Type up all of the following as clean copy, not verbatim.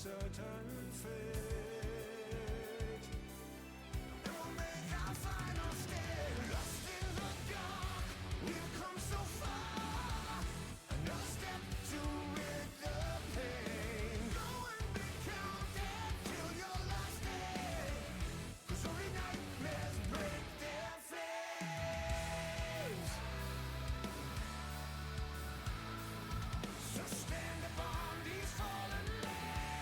certain fate. And we'll make our final stand. Lost in the dark, we've come so far. Another step to rid the pain. Go and be counted till your last day, 'cause only nightmares break their flames. So stand upon these fallen lands.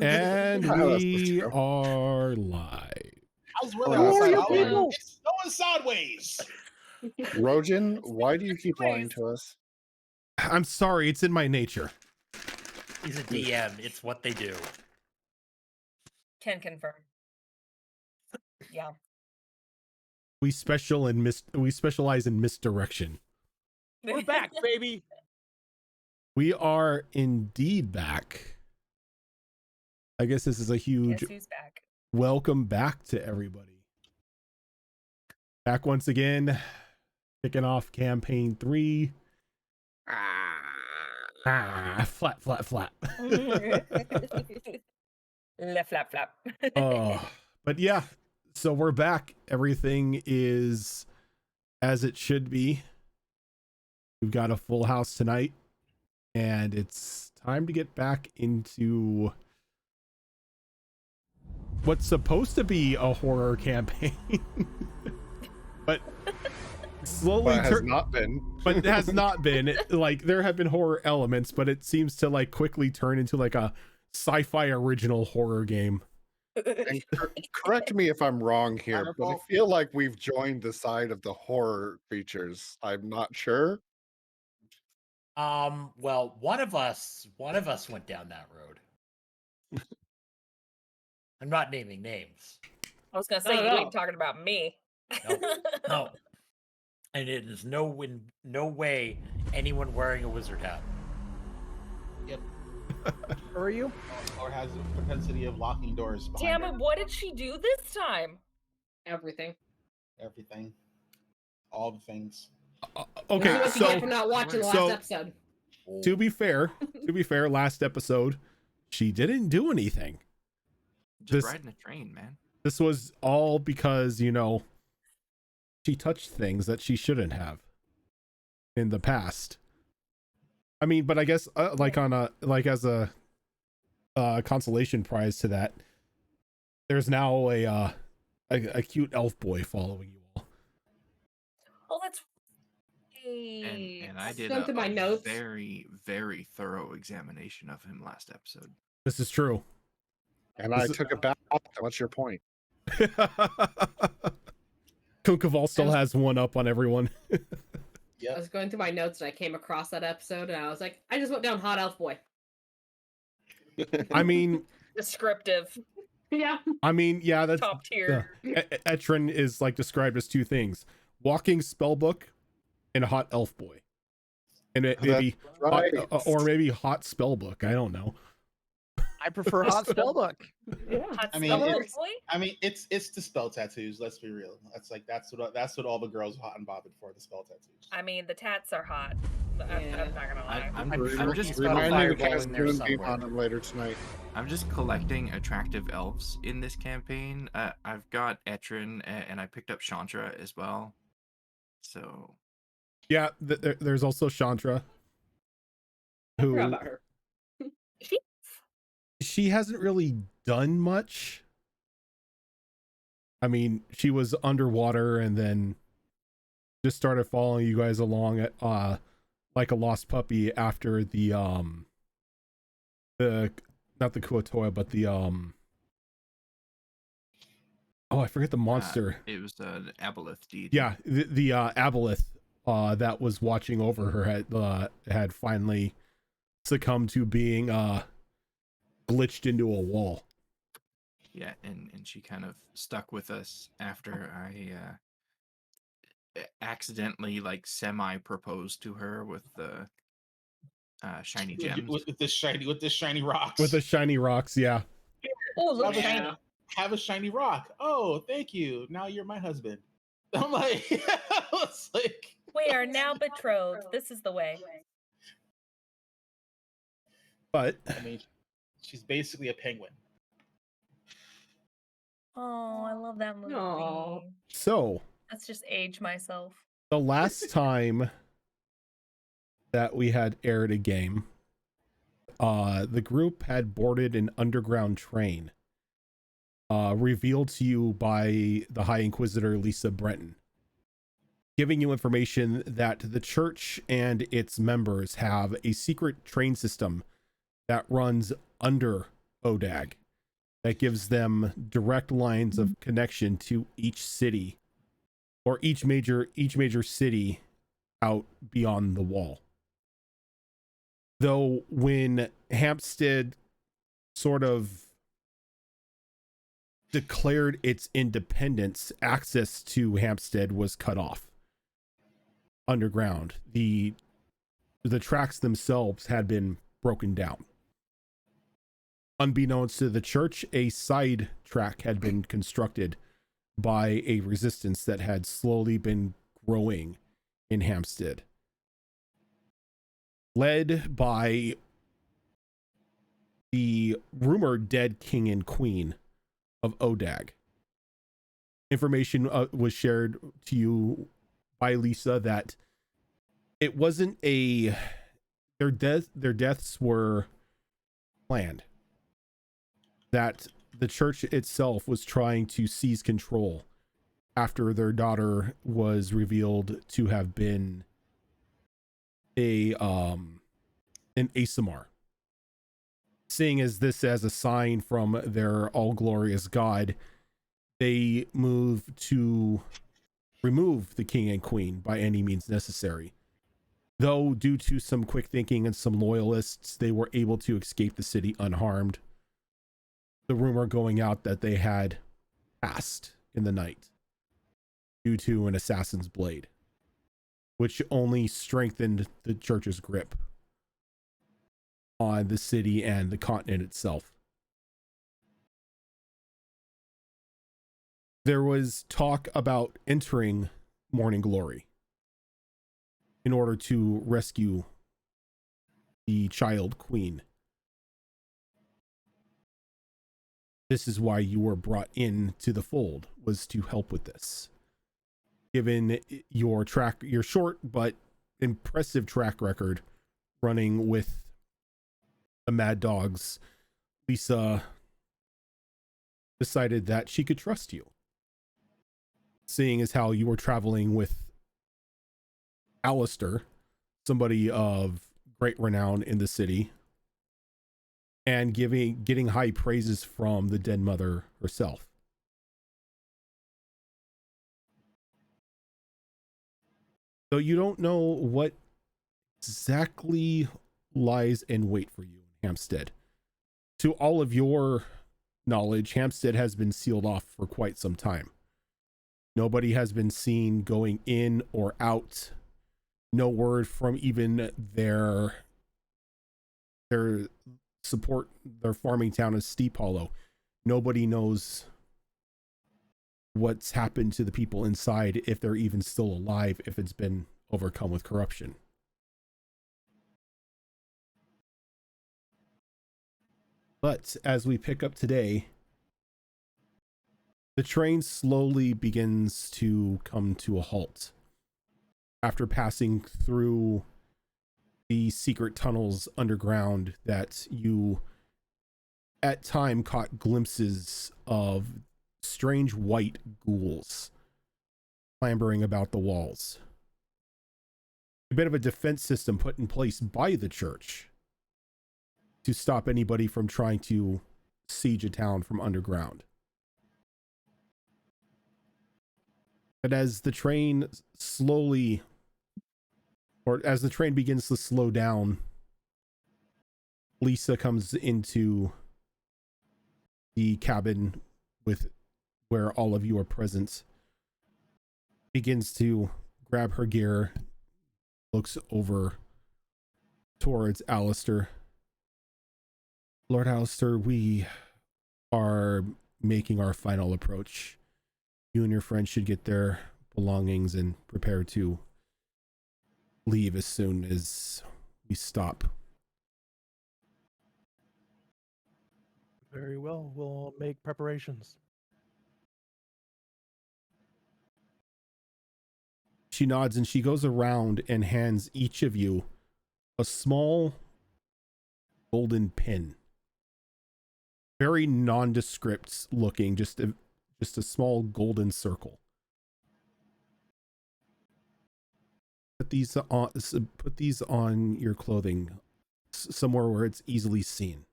And Oh, that's we true. are live. I was really Who are outside. you I was like, people? it's going sideways. Rojan, why do you keep lying to us? I'm sorry, it's in my nature. He's a DM. It's what they do. Can confirm. Yeah. We specialize in misdirection. We're back, baby. We are indeed back. I guess this is a huge Guess who's back? welcome back to everybody. Back once again, kicking off campaign 3. Flat. Left flap flap. Oh, but yeah, so we're back. Everything is as it should be. We've got a full house tonight, and it's time to get back into what's supposed to be a horror campaign, but slowly But has not been. but it has not been. Like, there have been horror elements, but it seems to like quickly turn into like a sci-fi original horror game. And correct me if I'm wrong here, but I feel like we've joined the side of the horror creatures. I'm not sure. Well, one of us went down that road. I'm not naming names. I was gonna say you ain't talking about me. No. And it is no way anyone wearing a wizard hat. Yep. Who are you? Or has a propensity of locking doors behind Damn it, her. what did she do this time? Everything. Everything. All the things. Okay, This is what you get for so not watching the last so- episode. to be fair, last episode she didn't do anything. Just This- riding a train, man. This was all because, you know, she touched things that she shouldn't have in the past. I mean, but I guess as a consolation prize to that, there's now a cute elf boy following you all. Oh, that's And I did Go to my a notes. very, very thorough examination of him last episode. This is true. And I took it back. What's your point? Kunkaval still has one up on everyone. I Yep. was going through my notes and I came across that episode and I was like, I just went down hot elf boy. I mean, descriptive. Yeah. yeah, that's Top tier. Etrin is like described as two things: walking spellbook and a hot elf boy, and maybe Right. or maybe hot spellbook. I don't know. I prefer hot spellbook. Yeah. Hot I mean, spell it's- boy? I mean, it's the spell tattoos. Let's be real. That's what all the girls are hot and bothered for. The spell tattoos. I mean, the tats are hot. I'm Yeah. not gonna lie. I'm just Remind me to fireball cast in there Moonbeam somewhere. on him later tonight. I'm just collecting attractive elves in this campaign. I've got Etrin, and I picked up Chandra as well. So Yeah, there's also Chandra, I forgot who about her. she hasn't really done much. I mean, she was underwater and then just started following you guys along at like a lost puppy after the not the Kuatoa, but the oh, I forget the monster. it was an aboleth deed. Yeah, the aboleth that was watching over her had finally succumbed to being glitched into a wall. Yeah, and she kind of stuck with us after I accidentally like semi proposed to her with the shiny gems. With this shiny rocks. With the shiny rocks, yeah. Oh, look Have a- shiny. Have a shiny rock. Oh, thank you. Now you're my husband. I'm like, it's like We are now betrothed. This is the way. But I mean, she's basically a penguin. Oh, I love that movie. Aw. so Let's just age myself. the last time that we had aired a game, the group had boarded an underground train, revealed to you by the High Inquisitor Lisa Breton, giving you information that the church and its members have a secret train system that runs under Odag that gives them direct lines of connection to each city, or each major city out beyond the wall. Though when Hampstead sort of declared its independence, access to Hampstead was cut off underground. The tracks themselves had been broken down. Unbeknownst to the church, a side track had been constructed by a resistance that had slowly been growing in Hampstead, led by the rumored dead king and queen of Odag. Information was shared to you by Lisa that it wasn't their deaths were planned, that the church itself was trying to seize control after their daughter was revealed to have been an Asimar. Seeing as this as a sign from their all-glorious god, they move to remove the king and queen by any means necessary. Though, due to some quick thinking and some loyalists, they were able to escape the city unharmed. The rumor going out that they had passed in the night due to an assassin's blade, which only strengthened the church's grip on the city and the continent itself. There was talk about entering Morning Glory in order to rescue the child queen. This is why you were brought into the fold, was to help with this. Given your short but impressive track record running with the Mad Dogs, Lisa decided that she could trust you, seeing as how you were traveling with Alistair, somebody of great renown in the city, and getting high praises from the dead mother herself. So you don't know what exactly lies in wait for you in Hampstead. To all of your knowledge, Hampstead has been sealed off for quite some time. Nobody has been seen going in or out. No word from even their support, their farming town is Steep Hollow. Nobody knows what's happened to the people inside, if they're even still alive, if it's been overcome with corruption. But as we pick up today, the train slowly begins to come to a halt after passing through the secret tunnels underground that you at time caught glimpses of strange white ghouls clambering about the walls. A bit of a defense system put in place by the church to stop anybody from trying to siege a town from underground. But as the train begins to slow down, Lisa comes into the cabin where all of you are present, begins to grab her gear, looks over towards Alistair. Lord Alistair, we are making our final approach. You and your friends should get their belongings and prepare to leave as soon as we stop. Very well. We'll make preparations. She nods and she goes around and hands each of you a small golden pin. Very nondescript looking, just a small golden circle. Put these on your clothing somewhere where it's easily seen.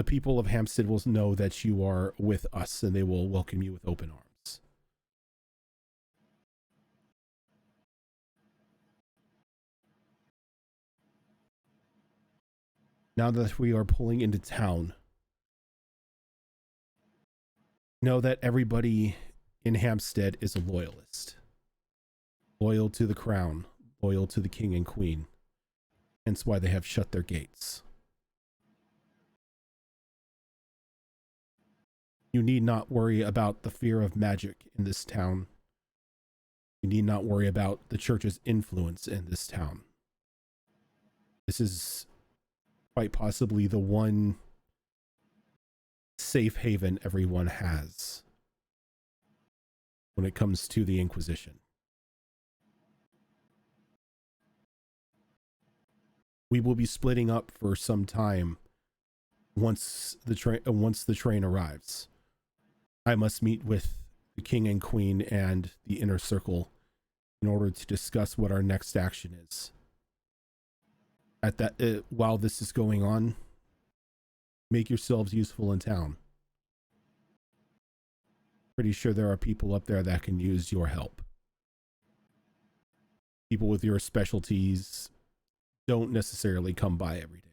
the people of Hampstead will know that you are with us, and they will welcome you with open arms. Now that we are pulling into town, know that everybody in Hampstead is a loyalist. Loyal to the crown, loyal to the king and queen. Hence why they have shut their gates. You need not worry about the fear of magic in this town. You need not worry about the church's influence in this town. This is quite possibly the one safe haven everyone has when it comes to the Inquisition. We will be splitting up for some time once the train arrives. I must meet with the king and queen and the inner circle in order to discuss what our next action is. At that, while this is going on, make yourselves useful in town. Pretty sure there are people up there that can use your help. People with your specialties don't necessarily come by every day.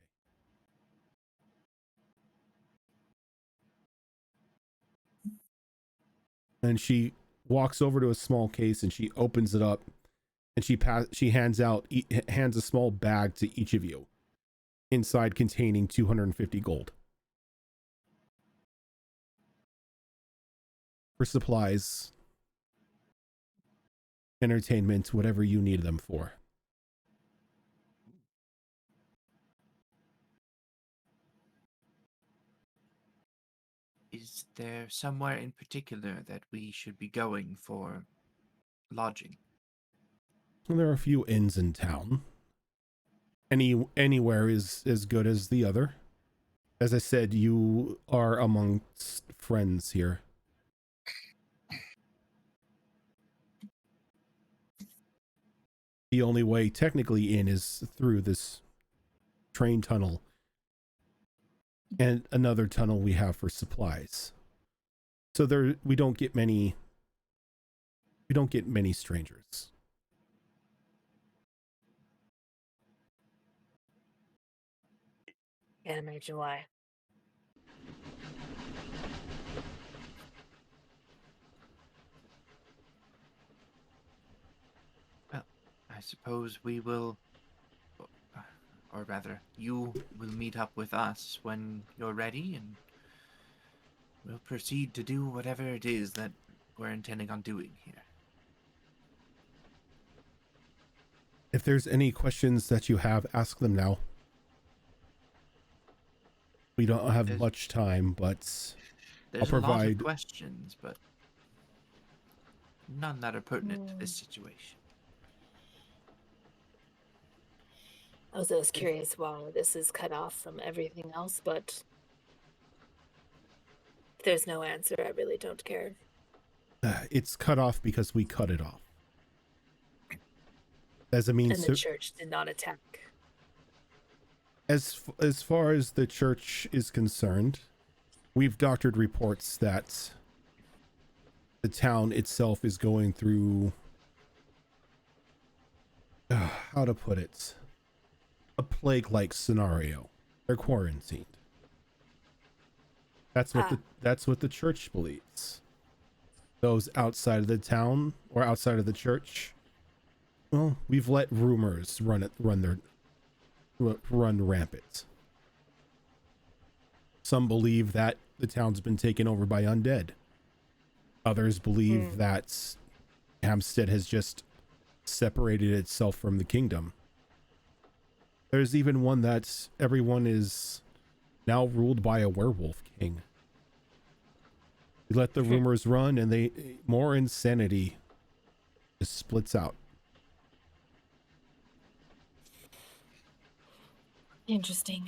And she walks over to a small case and she opens it up, and she hands a small bag to each of you, inside containing 250 gold. For supplies, entertainment, whatever you need them for. Is there somewhere in particular that we should be going for lodging? Well, there are a few inns in town. Anywhere is as good as the other. As I said, you are amongst friends here. The only way technically in is through this train tunnel and another tunnel we have for supplies. So we don't get many strangers. Can't imagine why. Well, I suppose we will, or rather, you will meet up with us when you're ready, and we'll proceed to do whatever it is that we're intending on doing here. If there's any questions that you have, ask them now. We don't have much time, but There's I'll a lot of provide questions, but none that are pertinent to this situation. I was always curious why this is cut off from everything else, but if there's no answer, I really don't care. It's cut off because we cut it off. As a means And the church did not attack. As far as the church is concerned, we've doctored reports that the town itself is going through, how to put it, a plague-like scenario. They're quarantined. That's what the church believes. Those outside of the town or outside of the church, well, we've let rumors run rampant. Some believe that the town's been taken over by undead. Others believe that Hampstead has just separated itself from the kingdom. There's even one that everyone is now ruled by a werewolf king. We let the rumors run, and more insanity just splits out. Interesting.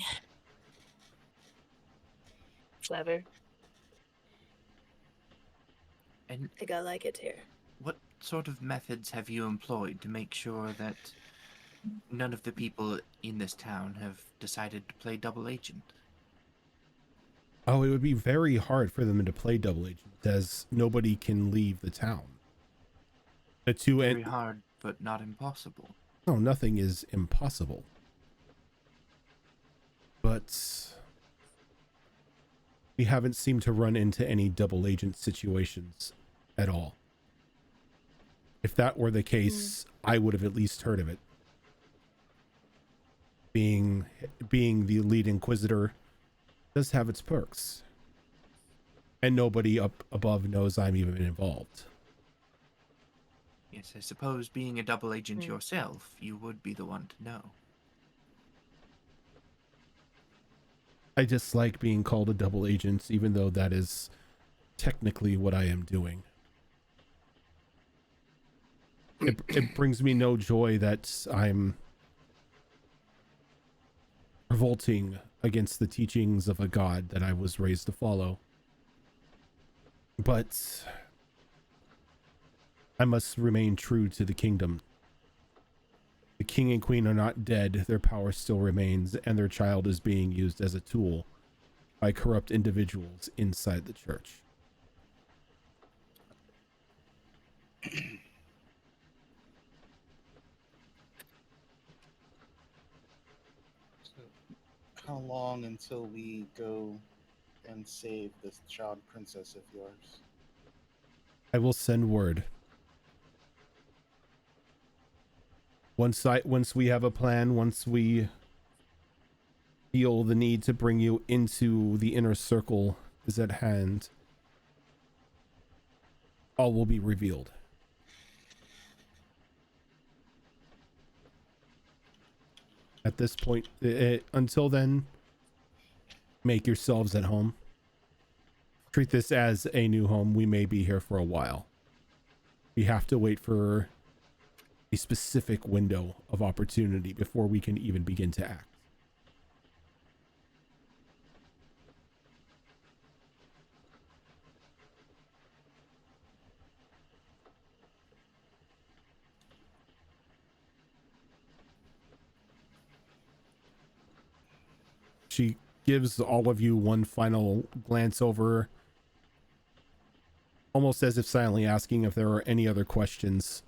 Clever. And I think I like it here. what sort of methods have you employed to make sure that none of the people in this town have decided to play double agent? Oh, it would be very hard for them to play double agent, as nobody can leave the town. The two Very hard, but not impossible. No, nothing is impossible. But we haven't seemed to run into any double agent situations at all. If that were the case, I would have at least heard of it. Being the lead inquisitor does have its perks. And nobody up above knows I'm even involved. Yes, I suppose being a double agent yourself, you would be the one to know. I dislike being called a double agent, even though that is technically what I am doing. It brings me no joy that I'm revolting against the teachings of a god that I was raised to follow. But I must remain true to the kingdom. The king and queen are not dead, their power still remains, and their child is being used as a tool by corrupt individuals inside the church. So, how long until we go and save this child princess of yours? I will send word. Once we have a plan, once we feel the need to bring you into the inner circle is at hand, all will be revealed. At this point, until then, make yourselves at home. Treat this as a new home. We may be here for a while. We have to wait for a specific window of opportunity before we can even begin to act. She gives all of you one final glance over, almost as if silently asking if there are any other questions.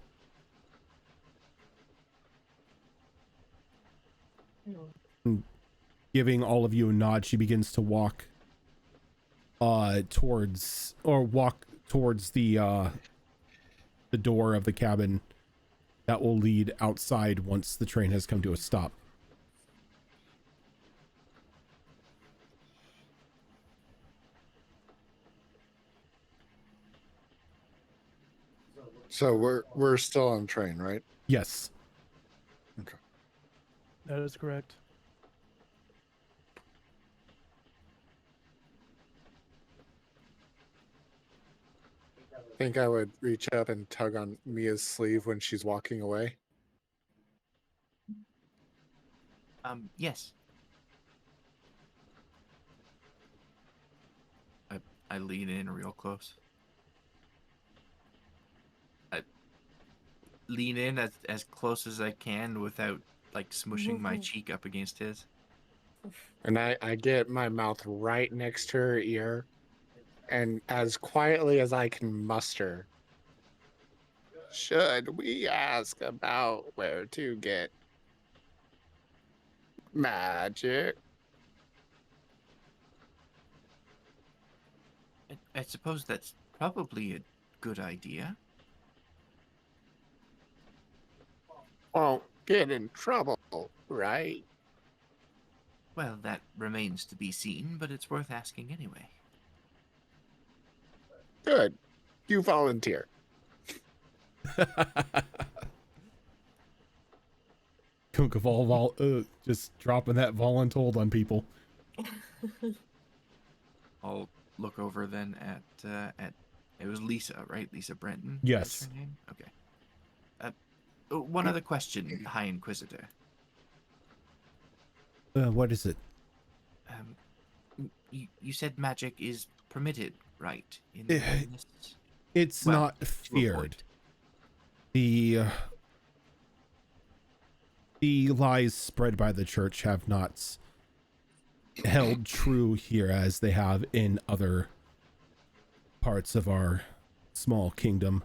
And giving all of you a nod, she begins to walk towards the door of the cabin that will lead outside once the train has come to a stop. So we're still on train, right? Yes. Okay. That is correct. I think I would reach up and tug on Mia's sleeve when she's walking away. Yes. I lean in real close. I lean in as close as I can without like smushing my cheek up against his. And I get my mouth right next to her ear, and as quietly as I can muster, should we ask about where to get magic? I suppose that's probably a good idea. Won't get in trouble, right? Well, that remains to be seen, but it's worth asking anyway. Good. You volunteer. Just dropping that voluntold on people. I'll look over then at it was Lisa, right? Lisa Brenton. Yes. That's her name? Okay. One other question, High Inquisitor. What is it? You said magic is permitted, right? In this? It's Well, not to feared. avoid. The lies spread by the church have not held true here as they have in other parts of our small kingdom.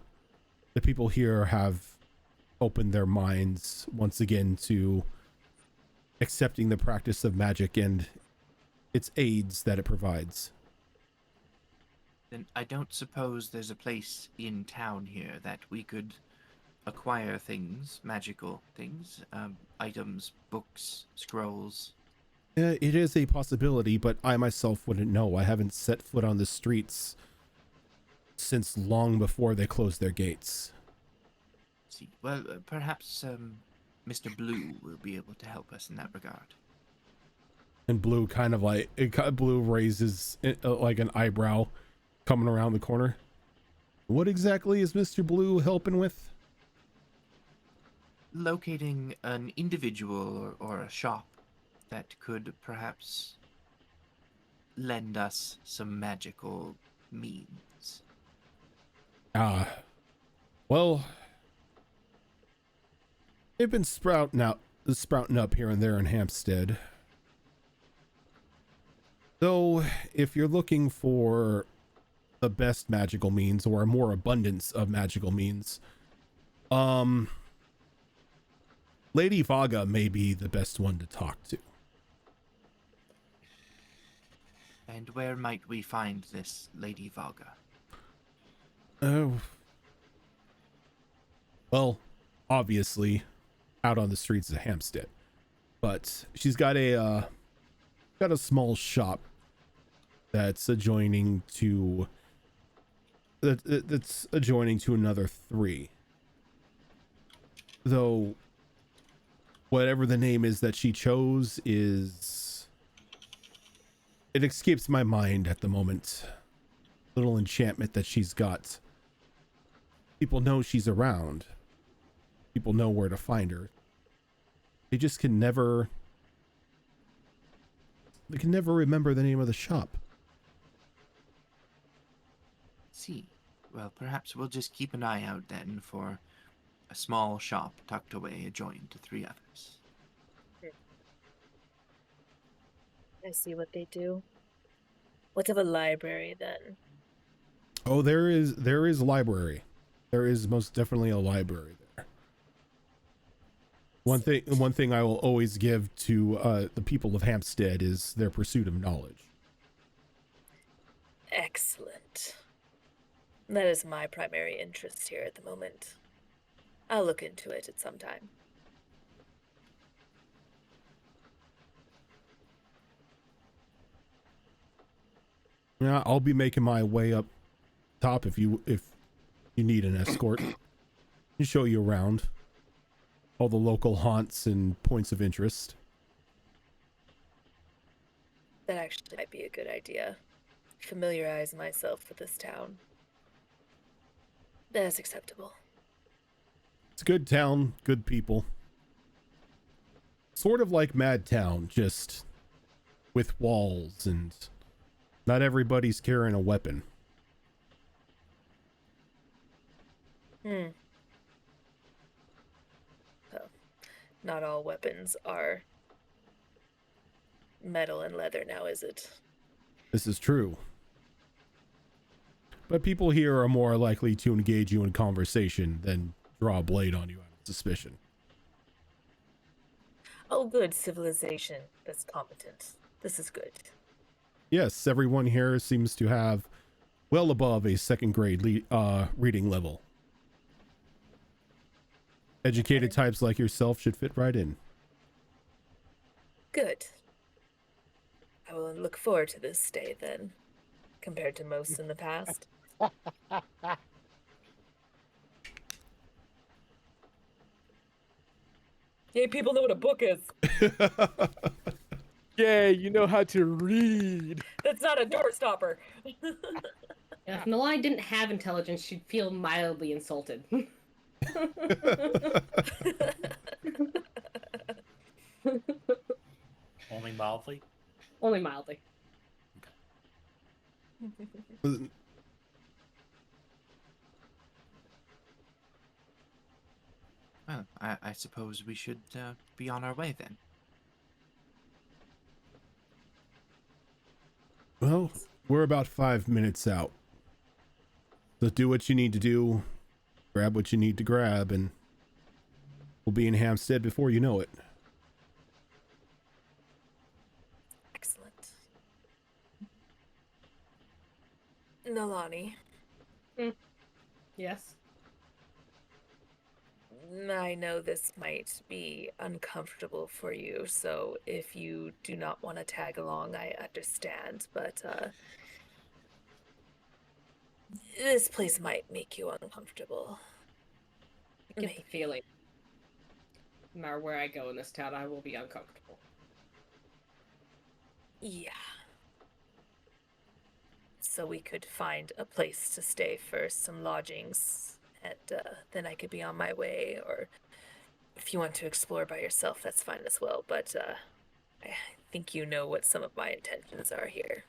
The people here have opened their minds once again to accepting the practice of magic and its aids that it provides. Then I don't suppose there's a place in town here that we could acquire things, magical things, items, books, scrolls. It is a possibility, but I myself wouldn't know. I haven't set foot on the streets since long before they closed their gates. See, well, perhaps Mr. Blue will be able to help us in that regard. And Blue Blue raises like an eyebrow coming around the corner. What exactly is Mr. Blue helping with? Locating an individual or a shop that could perhaps lend us some magical means. Well, they've been sprouting up here and there in Hampstead. So, if you're looking for the best magical means or a more abundance of magical means, Lady Vaga may be the best one to talk to. And where might we find this Lady Vaga? Oh. Well, obviously, out on the streets of Hampstead. But she's got a small shop that's adjoining to another 3. Though whatever the name is that she chose it escapes my mind at the moment. Little enchantment that she's got. People know she's around. People know where to find her. They just can never remember the name of the shop. See. Well, perhaps we'll just keep an eye out then for a small shop tucked away adjoined to 3 others. I see what they do. What of a library then? Oh, there is a library. There is most definitely a library there. One thing I will always give to the people of Hampstead is their pursuit of knowledge. Excellent. That is my primary interest here at the moment. I'll look into it at some time. Yeah, I'll be making my way up top if you need an escort. You show you around all the local haunts and points of interest. That actually might be a good idea. Familiarize myself with this town. That's acceptable. It's a good town, good people. Sort of like Mad Town, just with walls and not everybody's carrying a weapon. So, not all weapons are metal and leather now, is it? This is true. But people here are more likely to engage you in conversation than draw a blade on you out of suspicion. Oh, good civilization that's competent. This is good. Yes, everyone here seems to have well above a second grade reading level. Educated types like yourself should fit right in. Good. I will look forward to this stay then, compared to most in the past. Yay, people know what a book is. Yay, you know how to read. That's not a door stopper. If Nalai didn't have intelligence, she'd feel mildly insulted. Only mildly? Only mildly. Well, I suppose we should be on our way then. Well, we're about 5 minutes out. So do what you need to do, grab what you need to grab, and we'll be in Hampstead before you know it. Excellent. Nalani, Yes. I know this might be uncomfortable for you, so if you do not want to tag along, I understand, but this place might make you uncomfortable. I get the feeling no matter where I go in this town, I will be uncomfortable. Yeah. So we could find a place to stay first, some lodgings, and then I could be on my way, or if you want to explore by yourself, that's fine as well, but I think you know what some of my intentions are here.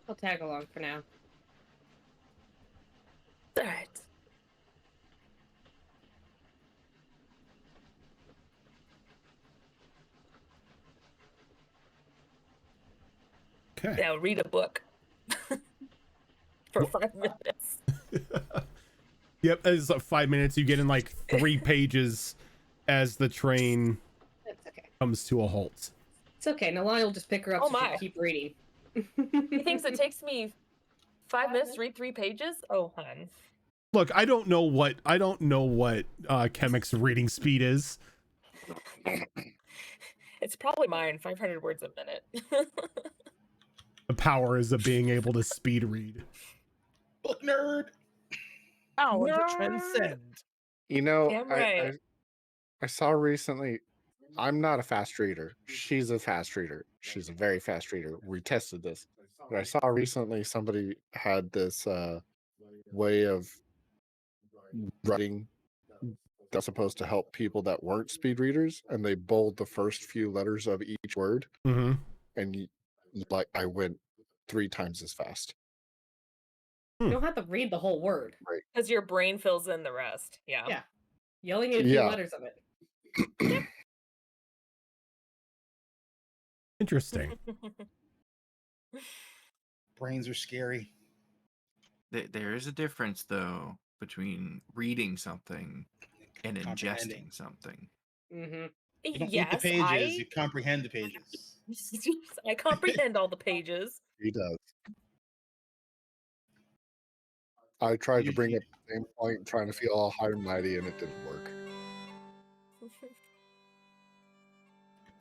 I'll tag along for now. All right. Okay. Now read a book for 5 minutes. Yep, it's 5 minutes. You get in like 3 pages as the train That's okay. comes to a halt. It's okay. Nalani will just pick her up Oh so she my. can keep reading. He thinks it takes me 5 minutes to read 3 pages? Oh, hun. Look, I don't know what Chemic's reading speed is. It's probably mine, 500 words a minute. The power is of being able to speed read. Book nerd. Power to Nerd. transcend. You know, Damn right. I saw recently, I'm not a fast reader. She's a fast reader. She's a very fast reader. We tested this. But I saw recently somebody had this way of writing that's supposed to help people that weren't speed readers, and they bold the first few letters of each word, Mm-hmm. and like I went 3 times as fast. You don't have to read the whole word. Right. Because your brain fills in the rest. Yeah. Yeah. You only need a few letters of it. Interesting. Brains are scary. There is a difference, though, between reading something and Comprehending. ingesting something. Mm-hmm. You don't eat the Yes, pages, you comprehend the pages. I comprehend all the pages. He does. I tried to bring up the same point, trying to feel all high and mighty, and it didn't work.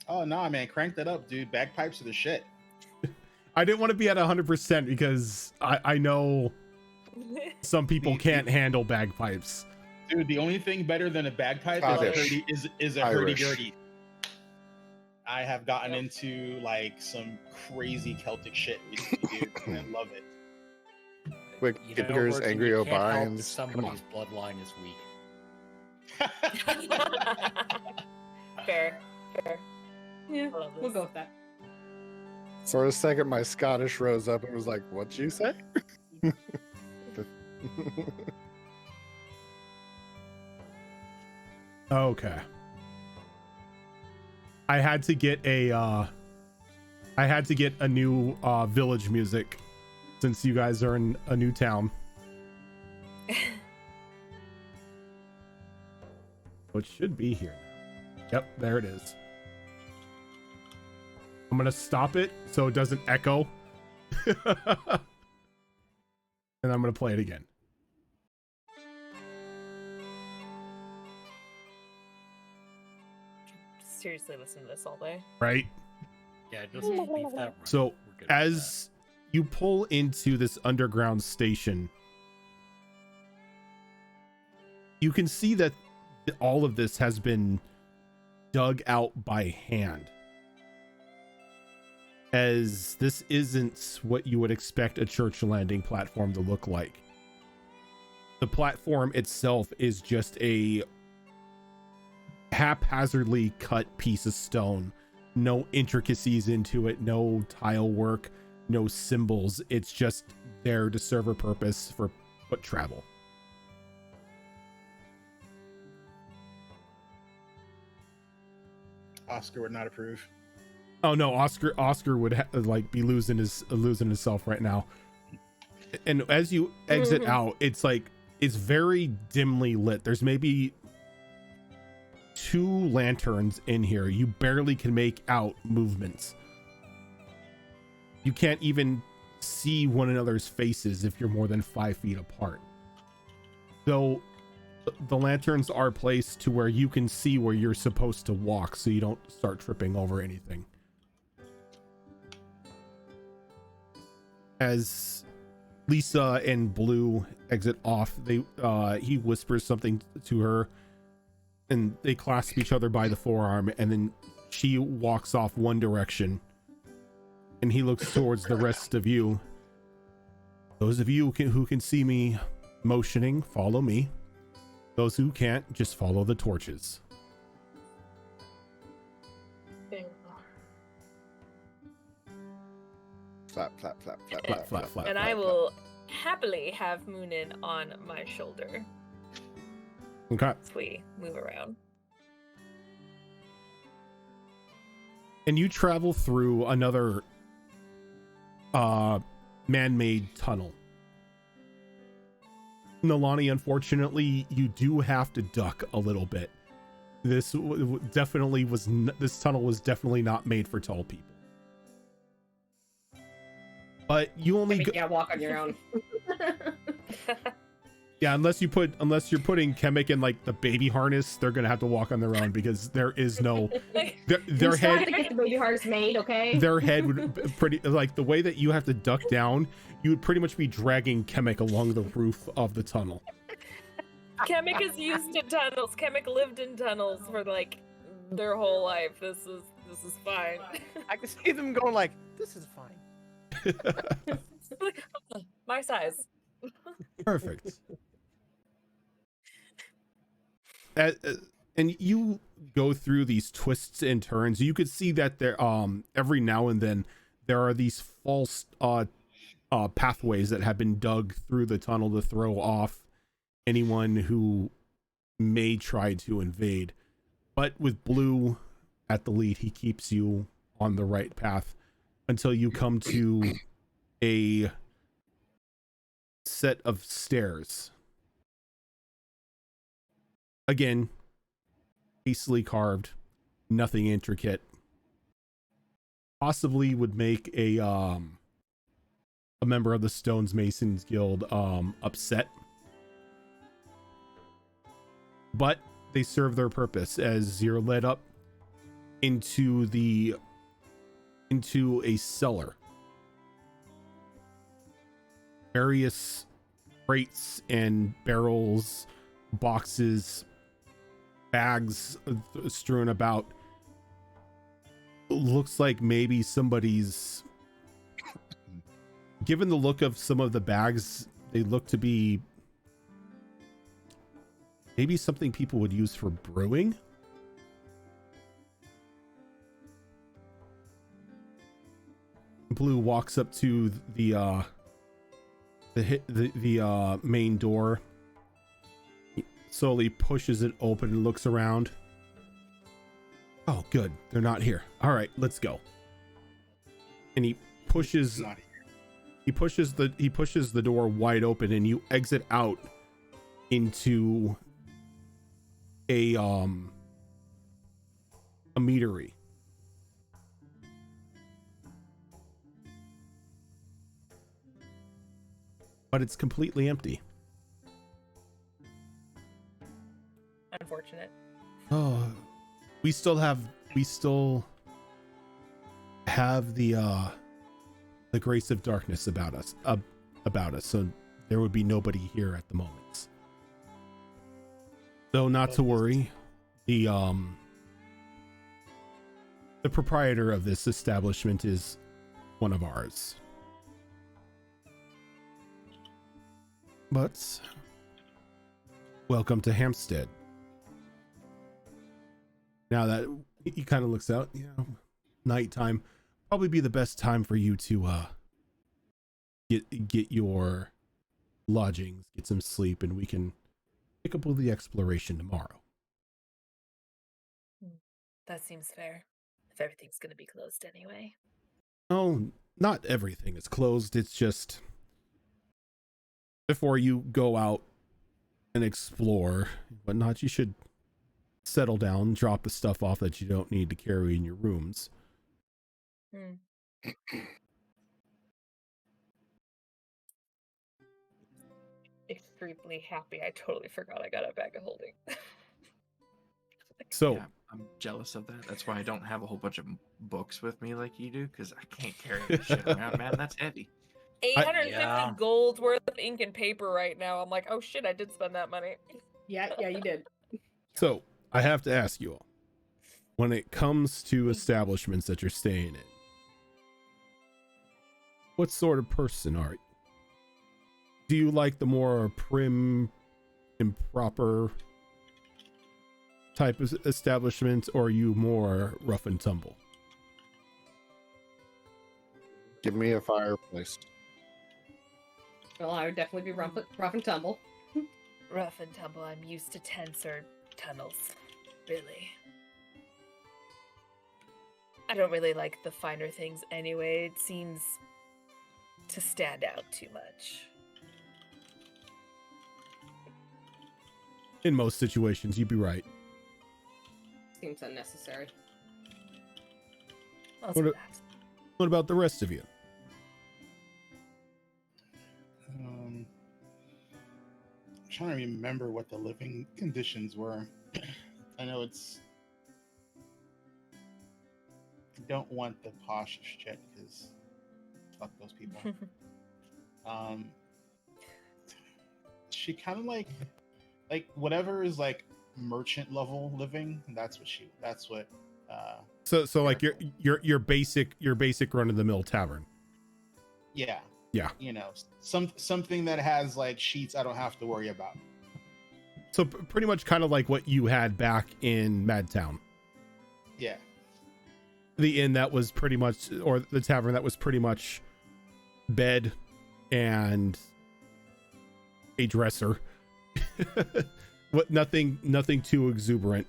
Oh nah, man, crank that up, dude. Bagpipes are the shit. I didn't want to be at 100% because I know some people can't handle bagpipes. Dude, the only thing better than a bagpipe Scottish. is a Irish. hurdy-gurdy. I have gotten into like some crazy Celtic shit recently, dude, and I love it. Quick You know, fingers, Virgin, angry you can't help O'Briens. Come on. somebody's bloodline is weak. Fair. Yeah, I love we'll this. go with that. For a second, my Scottish rose up and was like, "What'd you say?" Okay. I had to get a new village music since you guys are in a new town. So it should be here now. Yep, there it is. I'm gonna stop it so it doesn't echo. And I'm gonna play it again. Seriously, listen to this all day. Right? Yeah, just leave that running. So We're good with as you pull into this underground station, you can see that all of this has been dug out by hand, as this isn't what you would expect a church landing platform to look like. The platform itself is just a haphazardly cut piece of stone. No intricacies into it, no tile work, no symbols. It's just there to serve a purpose for foot travel. Oscar would not approve. Oh no, Oscar would like be losing himself right now. And as you exit out, it's like it's very dimly lit. There's maybe 2 lanterns in here. You barely can make out movements. You can't even see one another's faces if you're more than 5 feet apart. So the lanterns are placed to where you can see where you're supposed to walk, so you don't start tripping over anything. As Lisa and Blue exit off, he whispers something to her, and they clasp each other by the forearm, and then she walks off one direction, and he looks towards the rest of you. Those of you who can see me motioning, follow me. Those who can't, just follow the torches. Flap, flap, flap, flap, Flap, flap, flap. And I will happily have Moonin on my shoulder Okay. as we move around. And you travel through another man-made tunnel. Nalani, unfortunately, you do have to duck a little bit. This definitely was this tunnel was definitely not made for tall people. But you only Yeah, walk on your own. Yeah, unless you're putting Kemek in like the baby harness, they're gonna have to walk on their own because there is no their We still head. have to get the baby harness made, okay? Their head would pretty like the way that you have to duck down. You would pretty much be dragging Kemek along the roof of the tunnel. Kemek is used to tunnels. Kemek lived in tunnels for like their whole life. This is fine. I can see them going like, this is fine. My size. Perfect. And you go through these twists and turns. You could see that there every now and then there are these false pathways that have been dug through the tunnel to throw off anyone who may try to invade. But with Blue at the lead, he keeps you on the right path until you come to a set of stairs. Again, hastily carved, nothing intricate. Possibly would make a member of the Stones Masons Guild upset. But they serve their purpose as you're led up into a cellar. Various crates and barrels, boxes, bags strewn about. Looks like maybe somebody's, given the look of some of the bags, they look to be maybe something people would use for brewing. Blue walks up to the main door. He slowly pushes it open and looks around. Oh, good. They're not here. All right, let's go. And he pushes the door wide open, and you exit out into a meadery. But it's completely empty. Unfortunate. Oh, we still have the grace of darkness about us, so there would be nobody here at the moment. So not to worry, the proprietor of this establishment is one of ours. But welcome to Hampstead. Now that he kind of looks out, nighttime probably be the best time for you to get your lodgings, get some sleep, and we can pick up with the exploration tomorrow. That seems fair. if everything's going to be closed anyway. Oh, not everything is closed. It's just before you go out and explore and whatnot, you should settle down, drop the stuff off that you don't need to carry in your rooms. Extremely happy. I totally forgot I got a bag of holding. So Yeah, I'm jealous of that. That's why I don't have a whole bunch of books with me like you do, because I can't carry this shit around, man. That's heavy. 850 Yeah. gold worth of ink and paper right now. I'm like, oh shit, I did spend that money. Yeah, you did. So I have to ask you all, when it comes to establishments that you're staying in, what sort of person are you? Do you like the more prim, improper type of establishment, or are you more rough and tumble? Give me a fireplace. Well, I would definitely be rough and tumble. Rough and tumble. I'm used to tents or tunnels. Really. I don't really like the finer things anyway. It seems to stand out too much. In most situations, you'd be right. Seems unnecessary. Also What that. What about the rest of you? I'm trying to remember what the living conditions were. I know it's. I don't want the posh shit because fuck those people. She kind of like whatever is like merchant level living. That's what. So like your basic run of the mill tavern. Yeah. Yeah. You know, something that has like sheets I don't have to worry about. So pretty much kind of like what you had back in Madtown. Yeah. The inn that was pretty much, or the tavern that was pretty much bed and a dresser. What? Nothing too exuberant.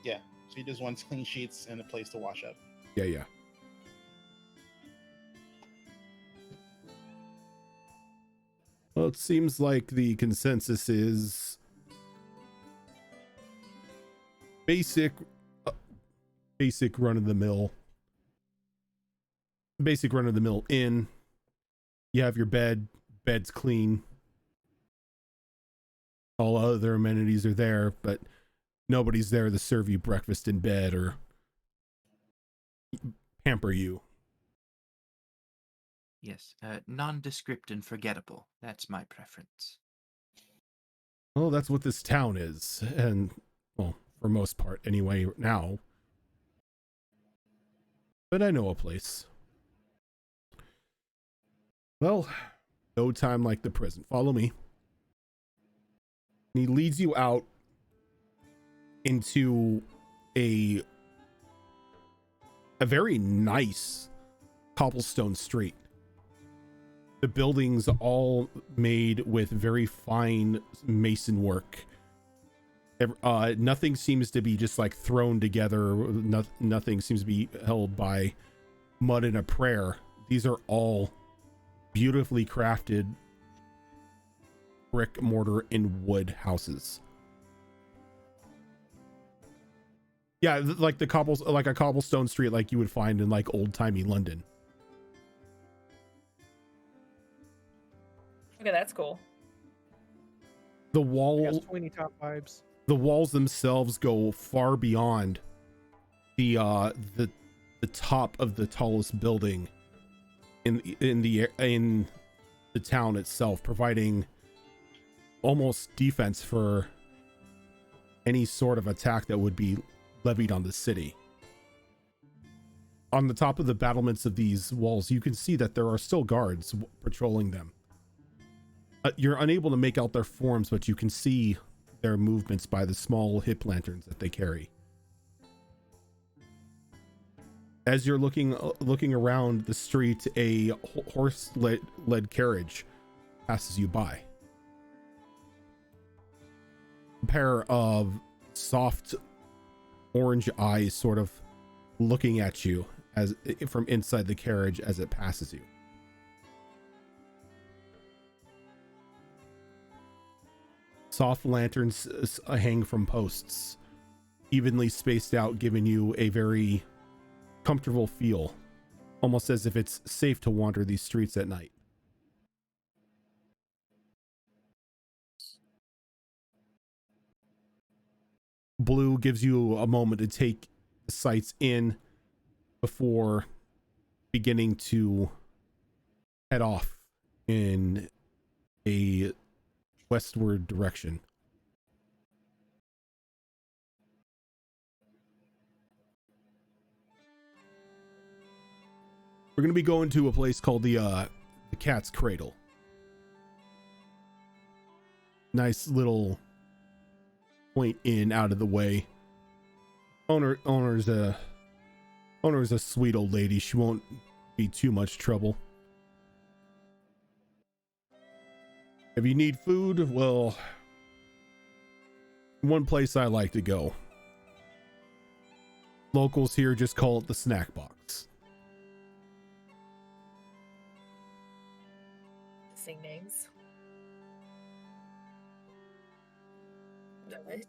Yeah. She just wants clean sheets and a place to wash up. Yeah. Well, it seems like the consensus is basic run of the mill inn. You have your bed's clean. All other amenities are there, but nobody's there to serve you breakfast in bed or pamper you. Yes, nondescript and forgettable. That's my preference. Well, that's what this town is, and well, for most part anyway now. But I know a place. Well, no time like the present. Follow me. And he leads you out into a very nice cobblestone street. The buildings all made with very fine mason work. Nothing seems to be just like thrown together. Nothing seems to be held by mud and a prayer. These are all beautifully crafted brick, mortar, and wood houses. Yeah, like a cobblestone street like you would find in like old-timey London. Okay, that's cool. The I wall got Sweeney Top vibes. the walls themselves go far beyond the top of the tallest building in the town itself, providing almost defense for any sort of attack that would be levied on the city. On the top of the battlements of these walls, you can see that there are still guards patrolling them. You're unable to make out their forms, but you can see their movements by the small hip lanterns that they carry. As you're looking around the street, a horse-led carriage passes you by. A pair of soft orange eyes sort of looking at you as from inside the carriage as it passes you. Soft lanterns hang from posts, evenly spaced out, giving you a very comfortable feel, almost as if it's safe to wander these streets at night. Blue gives you a moment to take the sights in before beginning to head off in a westward direction. We're going to be going to a place called the Cat's Cradle. Nice little point in, out of the way. Owner's a sweet old lady. She won't be too much trouble. If you need food, well, one place I like to go. Locals here just call it the snack box. Sing names. Right.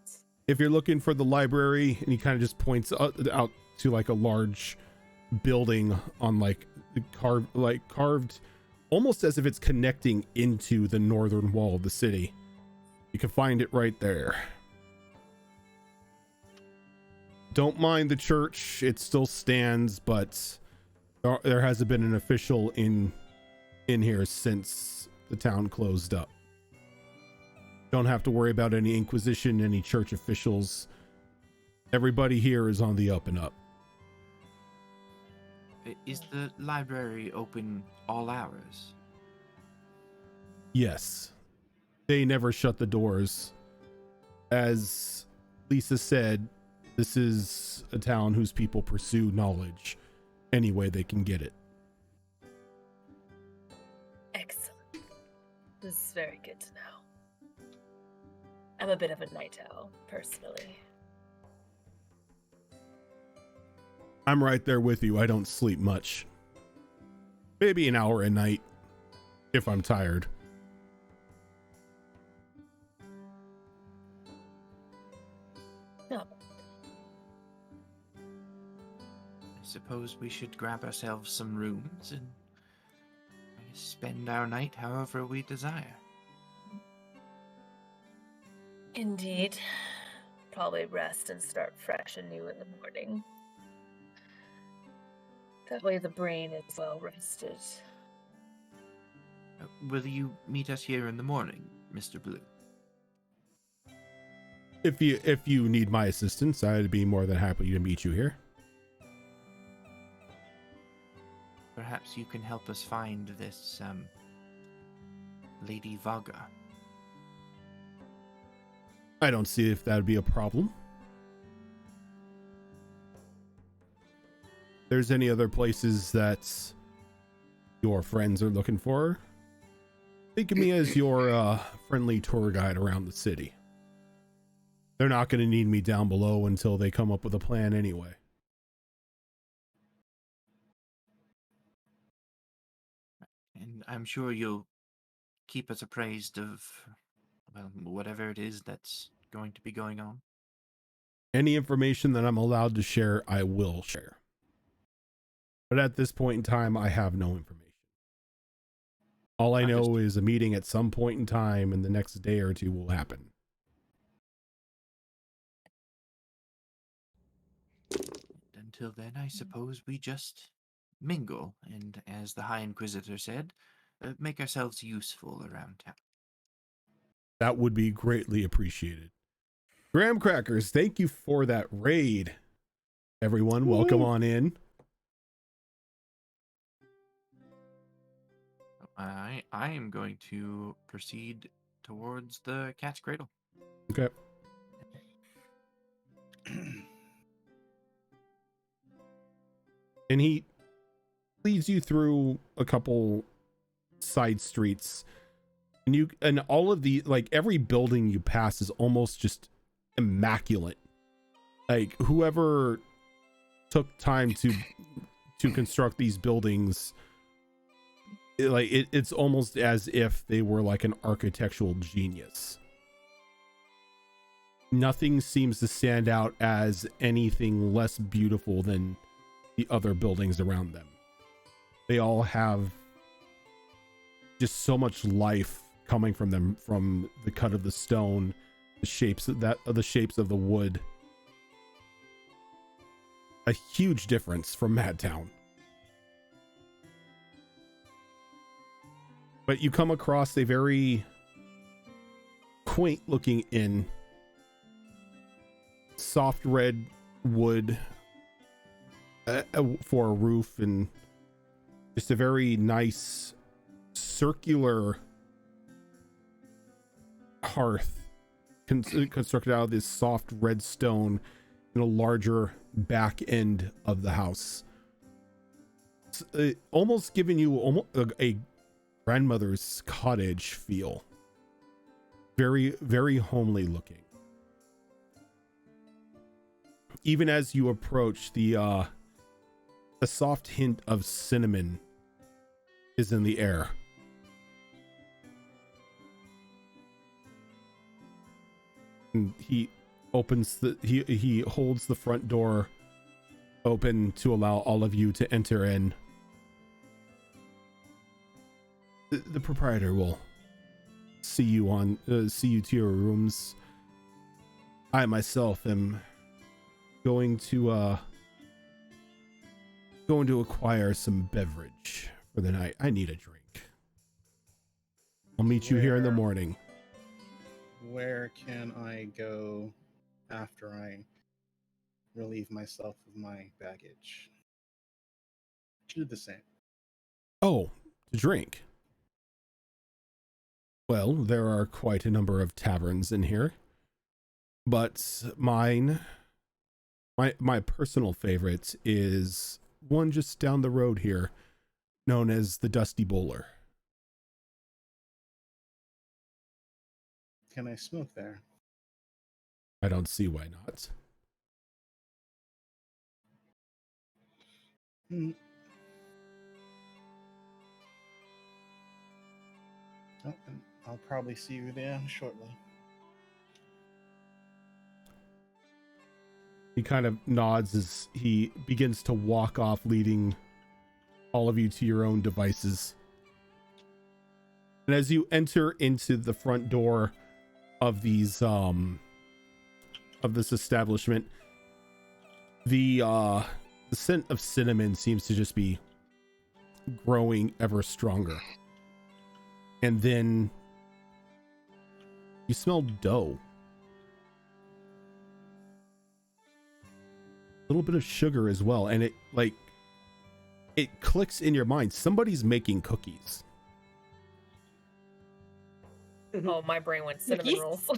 If you're looking for the library, and he kind of just points out to like a large building on like carved almost as if it's connecting into the northern wall of the city. You can find it right there. Don't mind the church, it still stands, but there hasn't been an official in here since the town closed up. Don't have to worry about any Inquisition, any church officials. Everybody here is on the up and up. Is the library open all hours? Yes. They never shut the doors. As Lisa said, this is a town whose people pursue knowledge any way they can get it. Excellent. This is very good to know. I'm a bit of a night owl, personally. I'm right there with you. I don't sleep much. Maybe an hour a night if I'm tired. No. I suppose we should grab ourselves some rooms and spend our night however we desire. Indeed. Probably rest and start fresh and new in the morning. That way the brain is well rested. Will you meet us here in the morning, Mr. Blue? If you need my assistance, I'd be more than happy to meet you here. Perhaps you can help us find this, Lady Vaga. I don't see if that'd be a problem. There's any other places that your friends are looking for, think of me as your friendly tour guide around the city. They're not going to need me down below until they come up with a plan anyway. And I'm sure you'll keep us appraised of, well, whatever it is that's going to be going on. Any information that I'm allowed to share, I will share. But at this point in time, I have no information. All I know is a meeting at some point in time, and the next day or two will happen. Until then, I suppose we just mingle, and as the High Inquisitor said, make ourselves useful around town. That would be greatly appreciated. Graham Crackers, thank you for that raid. Everyone, welcome on in. I am going to proceed towards the Cat's Cradle. Okay. And he leads you through a couple side streets, and all of the, like, every building you pass is almost just immaculate. Like, whoever took time to construct these buildings. It's almost as if they were like an architectural genius. Nothing seems to stand out as anything less beautiful than the other buildings around them. They all have just so much life coming from them, from the cut of the stone, the shapes of the wood. A huge difference from Madtown. But you come across a very quaint looking inn. Soft red wood for a roof, and just a very nice circular hearth constructed out of this soft red stone in a larger back end of the house. It's, almost giving you almost a grandmother's cottage feel. Very, very homely looking. Even as you approach, the soft hint of cinnamon is in the air. And he opens he holds the front door open to allow all of you to enter in. The proprietor will see you to your rooms. I myself am going to acquire some beverage for the night. I need a drink. I'll meet you here in the morning. Where can I go after I relieve myself of my baggage? Do the same. Oh, to drink. Well, there are quite a number of taverns in here, but my personal favorite is one just down the road here, known as the Dusty Bowler. Can I smoke there? I don't see why not. Oh, and I'll probably see you there shortly. He kind of nods as he begins to walk off, leading all of you to your own devices. And as you enter into the front door of these of this establishment, the scent of cinnamon seems to just be growing ever stronger. And then you smell dough. A little bit of sugar as well, and it clicks in your mind. Somebody's making cookies. Oh, my brain went cinnamon rolls.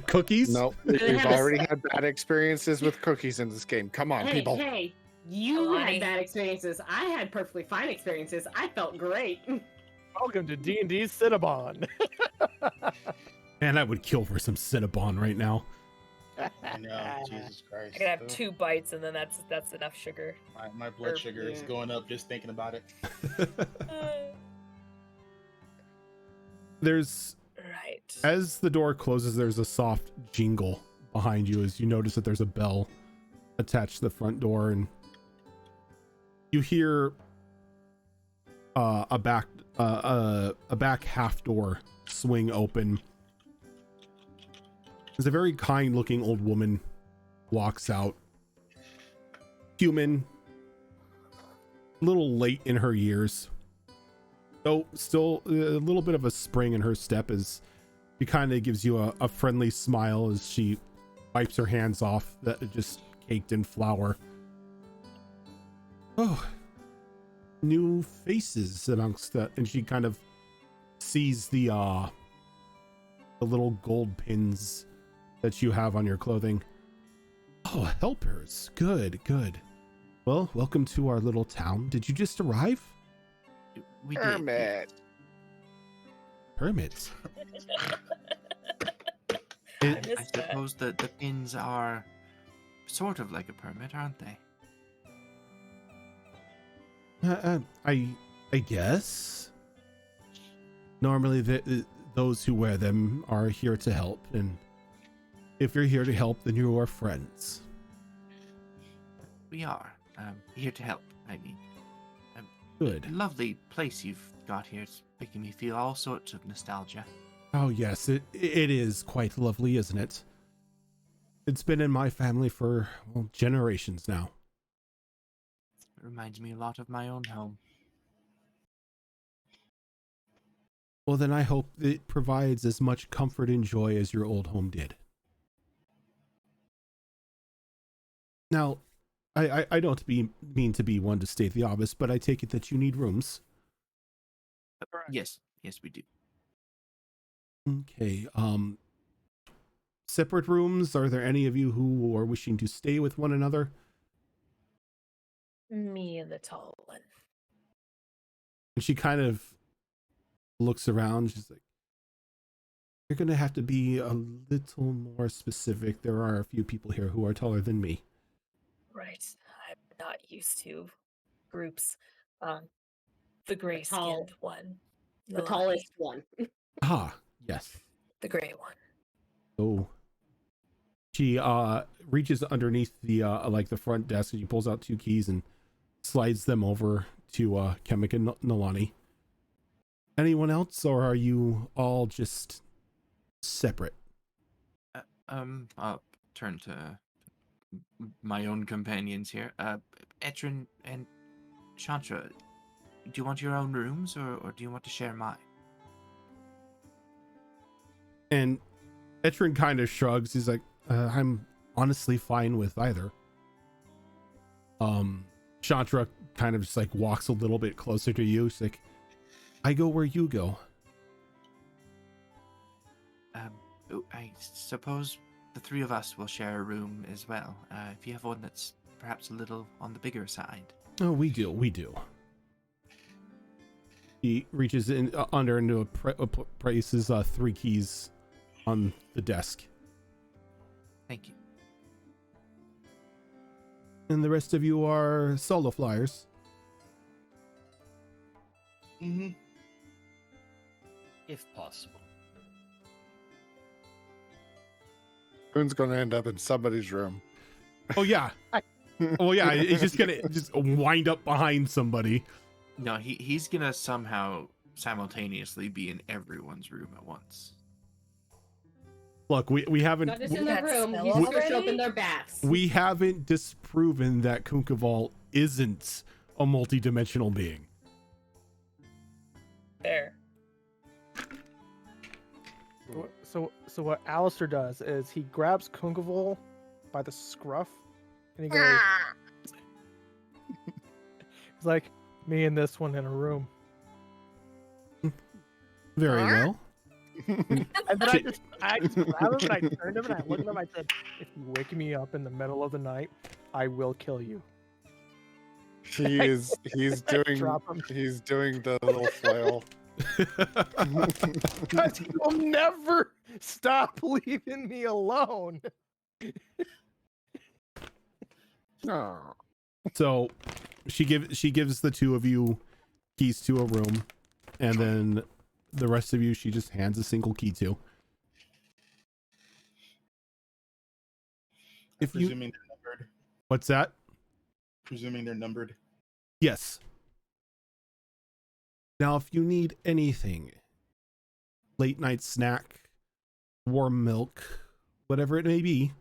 Cookies? No, we've already had bad experiences with cookies in this game. Come on, people. Hey, you Alani. had bad experiences. I had perfectly fine experiences. I felt great. Welcome to D&D's Cinnabon. Man, I would kill for some Cinnabon right now. I know, Jesus Christ. I could have 2 bites and then that's enough sugar. My blood sugar is going up just thinking about it. There's Right. As the door closes, there's a soft jingle behind you as you notice that there's a bell attached to the front door, and you hear a back half door swing open. There's a very kind looking old woman walks out. Human, a little late in her years, though still a little bit of a spring in her step, as she kind of gives you a friendly smile as she wipes her hands off that are just caked in flour. Oh, new faces amongst that, and she kind of sees the little gold pins that you have on your clothing. Oh, helpers. Good. Well, welcome to our little town. Did you just arrive? We did. Hermit. Hermit. missed I suppose that the pins are sort of like a permit, aren't they? I guess. Normally, those who wear them are here to help, and if you're here to help, then you are friends. We are. Here to help, I mean. Good. Lovely place you've got here. It's making me feel all sorts of nostalgia. Oh yes, it is quite lovely, isn't it? It's been in my family for, well, generations now. It reminds me a lot of my own home. Well, then I hope it provides as much comfort and joy as your old home did. Now, I don't mean to be one to state the obvious, but I take it that you need rooms. Yes, we do. Okay, separate rooms? Are there any of you who are wishing to stay with one another? Me and the tall one. And she kind of looks around. She's like, you're going to have to be a little more specific. There are a few people here who are taller than me. Right. I'm not used to groups. The gray-skinned one. The Milani. tallest one. Ah, yes. The gray one. Oh. She reaches underneath the like the front desk, and she pulls out 2 keys and slides them over to Kemek and Nalani. Anyone else, or are you all just separate? I'll turn to my own companions here. Etrin and Chantra, do you want your own rooms, or do you want to share mine? And Etrin kind of shrugs. He's like, I'm honestly fine with either. Chantra kind of just like walks a little bit closer to you. She's like, I go where you go. I suppose the 3 of us will share a room as well. If you have one that's perhaps a little on the bigger side. Oh, we do. He reaches in under into places 3 keys on the desk. Thank you. And the rest of you are solo flyers. Mm-hmm. If possible. Boon's gonna end up in somebody's room. Oh yeah. Oh yeah, he's just gonna just wind up behind somebody. No, he's gonna somehow simultaneously be in everyone's room at once. Look, we haven't Not just in their That room, smell he's gonna show up already? in their baths. we haven't disproven that Kunkaval isn't a multi-dimensional being. Fair. So what Alistair does is he grabs Kunkavol by the scruff and he goes, he's like, me and this one in a room. Very well. And then I just grabbed him and I turned him and I looked at him. I said, if you wake me up in the middle of the night, I will kill you. He's doing Drop him. he's doing the little flail. Because he'll never stop leaving me alone. Oh. So she gives the 2 of you keys to a room, and then the rest of you she just hands a single key to. If you, Presuming they're numbered. what's that? Presuming they're numbered. Yes. Now, if you need anything, late night snack, warm milk, whatever it may be,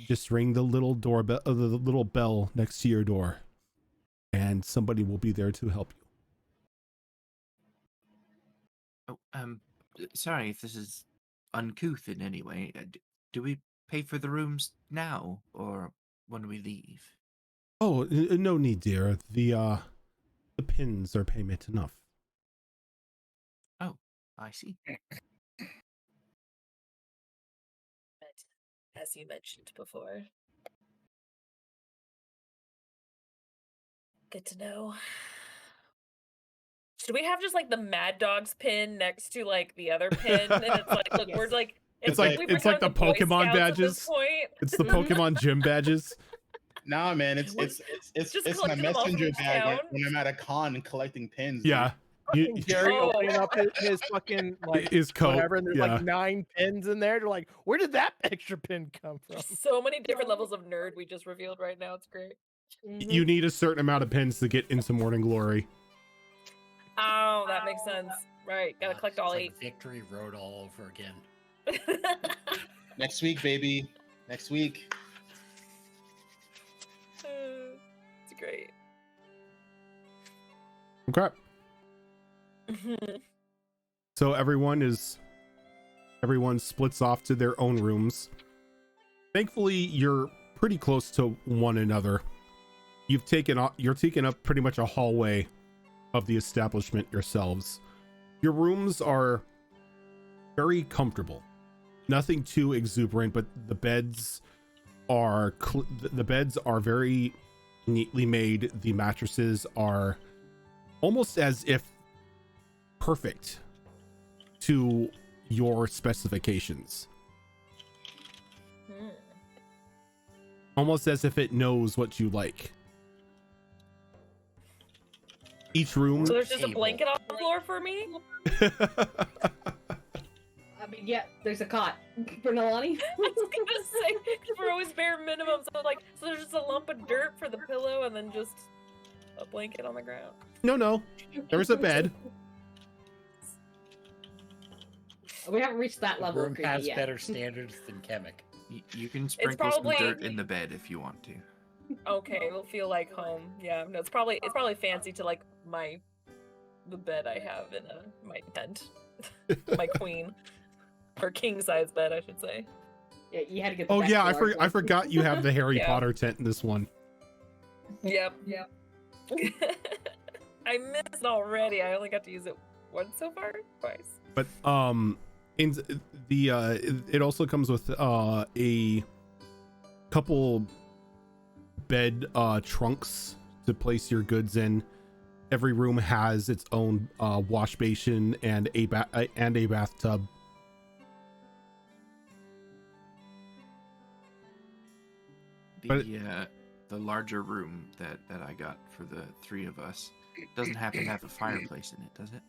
just ring the little doorbell, the little bell next to your door, and somebody will be there to help you. Oh, sorry if this is uncouth in any way. Do we pay for the rooms now or when we leave? Oh, no need, dear. The pins are payment enough. Oh, I see. But as you mentioned before, good to know. Should we have just like the Mad Dog's pin next to like the other pin? And it's like, look, we're Yes. like It's like we it's like the become Boy Pokemon Scouts at this badges. point. It's the Pokemon gym badges. Nah, man, it's Just my collecting them all from messenger each bag town? when I'm at a con and collecting pins. Yeah. Fucking Jerry Oh. opening up his fucking like His coat. whatever, and there's Yeah. like 9 pins in there. They're like, where did that extra pin come from? So many different levels of nerd we just revealed right now. It's great. You need a certain amount of pins to get into Morning Glory. Oh, that makes sense. Right, gotta collect all It's 8. like Victory Road all over again. Next week, baby. Next week. It's great. Okay. So everyone splits off to their own rooms. Thankfully, you're pretty close to one another. You're taking up pretty much a hallway of the establishment yourselves. Your rooms are very comfortable. Nothing too exuberant, but the beds are very neatly made. The mattresses are almost as if perfect to your specifications. Almost as if it knows what you like. Each room. So there's just a blanket on the floor for me? I mean, yeah, there's a cot for Nalani. I was gonna say, 'cause we're always bare minimum, so there's just a lump of dirt for the pillow and then just a blanket on the ground. No. There's a bed. We haven't reached that The level of room creepy has yet. better standards than Kemek. You can sprinkle probably- some dirt in the bed if you want to. Okay, it'll feel like home. Yeah, no, it's probably fancy to like the bed I have in my tent. My queen. Or king size bed, I should say. Yeah, you had to get the Oh back yeah, large I one. forgot you have the Harry Yeah. Potter tent in this one. Yep. I missed already. I only got to use it once so far? Twice. But in the it also comes with a couple bed trunks to place your goods in. Every room has its own wash basin and a bathtub. The larger room that I got for the 3 of us doesn't happen to have a fireplace in it, does it?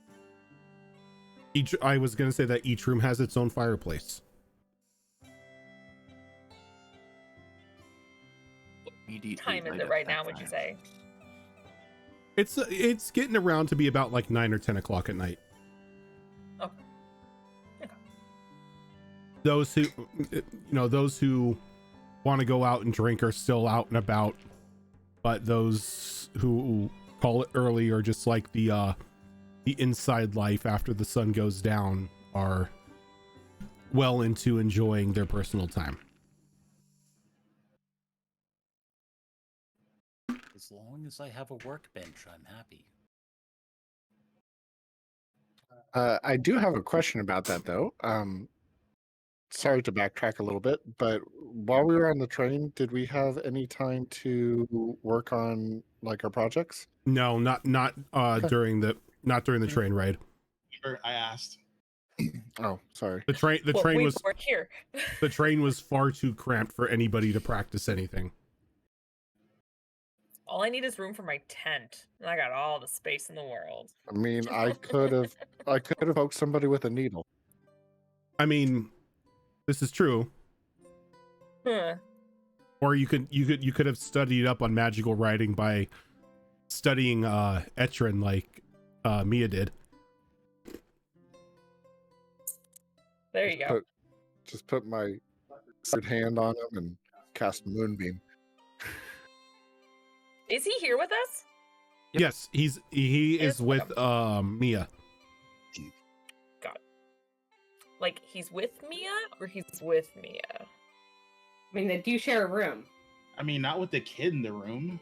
I was gonna say that each room has its own fireplace. Time is it right now, would you say? It's getting around to be about like 9 or 10 o'clock at night. Oh. Those who want to go out and drink are still out and about, but those who call it early or just like the inside life after the sun goes down are well into enjoying their personal time. As long as I have a workbench, I'm happy. I do have a question about that though. Sorry to backtrack a little bit, but while we were on the train, did we have any time to work on like our projects? No, not Okay. during the train ride. Sure, I asked. Oh, sorry. The train We was weren't here. the train was far too cramped for anybody to practice anything. All I need is room for my tent, and I got all the space in the world. I mean, I could have poked somebody with a needle. I mean, this is true. Huh. Or you could have studied up on magical writing by studying Etrin like Mia did. There you go. Just put my third hand on him and cast Moonbeam. Is he here with us? Yep. Yes, he is with Mia. Got it. Like he's with Mia, or he's with Mia? I mean, they do share a room. I mean, not with the kid in the room.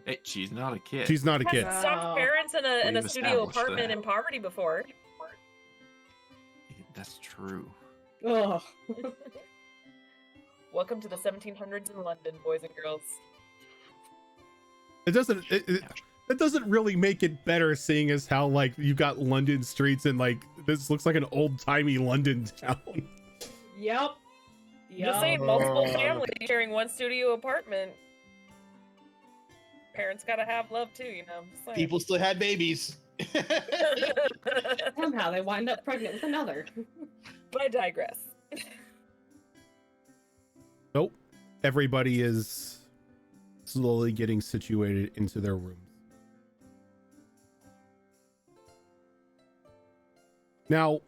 Hey, she's not a kid. She's not a Has kid. stopped parents in a We've studio established apartment that. in poverty before. That's true. Ugh. Welcome to the 1700s in London, boys and girls. It doesn't really make it better, seeing as how like you got London streets and like this looks like an old timey London town. Yep. Just saying, multiple Oh. families sharing one studio apartment. Parents gotta have love too, you know. Just saying. People still had babies. Somehow they wind up pregnant with another. But I digress. Nope. Everybody is slowly getting situated into their rooms. Now,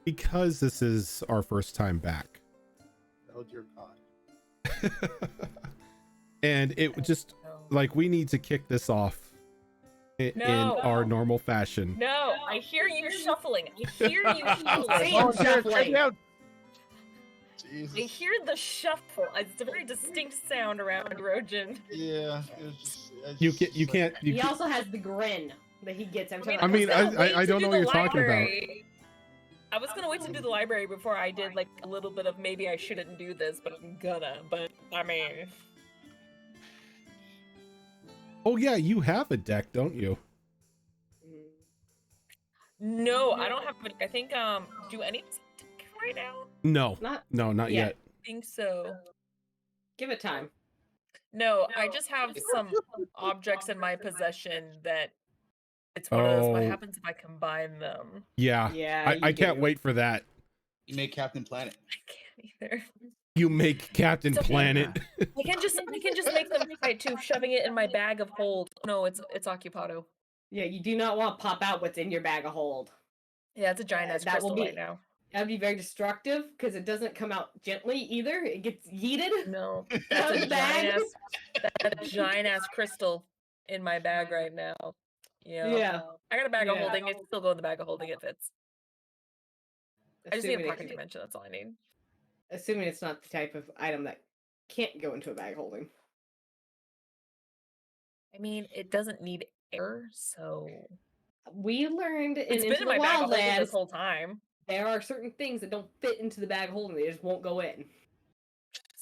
because this is our first time back, Oh dear God. and it just like we need to kick this off in No. our normal fashion. No, I hear you shuffling. I hear you shuffling. Shuffling. I Jesus. hear the shuffle. It's a very distinct sound around Rojan. Yeah. You can't. He also has the grin that he gets every time. I mean, was gonna wait I to don't do know the what you're talking about. library. I was gonna wait to do the library before I did like a little bit of maybe I shouldn't do this, but I'm gonna. But I mean, Oh yeah, you have a deck, don't you? no, I don't have. I think do any of us have a deck right now? No, Not no, not yet. yet. I think so. Give it time. No, I just have some objects in my possession that it's one of those. What Oh. happens if I combine them? Yeah, Yeah, I you can't do. wait for that. You make Captain Planet. I can't either. You make Captain It's okay. Planet. I can just make them tight too, shoving it in my bag of hold. No, it's occupado. Yeah, you do not want to pop out what's in your bag of hold. Yeah, it's a giant ass That will crystal be- right now. That'd be very destructive because it doesn't come out gently either. It gets yeeted. No, Out that's of a the bag. giant ass crystal in my bag right now. Yeah. I got a bag of Yeah. holding. It still go in the bag of holding. It fits. I just need a Assuming it pocket can- dimension. That's all I need. Assuming it's not the type of item that can't go into a bag holding. I mean, it doesn't need air, so We learned in it's been Into in the my bag of holding Wildlands this whole time. there are certain things that don't fit into the bag holding. They just won't go in.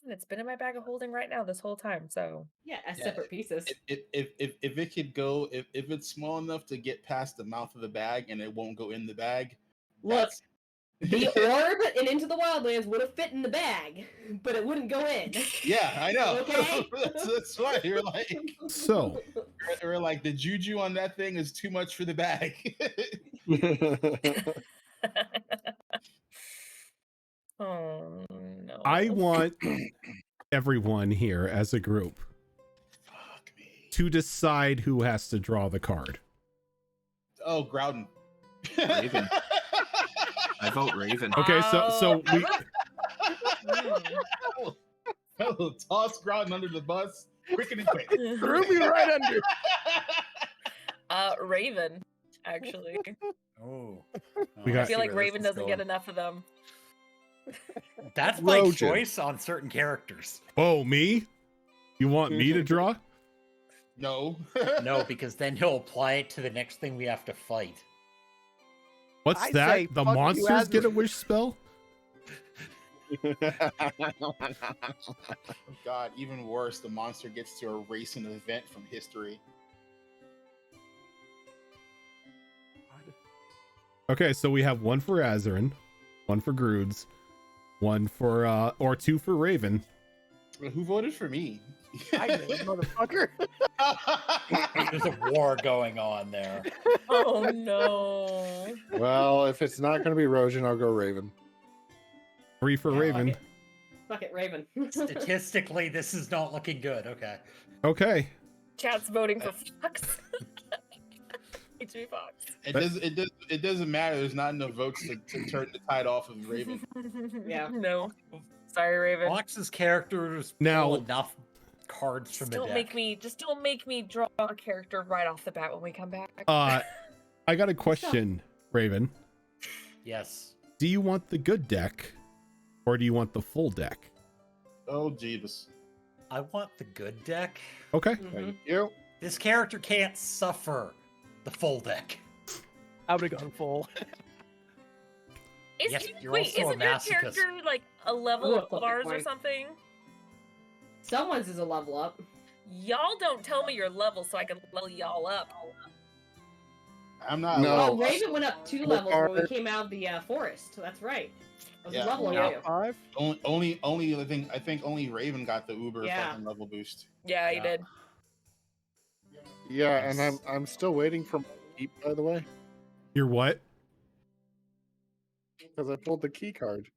It's been in my bag of holding right now this whole time. So Yeah, as Yeah, separate pieces. If it could go, if it's small enough to get past the mouth of the bag and it won't go in the bag. Look, that's- the orb in Into the Wildlands would have fit in the bag, but it wouldn't go in. Yeah, I know. Okay. that's why you're like, So, we're like the juju on that thing is too much for the bag. oh no. I want everyone here as a group Fuck me. to decide who has to draw the card. Oh, Groudon. Raven. I vote Raven. Okay, so we I'll toss Groudon under the bus quick and quick. Threw me right under. Raven, actually. Oh. We I got- feel like Raven doesn't get enough of them. That's my Rojan. choice on certain characters. Oh, me? You want me to draw? No. No, because then he'll apply it to the next thing we have to fight. What's I that? say The fuck you, monsters get a Azrael. wish spell? God, even worse, the monster gets to erase an event from history. Okay, so we have one for Azarin, one for Groods, one for or two for Raven. Who voted for me? I did, motherfucker. There's a war going on there. Oh no. Well, if it's not going to be Rojan, I'll go Raven. 3 for Yeah, Raven. Fuck it, Raven. Statistically, this is not looking good. Okay. Okay. Chat's voting for Fox. HB Fox. It doesn't matter. There's not enough votes to turn the tide off of Raven. Yeah. No. Sorry, Raven. Fox's characters Now- pull enough cards from Just the don't deck. make me draw a character right off the bat when we come back. I got a question, Raven. Yes. Do you want the good deck or do you want the full deck? Oh, Jeebus. I want the good deck. Okay. Mhm. You. This character can't suffer the full deck. I would have gone full. Yes, you're wait, also a isn't your masochist. character like a level Ooh, of flip ours or point. something? Someone's is a level up. Y'all don't tell me your level so I can level y'all up. I'm not. No. Oh, allowed- Raven went up 2 levels when we came out of the forest. That's right. I was Yeah. a level Yeah, ago. 5. Only. I think only Raven got the Uber Yeah. fucking level boost. Yeah, you did. Yeah, and I'm still waiting for my keep, by the way, You're what? because I pulled the key card.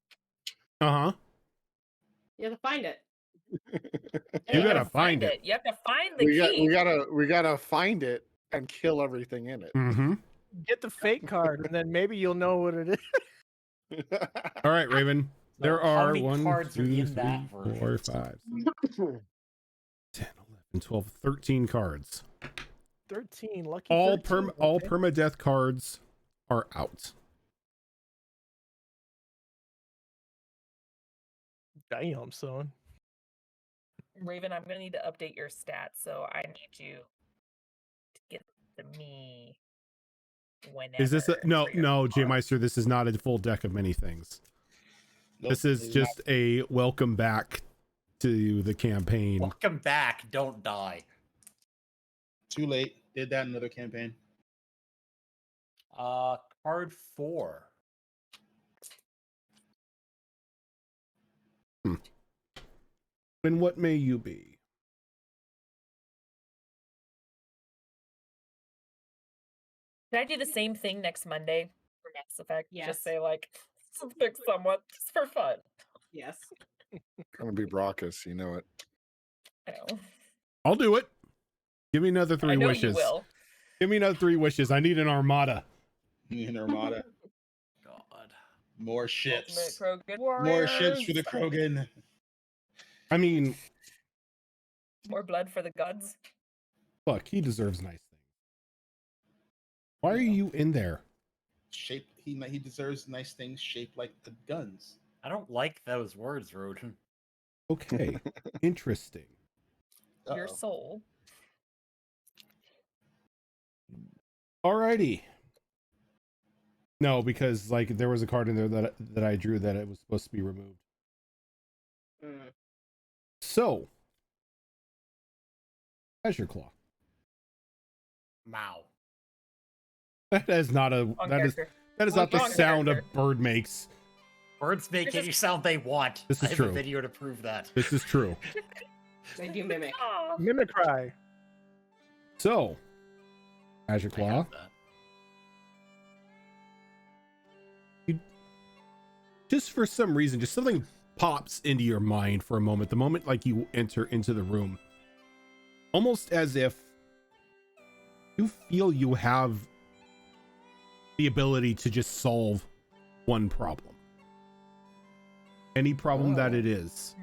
Uh-huh. You have to find it. You gotta find it. You have to find the We key. gotta find it and kill everything in it. Mm-hmm. Get the fake card, and then maybe you'll know what it is. All right, Raven. There how are many 1, cards are 2, in 3, that 4, version? 5, 10, 11, 12, 13 cards. 13. Lucky All 13. all okay. permadeath cards are out. Damn, son. Raven, I'm gonna need to update your stats, so I need you to get to me whenever. Is this a no, for your no, card. J Meister, this is not a full deck of many things. Nope, This is it's just a welcome back to the campaign. Welcome back. Don't die. too late. Did that in another campaign. Card 4. And what may you be? Can I do the same thing next Monday for Mass Effect? Yes. Just say like pick someone just for fun. Yes. Gonna be raucous, you know it. I know. I'll do it. Give me another I 3 know wishes. you will. Give me another 3 wishes. I need an armada. In Armada. God. More ships. Ultimate Krogan More ships for the warriors. Krogan. I mean, More blood for the gods. look, he deserves nice things. Why are you in there? Shape. He deserves nice things shaped like the guns. I don't like those words, Rodin. Okay, interesting. Your Uh-oh. soul. Alrighty. No, because like there was a card in there that I drew that it was supposed to be removed. Mm. So, Azure Claw. Mao. That is not a Wrong that is character. that is not the Wrong sound character. a bird makes. Birds make This any is- sound they want. This I is have true. a video to prove that. This is true. They do mimic. Aw. Mimicry. So, Azure I Claw. have that. Just for some reason, just something pops into your mind for a moment. The moment like you enter into the room, almost as if you feel you have the ability to just solve one problem. Any problem that it is.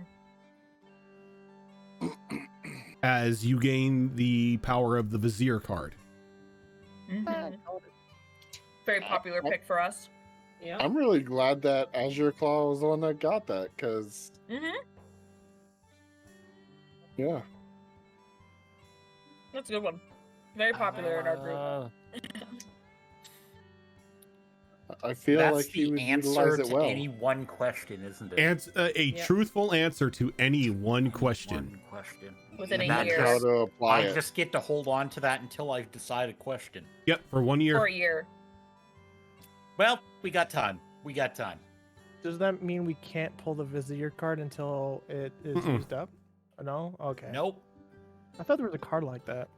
As you gain the power of the Vizier card. Mhm. Very popular pick for us. Yeah. I'm really glad that Azure Claw was the one that got that, because Mm-hmm. yeah, That's a good one. Very popular in our group. I feel That's like he the would answer utilize it to well. any one question, isn't it? A Yep. truthful answer to any one question. One question. Within And a that year. How just- to apply I it. just get to hold on to that until I decide a question. Yep, for 1 year. For a year. Well, we got time. We got time. Does that mean we can't pull the Vizier card until it is Mm-mm. used up? No? Okay. Nope. I thought there was a card like that.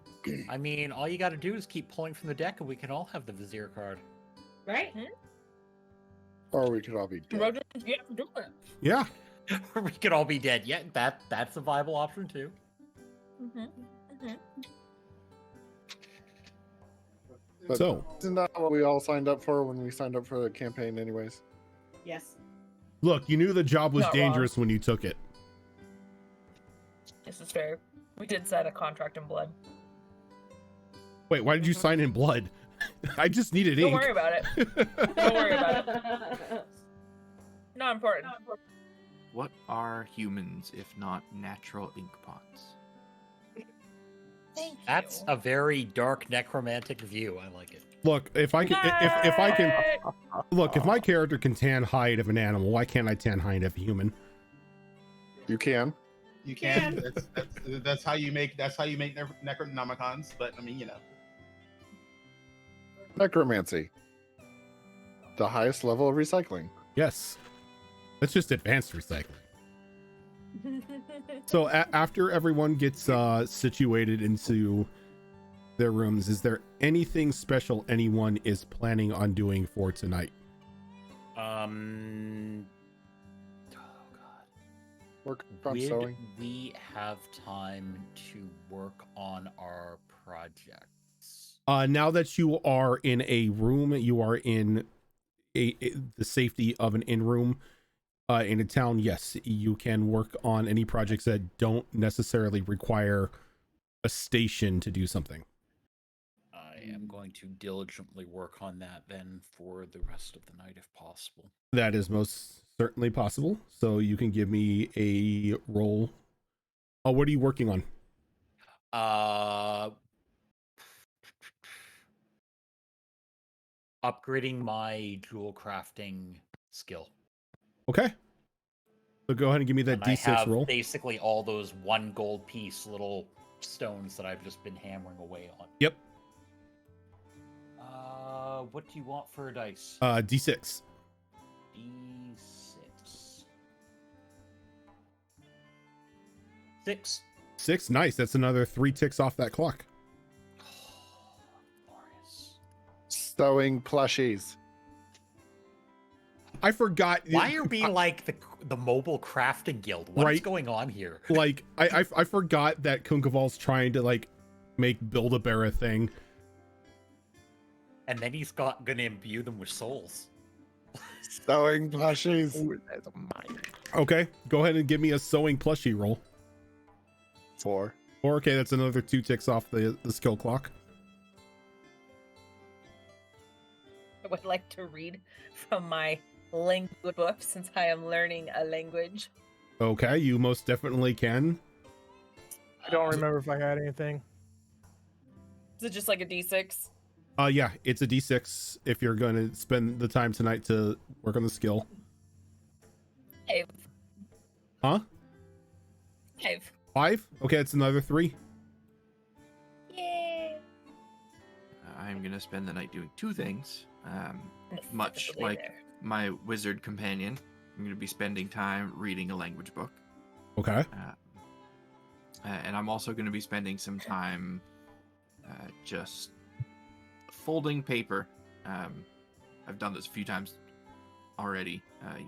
I mean, all you got to do is keep pulling from the deck, and we can all have the Vizier card. Right? Or we could all be dead. Rodent, yeah, do it. Yeah. We could all be dead. Yeah, that's a viable option too. Mm-hmm. But So, isn't that what we all signed up for when we signed up for the campaign anyways? Yes. look, you knew the job was Not wrong. dangerous when you took it. This is fair. We did sign a contract in blood. Wait, why did you sign in blood? I just needed Don't ink. worry about it. Don't worry about it. Not important. What are humans if not natural ink pots? Thank That's you. a very dark necromantic view. I like it. Look, if I can, if I can, Yay! look, if my character can tan hide of an animal, why can't I tan hide of a human? You can. You can. That's how you make. That's how you make Necronomicons. But I mean, you know. Necromancy. The highest level of recycling. Yes. That's just advanced recycling. So after everyone gets situated into their rooms, is there anything special anyone is planning on doing for tonight? Oh god. Work on Would sewing. we have time to work on our projects? Now that you are in a room, you are in the safety of an in-room in a town. Yes, you can work on any projects that don't necessarily require a station to do something. I am going to diligently work on that then for the rest of the night if possible. That is most certainly possible. So you can give me a roll. Oh, what are you working on? Upgrading my jewel crafting skill. Okay. So go ahead and give me that And D6 I have roll. basically all those 1 gold piece little stones that I've just been hammering away on. Yep. What do you want for a dice? D6. D6. 6. 6. Nice. That's another 3 ticks off that clock. Glorious. Sewing plushies. I forgot. Why are we like the mobile crafting guild? What's Right. going on here? Like I forgot that Kunkaval's trying to like make Build-A-Bear a thing. And then he's gonna imbue them with souls. Sewing plushies. Okay, go ahead and give me a sewing plushie roll. 4. Or okay, that's another 2 ticks off the skill clock. I would like to read from my language book since I am learning a language. Okay, you most definitely can. I don't remember if I had anything. Is it just like a D6? Yeah, it's a D6 if you're going to spend the time tonight to work on the skill. 5. Huh? 5. 5? Okay, it's another 3. Yay! I'm gonna spend the night doing 2 things. Much like my wizard companion, I'm gonna be spending time reading a language book. Okay. And I'm also gonna be spending some time just folding paper. I've done this a few times already,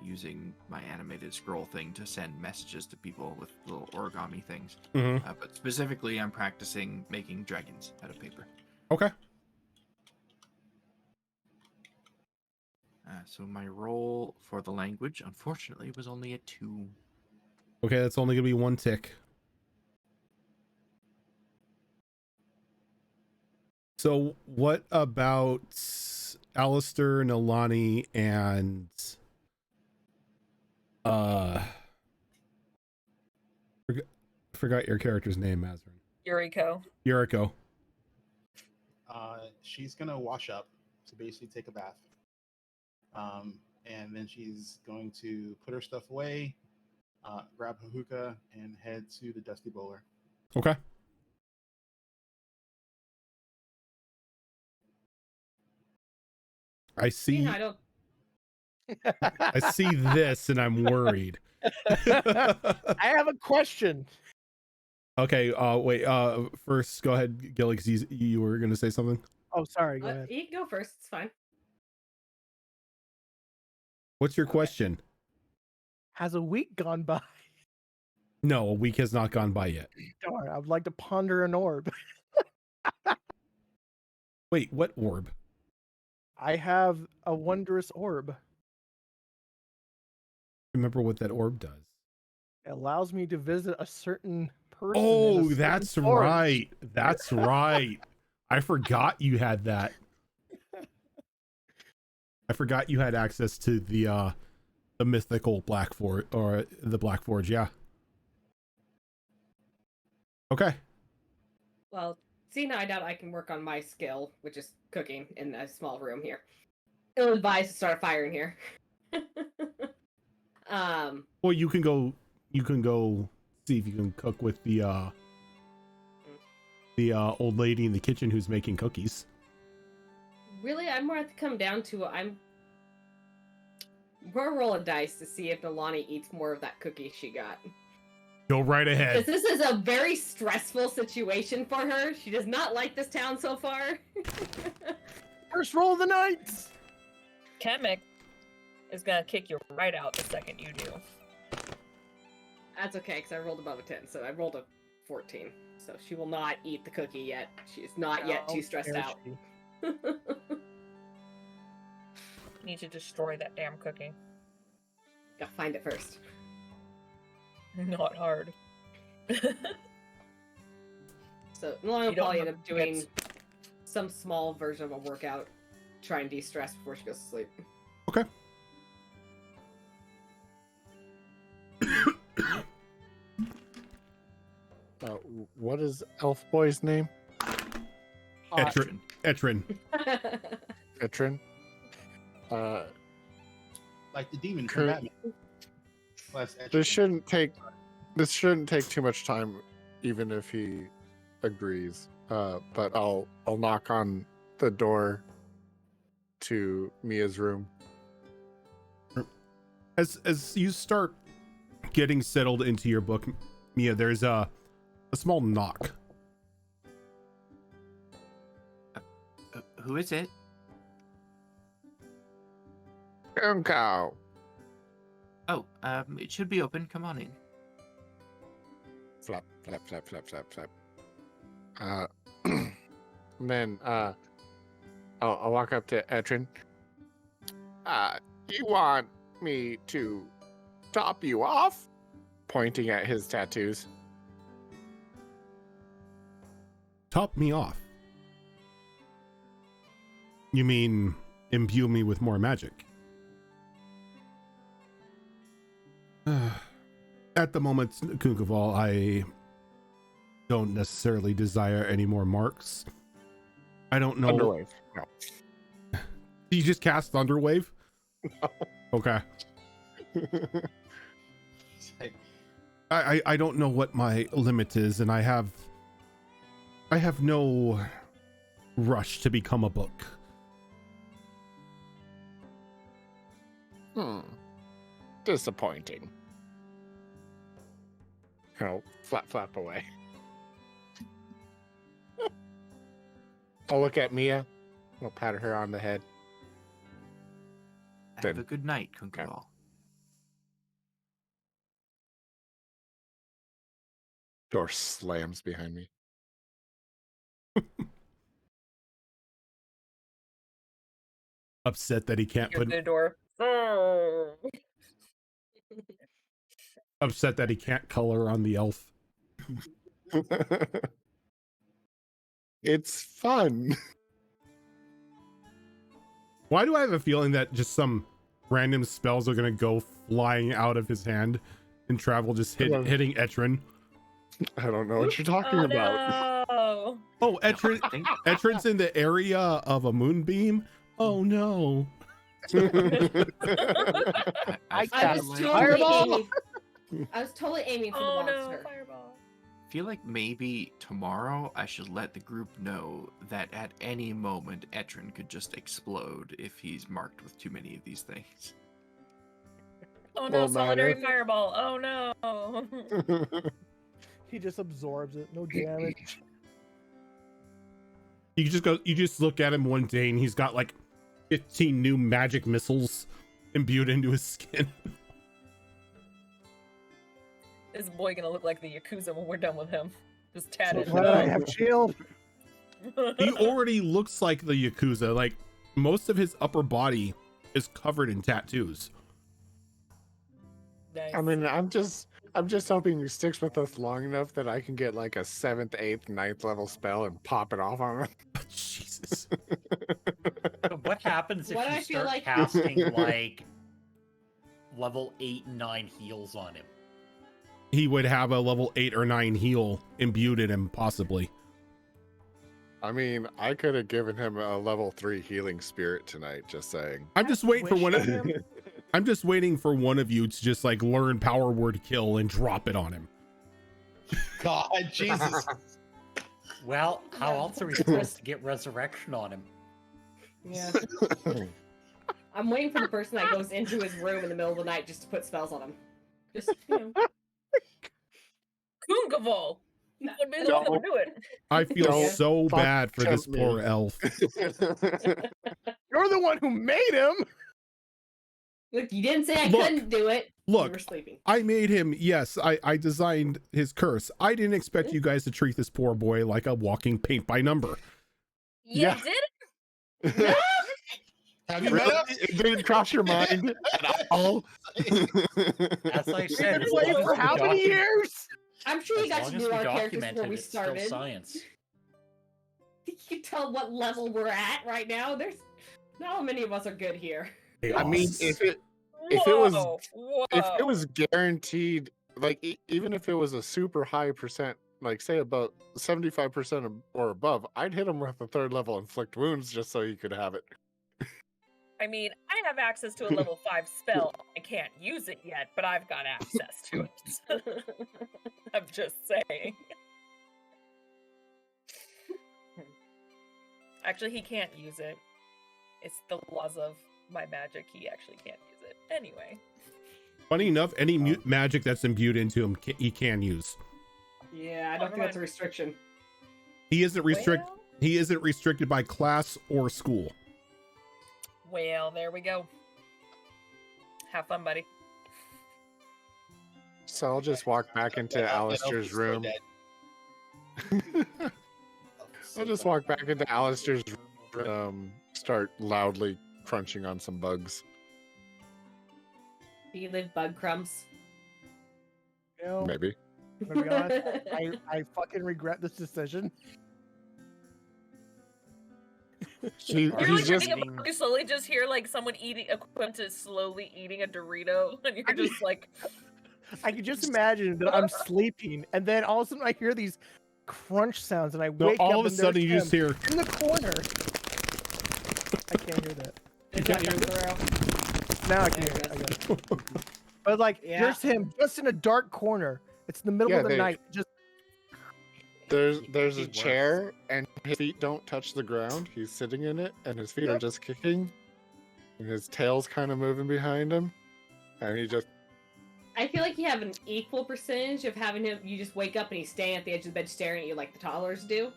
using my animated scroll thing to send messages to people with little origami things. Mm-hmm. But specifically, I'm practicing making dragons out of paper. Okay. So my roll for the language, unfortunately, was only a 2. Okay, that's only going to be 1 tick. So what about Alistair, Nalani, and forgot your character's name, Mazrin. Yuriko. She's gonna wash up, to basically take a bath, and then she's going to put her stuff away, grab her hookah, and head to the Dusty Bowler. Okay. I see. Yeah, I don't. I see this, and I'm worried. I have a question. Okay. Wait. First, go ahead, Gilly, 'cause you were going to say something. Oh, sorry. Go ahead. You can go first. It's fine. What's your question? Has a week gone by? No, a week has not gone by yet. Darn, I would like to ponder an orb. Wait, what orb? I have a wondrous orb. Remember what that orb does? It allows me to visit a certain person. in a Oh, certain that's forest. right. That's right. I forgot you had that. I forgot you had access to the mythical Black Forge, or the Black Forge. Yeah. Okay. Well, see, now I doubt I can work on my skill, which is cooking in a small room here. Ill advised to start firing here. Well, you can go see if you can cook with the old lady in the kitchen who's making cookies. Really, I'm more have to come down to we're gonna roll a dice to see if Nalani eats more of that cookie she got. Go right ahead. Because this is a very stressful situation for her. She does not like this town so far. First roll of the night. Kamek is gonna kick you right out the second you do. That's okay, because I rolled above a 10, so I rolled a 14. So she will not eat the cookie yet. She is not yet too stressed dare out. she. Need to destroy that damn cookie. Gotta find it first. Not hard. So Nalani will You don't probably have end up to doing get- some small version of a workout, try and de-stress before she goes to sleep. Okay. What is Elf Boy's name? Etrin. Etrin. Etrin. Like the demon Kurt- from Batman. Less This shouldn't take too much time, even if he agrees. But I'll knock on the door to Mia's room. As you start getting settled into your book, Mia, there's a small knock. Who is it? Cow. Oh, it should be open. Come on in. Flap, flap, flap, flap, flap, flap. And then I'll walk up to Etrin. You want me to top you off? Pointing at his tattoos. Top me off. You mean imbue me with more magic? At the moment, Kunkaval, I don't necessarily desire any more marks. I don't know. Thunderwave. No. You just cast Thunderwave? No. Okay. I don't know what my limit is, and I have no rush to become a book. Disappointing. Oh, flap away. I'll look at Mia. I'll pat her on the head. Have Then- a good night, Kunkaval. Door slams behind me. Upset that he can't Hear put. the door. Oh. Upset that he can't color on the elf. It's fun. Why do I have a feeling that just some random spells are gonna go flying out of his hand and travel just hitting Etrin? I don't know what you're talking about. No. Oh, Etrin, I think Etrin's in the area of a moonbeam. Oh no! I I feel was like, totally Fireball! aiming. I was totally aiming for Oh the no, monster. fireball. feel like maybe tomorrow I should let the group know that at any moment Etrin could just explode if he's marked with too many of these things. Oh no, Won't solitary matter. fireball. Oh no. He just absorbs it. No damage. You just look at him one day and he's got like 15 new magic missiles imbued into his skin. This boy gonna look like the Yakuza when we're done with him. Just So tatted. glad I have shield. He already looks like the Yakuza. Like most of his upper body is covered in tattoos. Nice. I mean, I'm just hoping he sticks with us long enough that I can get like a 7th, 8th, 9th level spell and pop it off on him. Jesus. But what happens if What I you feel start like- casting like level 8 and 9 heals on him? He would have a level 8 or 9 heal imbued in him, possibly. I mean, I could have given him a level 3 healing spirit tonight, just saying. I'm just waiting for Wish one of him. I'm just waiting for one of you to just like learn power word kill and drop it on him. God, Jesus. Well, how else are we supposed to get resurrection on him? Yeah. I'm waiting for the person that goes into his room in the middle of the night just to put spells on him. Just, Kungavol. That would be the one that would do it. I feel Don't so fuck bad for this tempt me. poor elf. You're the one who made him. Look, you didn't say I Look, couldn't do it. You Look, were sleeping. I made him. Yes, I designed his curse. I didn't expect you guys to treat this poor boy like a walking paint by number. You Yeah. did it? Have you met Really? us? It didn't cross your mind at all? As I said, as Wait, long as for we how many years? I'm sure you As got long to as know we our characters documented before we it's still started. science. You can tell what level we're at right now. There's not how many of us are good here. I mean, if it was guaranteed, like even if it was a super high percent, like say about 75% or above, I'd hit him with a 3rd level inflict wounds just so he could have it. I mean, I have access to a level 5 spell. I can't use it yet, but I've got access to it. I'm just saying. Actually, he can't use it. It's the laws of my magic. He actually can't use it. Anyway. Funny enough, any magic that's imbued into him, he can use. Yeah, I don't think that's a restriction. He isn't He isn't restricted by class or school. Well, there we go. Have fun, buddy. So I'll just walk back into Alistair's room. I'll just walk back into Alistair's room, start loudly crunching on some bugs. Do you live bug crumbs? You know, Maybe. to be honest, I fucking regret this decision. You're like He's just eating a bug, you slowly just hear like someone equipped to slowly eating a Dorito, and you're just like, I can just imagine that I'm sleeping, and then all of a sudden I hear these crunch sounds, and I wake up. All of a and sudden there's you just him hear. in the corner. I can't hear that. You can't hear that? Now I can hear it. I got it. But like, there's him just in a dark corner. It's in the middle of the night. Just there's a chair, and his feet don't touch the ground. He's sitting in it, and his feet are just kicking, and his tail's kind of moving behind him, and he just. I feel like you have an equal percentage of having him. You just wake up and he's standing at the edge of the bed staring at you like the toddlers do.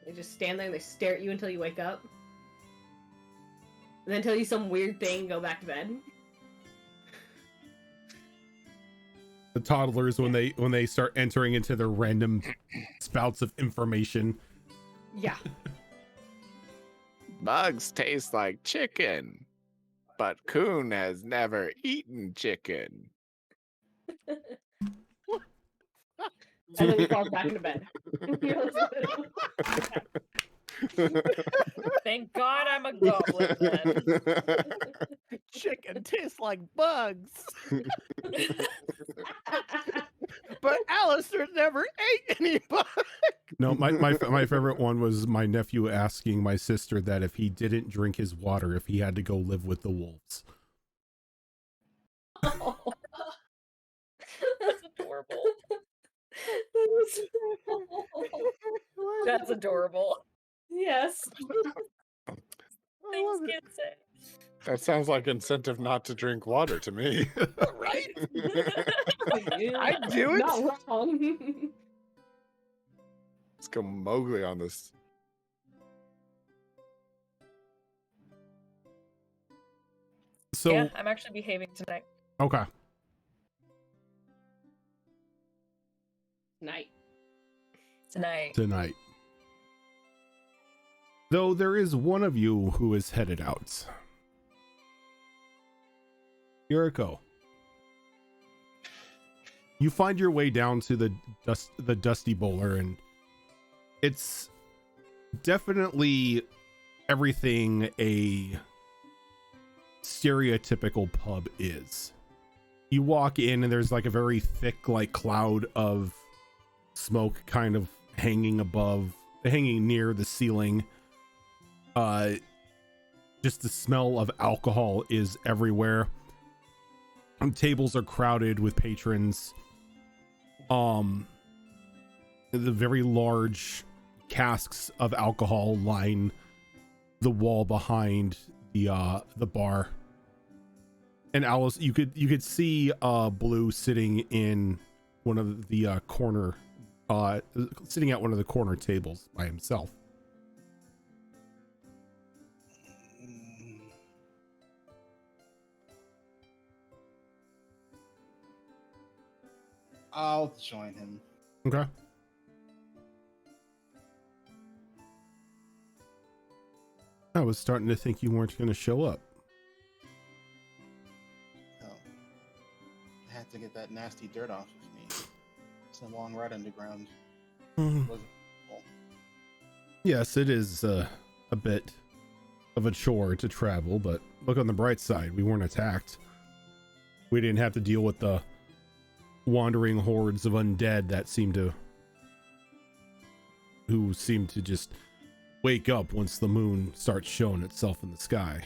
They just stand there and they stare at you until you wake up, and then tell you some weird thing and go back to bed. The toddlers when they start entering into their random spouts of information. Yeah. Bugs taste like chicken, but Coon has never eaten chicken. And then he falls back into bed. thank God I'm a goblin then. chicken tastes like bugs. But Alistair never ate any bugs. No, my favorite one was my nephew asking my sister that if he didn't drink his water, if he had to go live with the wolves. Oh. That's adorable. That's adorable. Yes. Things can't say. That sounds like incentive not to drink water to me. Right? I do it. Not wrong. Let's go Mowgli on this. So yeah, I'm actually behaving tonight. okay. Tonight. Though there is one of you who is headed out. Yuriko. You find your way down to the Dusty Bowler, and it's definitely everything a stereotypical pub is. You walk in and there's like a very thick like cloud of smoke kind of hanging near the ceiling. Just the smell of alcohol is everywhere. Tables are crowded with patrons. The very large casks of alcohol line the wall behind the bar. And Alice, you could see Blue sitting in one of the corner, sitting at one of the corner tables by himself. I'll join him. Okay. I was starting to think you weren't going to show up. Oh. I had to get that nasty dirt off of me. It's a long ride underground. Wasn't cool. Yes, it is a bit of a chore to travel, but look on the bright side. We weren't attacked. We didn't have to deal with the wandering hordes of undead that seem to just wake up once the moon starts showing itself in the sky.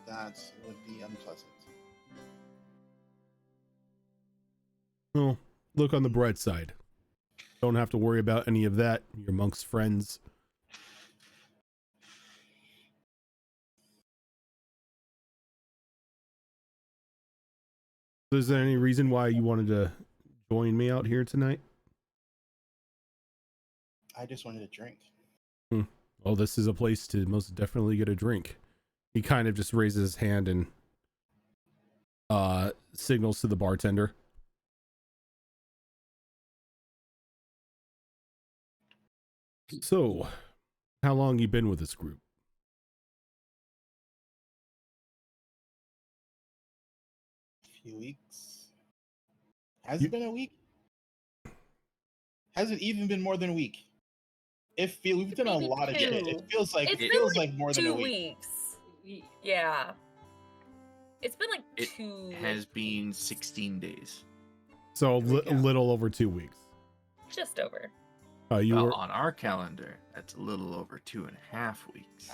That would be unpleasant. Well, look on the bright side. Don't have to worry about any of that. You're amongst friends. Is there any reason why you wanted to join me out here tonight? I just wanted a drink. Well, this is a place to most definitely get a drink. He kind of just raises his hand and signals to the bartender. So, how long you been with this group? A few weeks. Has it been a week? Has it even been more than a week? We've done a lot of shit. It feels like more than a week. 2 weeks. Yeah. It's been like It 2. has been 16 days. So a little over 2 weeks. Just over. You Well, were on our calendar, that's a little over 2.5 weeks.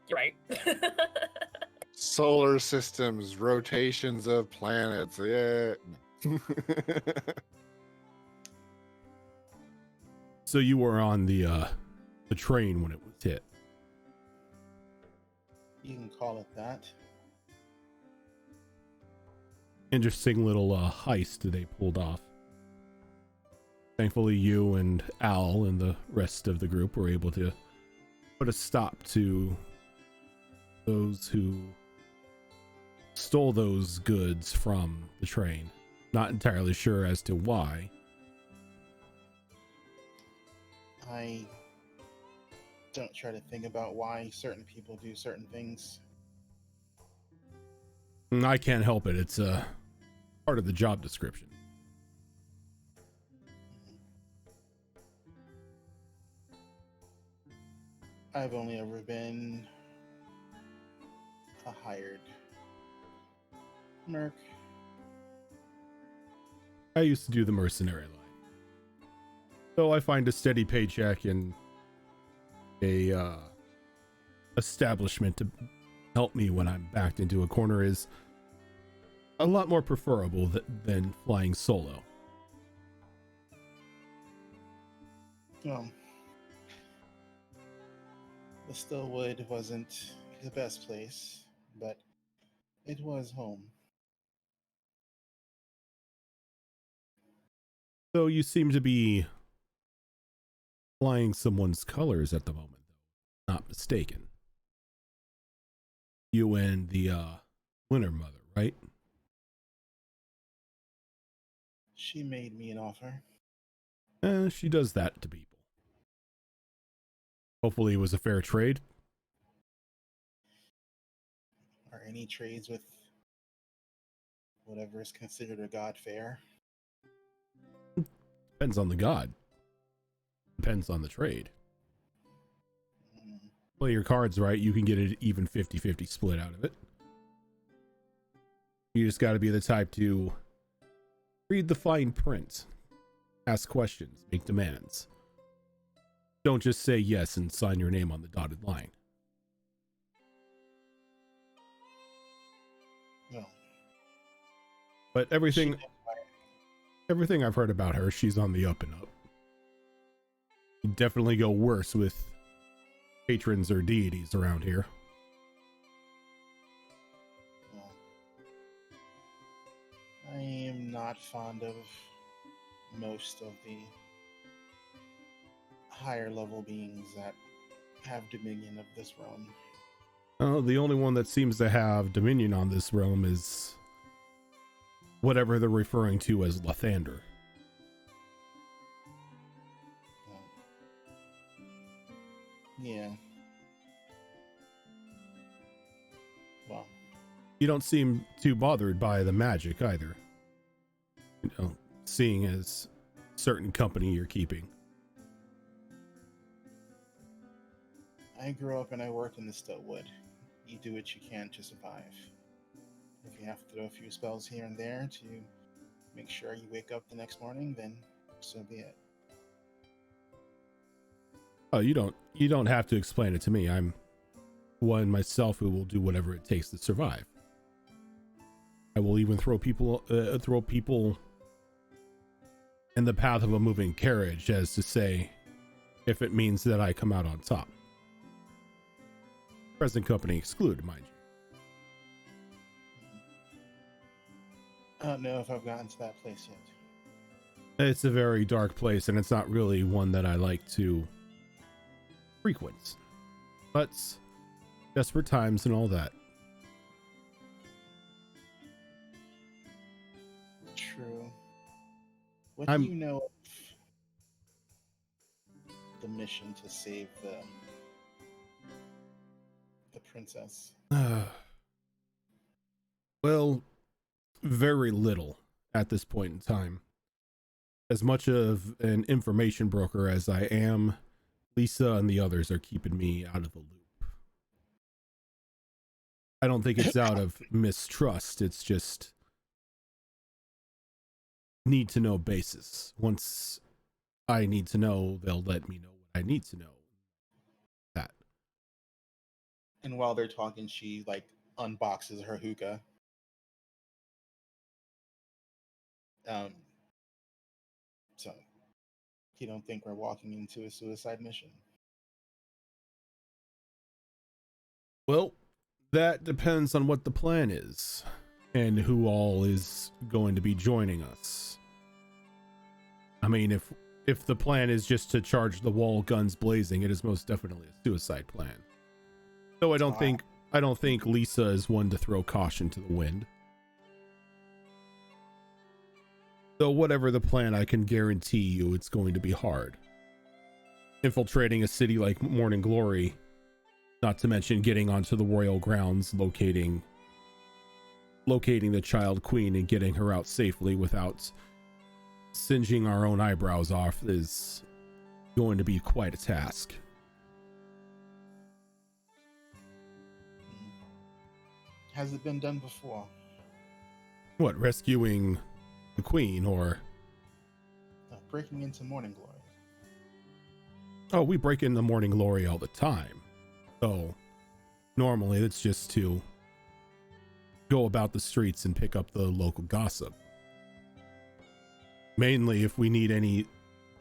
You're right. Solar systems, rotations of planets. Yeah. So you were on the train when it was hit. You can call it that. Interesting little heist they pulled off. Thankfully, you and Al and the rest of the group were able to put a stop to those who stole those goods from the train. Not entirely sure as to why. I don't try to think about why certain people do certain things. I can't help it. It's part of the job description. I've only ever been a hired merc. I used to do the mercenary line. So I find a steady paycheck and a establishment to help me when I'm backed into a corner is a lot more preferable than flying solo. Well, the Stillwood wasn't the best place, but it was home. So you seem to be flying someone's colors at the moment, though. Not mistaken. You and the Winter Mother, right? She made me an offer. She does that to people. Hopefully it was a fair trade. Are any trades with whatever is considered a god fair? Depends on the god. Depends on the trade. Play your cards right, you can get an even 50-50 split out of it. You just got to be the type to read the fine print, ask questions, make demands. Don't just say yes and sign your name on the dotted line. No. But everything Everything I've heard about her, she's on the up and up. You'd definitely go worse with patrons or deities around here. Well, I am not fond of most of the higher level beings that have dominion of this realm. The only one that seems to have dominion on this realm is whatever they're referring to as Lathander. Yeah. Well, You don't seem too bothered by the magic either. You know, seeing as certain company you're keeping. I grew up and I worked in the Stillwood. You do what you can to survive. If you have to throw a few spells here and there to make sure you wake up the next morning, then so be it. Oh, you don't have to explain it to me. I'm one myself who will do whatever it takes to survive. I will even throw people in the path of a moving carriage, as to say, if it means that I come out on top. Present company excluded, mind you. I don't know if I've gotten to that place yet. It's a very dark place, and it's not really one that I like to frequent. But desperate times and all that. True. What do you know of the mission to save the princess? Well, very little at this point in time. As much of an information broker as I am, Lisa and the others are keeping me out of the loop. I don't think it's out of mistrust. It's just need to know basis. Once I need to know, they'll let me know what I need to know. That. And while they're talking, she like unboxes her hookah. So you don't think we're walking into a suicide mission? Well, that depends on what the plan is and who all is going to be joining us. I mean, if the plan is just to charge the wall guns blazing, it is most definitely a suicide plan. So I don't think Lisa is one to throw caution to the wind. So whatever the plan, I can guarantee you it's going to be hard. Infiltrating a city like Morning Glory, not to mention getting onto the royal grounds, locating the child queen and getting her out safely without singeing our own eyebrows off, is going to be quite a task. Has it been done before? What, rescuing the queen or breaking into Morning Glory? Oh, we break into Morning Glory all the time. So normally it's just to go about the streets and pick up the local gossip. Mainly if we need any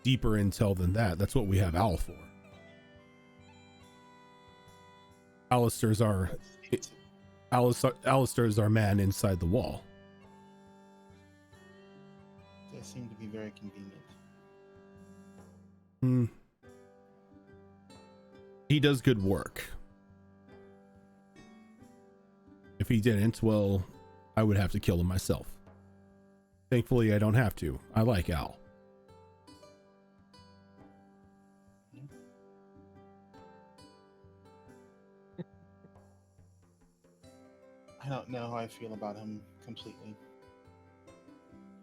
deeper intel than that, that's what we have Al for. Alistair's our man inside the wall. They seem to be very convenient. He does good work. If he didn't, well, I would have to kill him myself. Thankfully, I don't have to. I like Al. I don't know how I feel about him completely.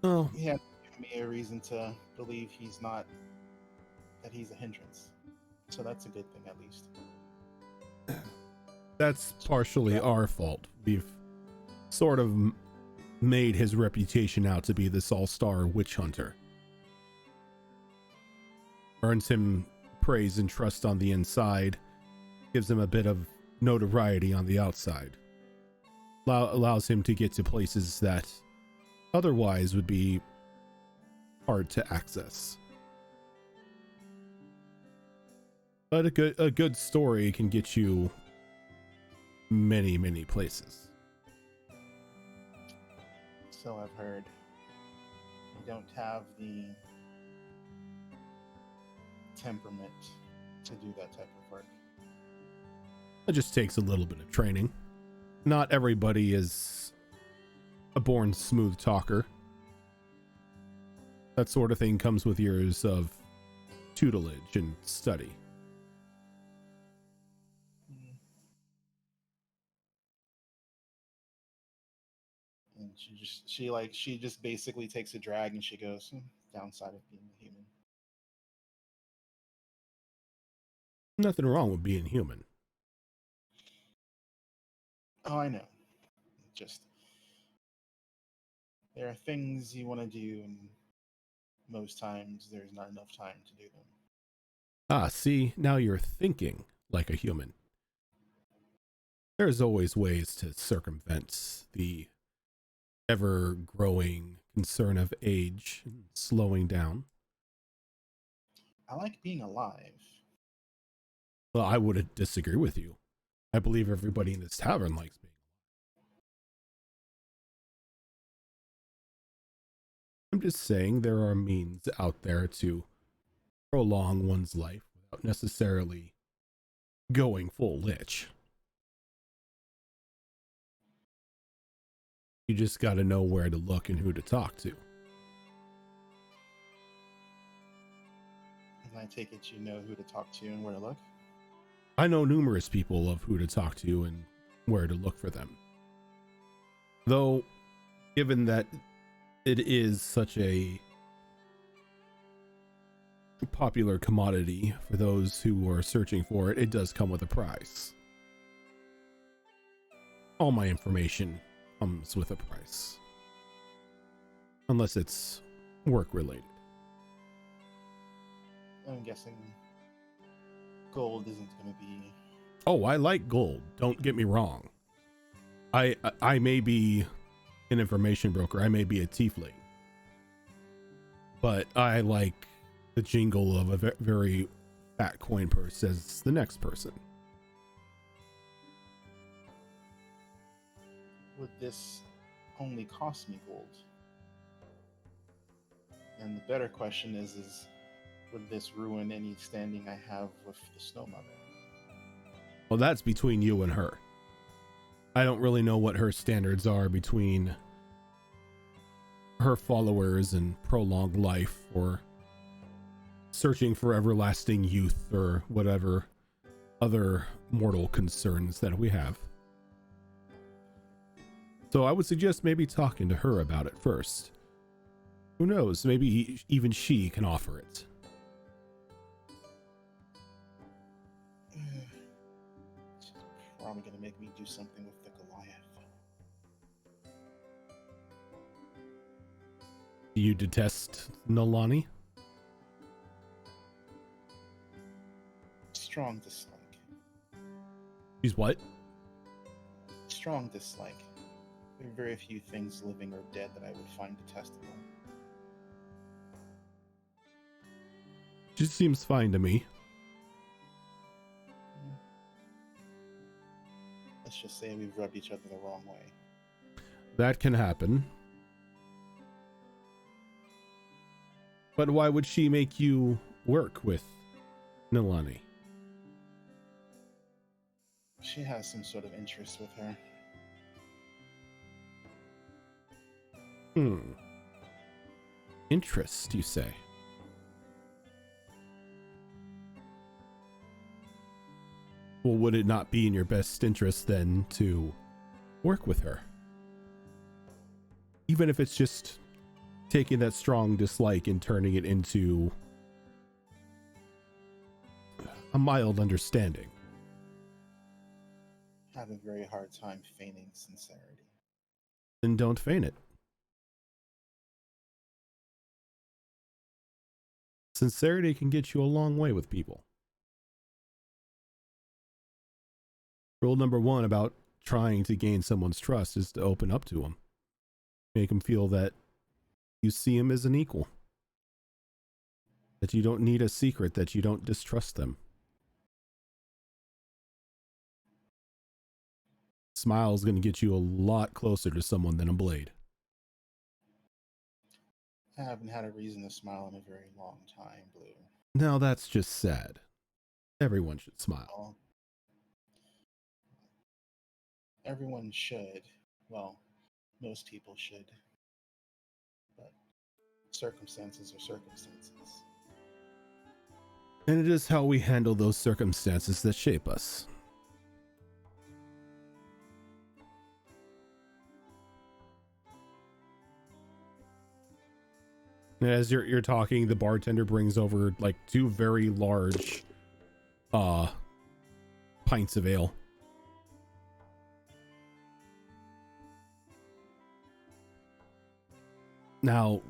Oh, He has given me a reason to believe he's a hindrance. So that's a good thing, at least. that's partially our fault. We've sort of made his reputation out to be this all-star witch hunter. Earns him praise and trust on the inside, gives him a bit of notoriety on the outside. Allows him to get to places that otherwise would be hard to access. But a good story can get you many, many places. So I've heard. You don't have the temperament to do that type of work. It just takes a little bit of training. Not everybody is a born smooth talker. That sort of thing comes with years of tutelage and study. And she just basically takes a drag and she goes, downside of being a human. Nothing wrong with being human. Oh, I know. Just there are things you want to do, and most times there's not enough time to do them. Ah, see, now you're thinking like a human. There's always ways to circumvent the ever-growing concern of age and slowing down. I like being alive. Well, I wouldn't disagree with you. I believe everybody in this tavern likes being. I'm just saying there are means out there to prolong one's life without necessarily going full lich. You just got to know where to look and who to talk to. And I take it you know who to talk to and where to look? I know numerous people of who to talk to and where to look for them. Though, given that it is such a popular commodity for those who are searching for it, it does come with a price. All my information comes with a price. Unless it's work related. I'm guessing gold isn't going to be... Oh, I like gold. Don't get me wrong. I may be an information broker. I may be a tiefling. But I like the jingle of a very fat coin purse as the next person. Would this only cost me gold? And the better question is would this ruin any standing I have with the Snow Mother? Well, that's between you and her. I don't really know what her standards are between her followers and prolonged life, or searching for everlasting youth, or whatever other mortal concerns that we have. So I would suggest maybe talking to her about it first. Who knows, maybe even she can offer it. She's probably going to make me do something with the Goliath. Do you detest Nalani? Strong dislike. She's what? Strong dislike. There are very few things living or dead that I would find detestable. She seems fine to me. Let's just say we've rubbed each other the wrong way. That can happen. But why would she make you work with Nalani? She has some sort of interest with her. Interest, you say? Well, would it not be in your best interest then to work with her? Even if it's just taking that strong dislike and turning it into a mild understanding. I have a very hard time feigning sincerity. Then don't feign it. Sincerity can get you a long way with people. Rule number one about trying to gain someone's trust is to open up to them. Make them feel that you see him as an equal. That you don't need a secret, that you don't distrust them. Smile is going to get you a lot closer to someone than a blade. I haven't had a reason to smile in a very long time, Blue. Now that's just sad. Everyone should smile. Well, everyone should. Well, most people should. But circumstances are circumstances. And it is how we handle those circumstances that shape us. And as you're talking, the bartender brings over like 2 very large pints of ale. Now,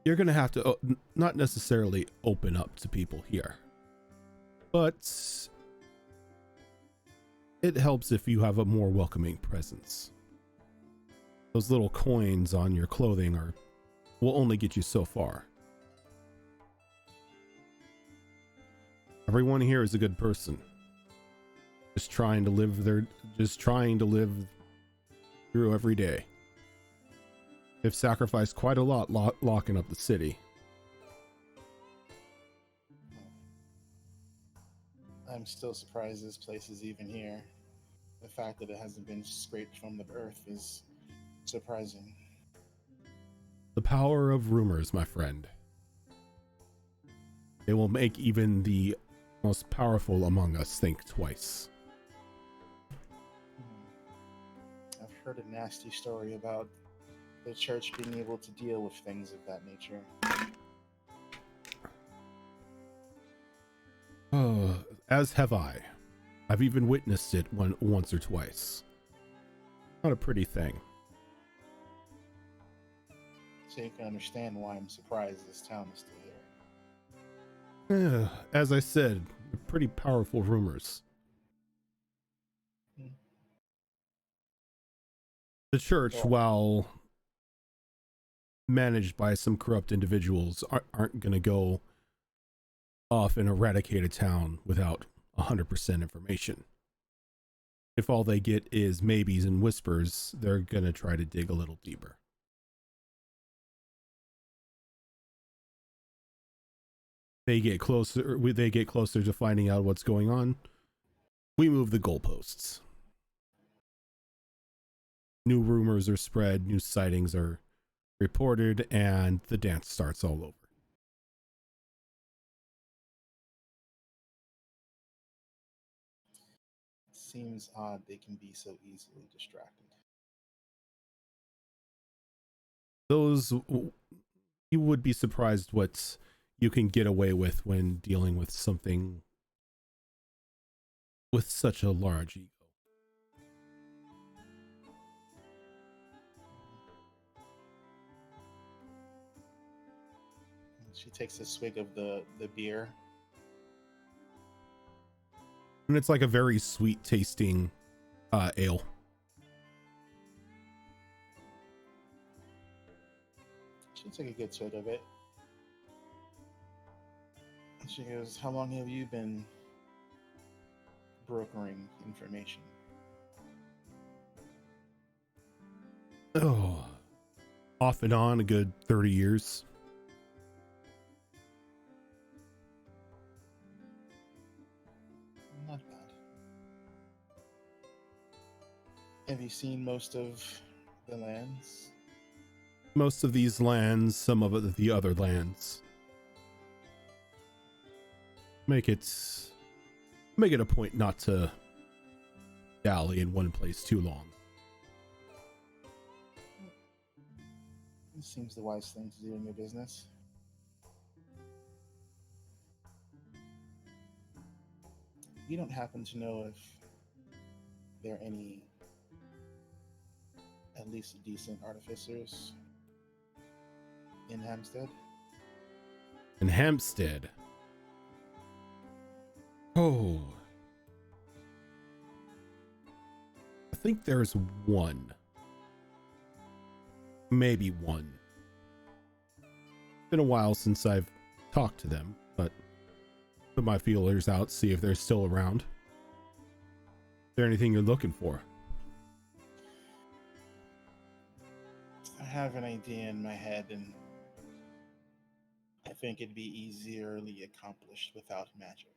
you're going to have to not necessarily open up to people here, but it helps if you have a more welcoming presence. Those little coins on your clothing will only get you so far. Everyone here is a good person. Just trying to live through every day. They've sacrificed quite a lot locking up the city. I'm still surprised this place is even here. The fact that it hasn't been scraped from the earth is surprising. The power of rumors, my friend. They will make even the most powerful among us think twice. I've heard a nasty story about the church being able to deal with things of that nature. As have I. I've even witnessed it once or twice. Not a pretty thing. So you can understand why I'm surprised this town is still here. As I said, pretty powerful rumors. The church, while managed by some corrupt individuals, aren't going to go off and eradicate a town without 100% information. If all they get is maybes and whispers, they're going to try to dig a little deeper. They get closer to finding out what's going on. We move the goalposts. New rumors are spread, new sightings are reported, and the dance starts all over. Seems odd they can be so easily distracted. You would be surprised what you can get away with when dealing with something with such a large ego. She takes a swig of the beer. And it's like a very sweet tasting ale. She took a good swig of it. She goes, "How long have you been brokering information?" Oh, off and on a good 30 years. Not bad. Have you seen most of the lands? Most of these lands, some of the other lands. Make it a point not to dally in one place too long. This seems the wise thing to do in your business. You don't happen to know if there are any, at least decent artificers in Hampstead? In Hampstead? Oh. I think there's one. Maybe one. Been a while since I've talk to them, but put my feelers out, see if they're still around. Is there anything you're looking for? I have an idea in my head, and I think it'd be easily accomplished without magic.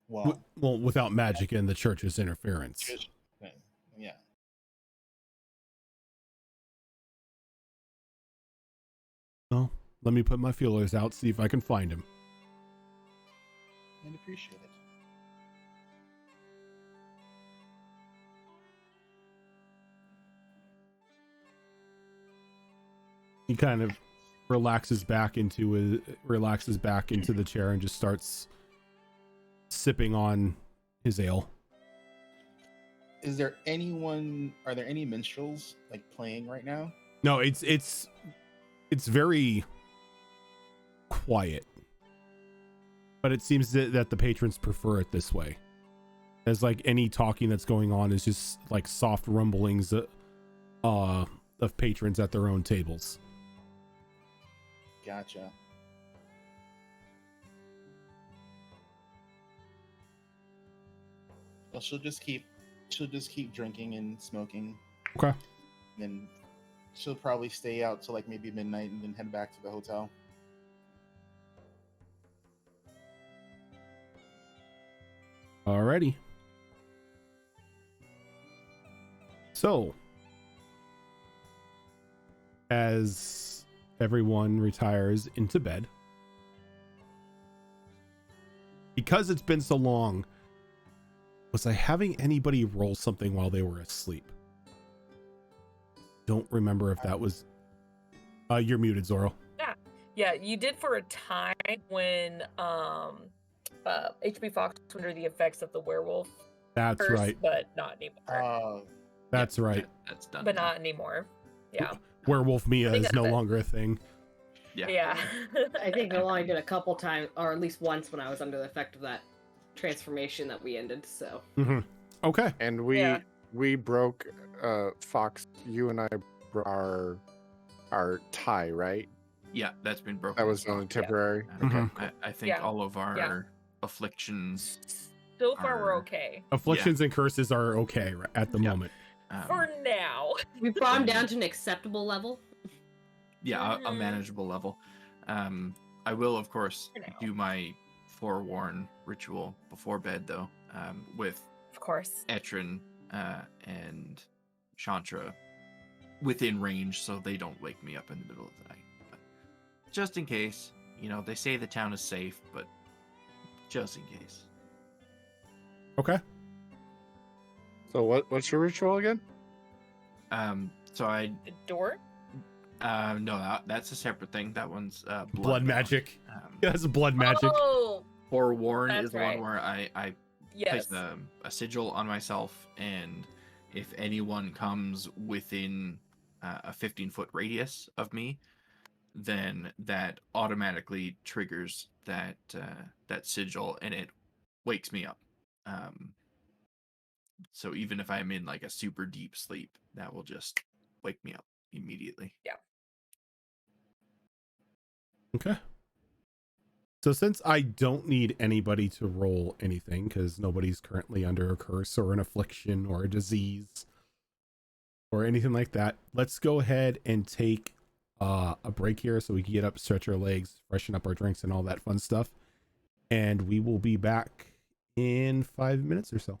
Well, Well, without magic and the church's interference. just- yeah. Well, let me put my feelers out, see if I can find him. I'd appreciate it. He kind of relaxes back into the chair and just starts sipping on his ale. Are there any minstrels like playing right now? No, it's very quiet, but it seems that the patrons prefer it this way, as like any talking that's going on is just like soft rumblings of patrons at their own tables. Gotcha. Well, she'll just keep drinking and smoking. Okay. Then she'll probably stay out till like maybe midnight and then head back to the hotel. Alrighty. So, as everyone retires into bed, because it's been so long, was I having anybody roll something while they were asleep? Don't remember if that was... you're muted, Zoro. Yeah, you did for a time when HB Fox was under the effects of the werewolf That's curse, right. but not anymore. That's right. That's done. But not anymore. Yeah. Werewolf Mia think is no that's it. longer a thing. Yeah. I think I only did a couple times, or at least once when I was under the effect of that transformation that we ended. So Mm-hmm. Okay. And Yeah. we broke Fox. You and I broke our tie, right? Yeah, that's been broken. That was as well. only temporary. Mhm. I think Yeah. all of our Yeah. afflictions. So far, we're Are- okay. Afflictions and curses are okay at the Yeah. moment. For now. we brought him down to an acceptable level. Yeah, a Mhm. manageable level. I will, of course, For now. do my forewarn ritual before bed, though, with Of course. Etrin and Chantra within range, so they don't wake me up in the middle of the night. But just in case, they say the town is safe, but just in case. Okay. So what's your ritual again? So I The door? no, that's a separate thing. That one's Blood magic. Um, That's blood magic. Oh, Forewarn That's is the right. one where I yes. place a sigil on myself, and if anyone comes within a 15-foot radius of me, then that automatically triggers that sigil, and it wakes me up. So even if I'm in like a super deep sleep, that will just wake me up immediately. Okay. So since I don't need anybody to roll anything, because nobody's currently under a curse or an affliction or a disease or anything like that, let's go ahead and take a break here so we can get up, stretch our legs, freshen up our drinks and all that fun stuff. And we will be back in 5 minutes or so.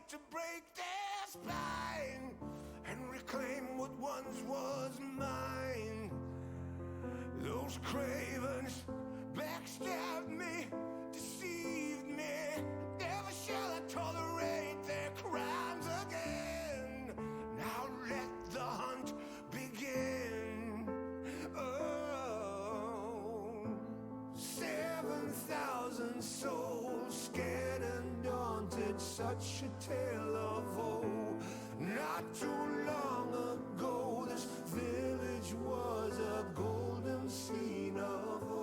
fight to break their spine and reclaim what once was mine. Those cravens backstabbed me, deceived me. Never shall I tolerate their crimes again. Now let the hunt begin. Oh, 7,000 souls scared and daunted, such a tale of woe. Not too long ago, this village was a golden scene of hope.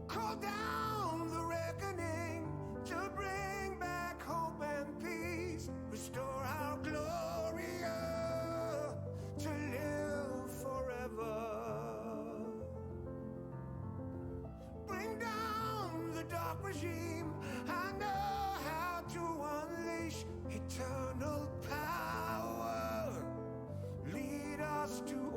Call down the reckoning to bring back hope and peace. Restore our Gloria to live forever. Bring down the dark regime. I know how to unleash eternal power. Lead us to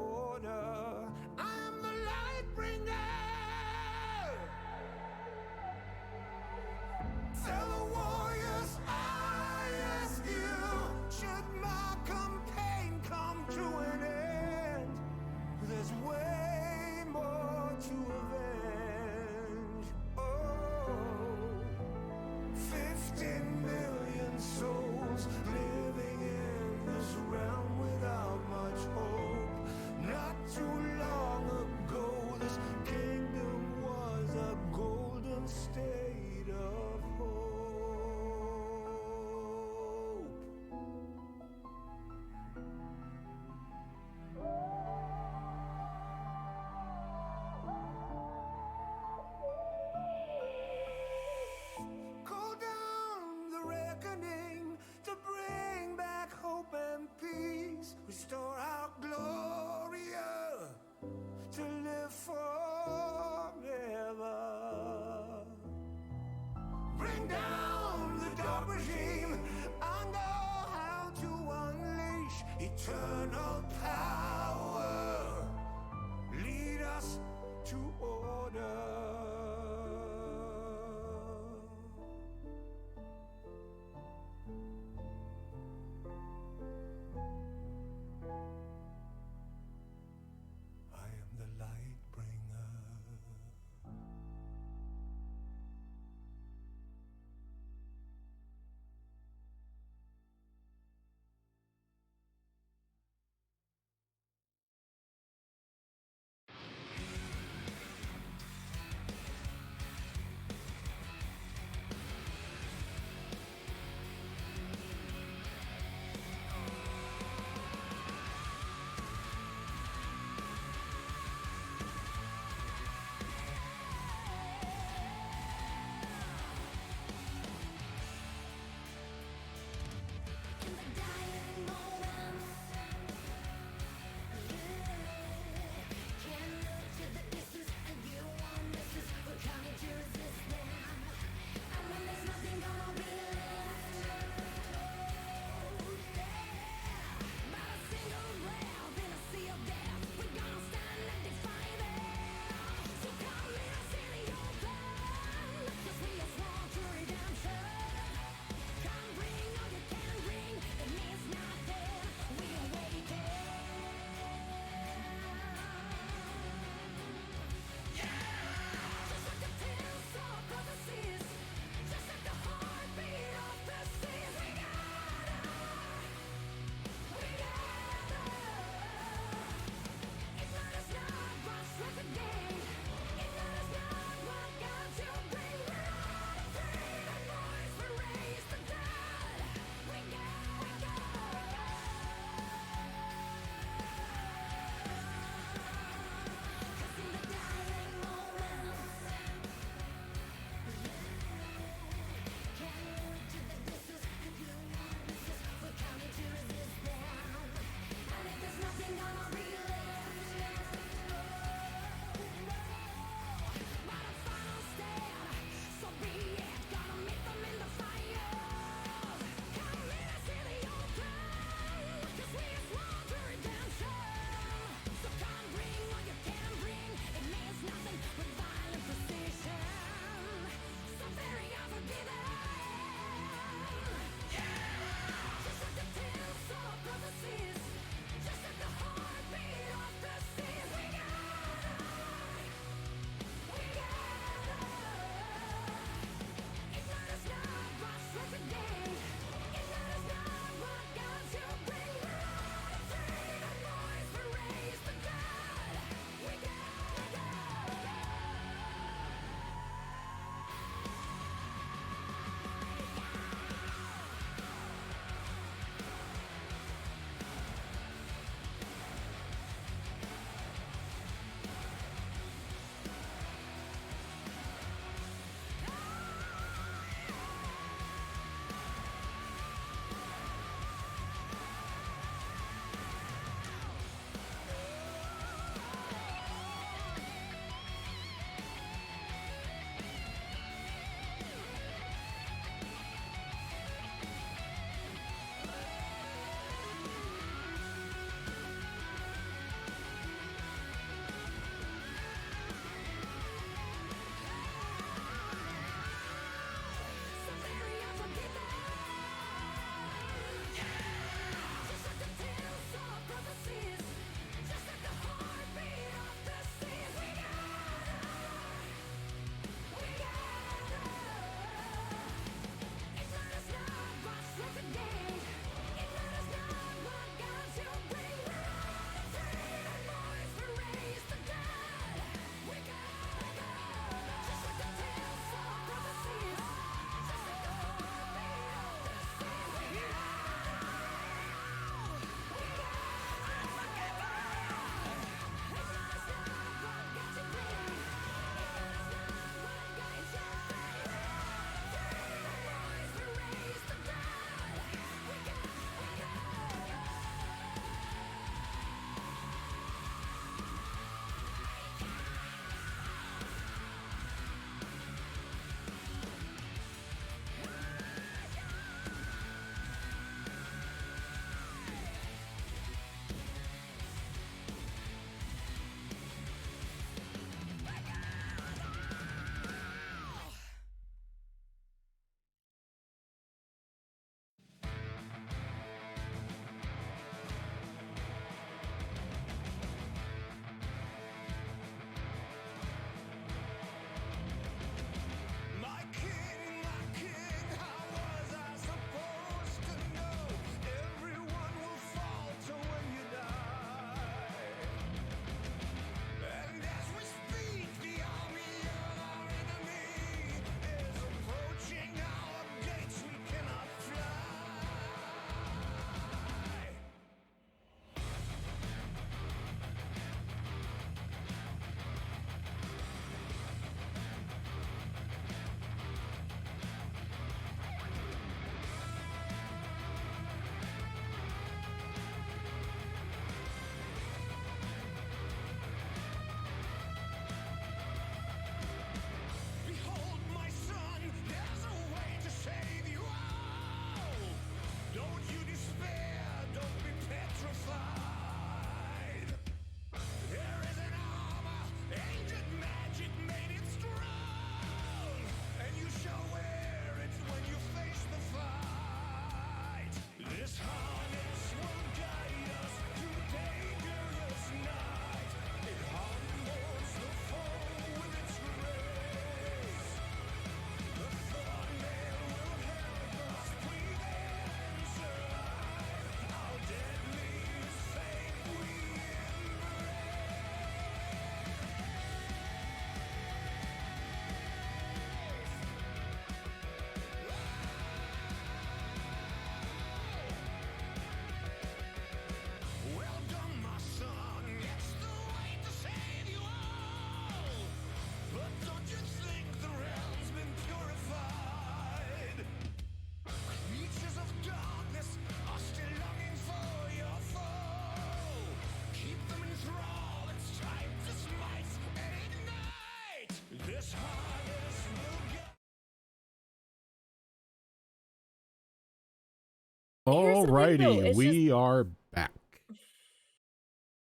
wait, no, Alrighty, it's we are back.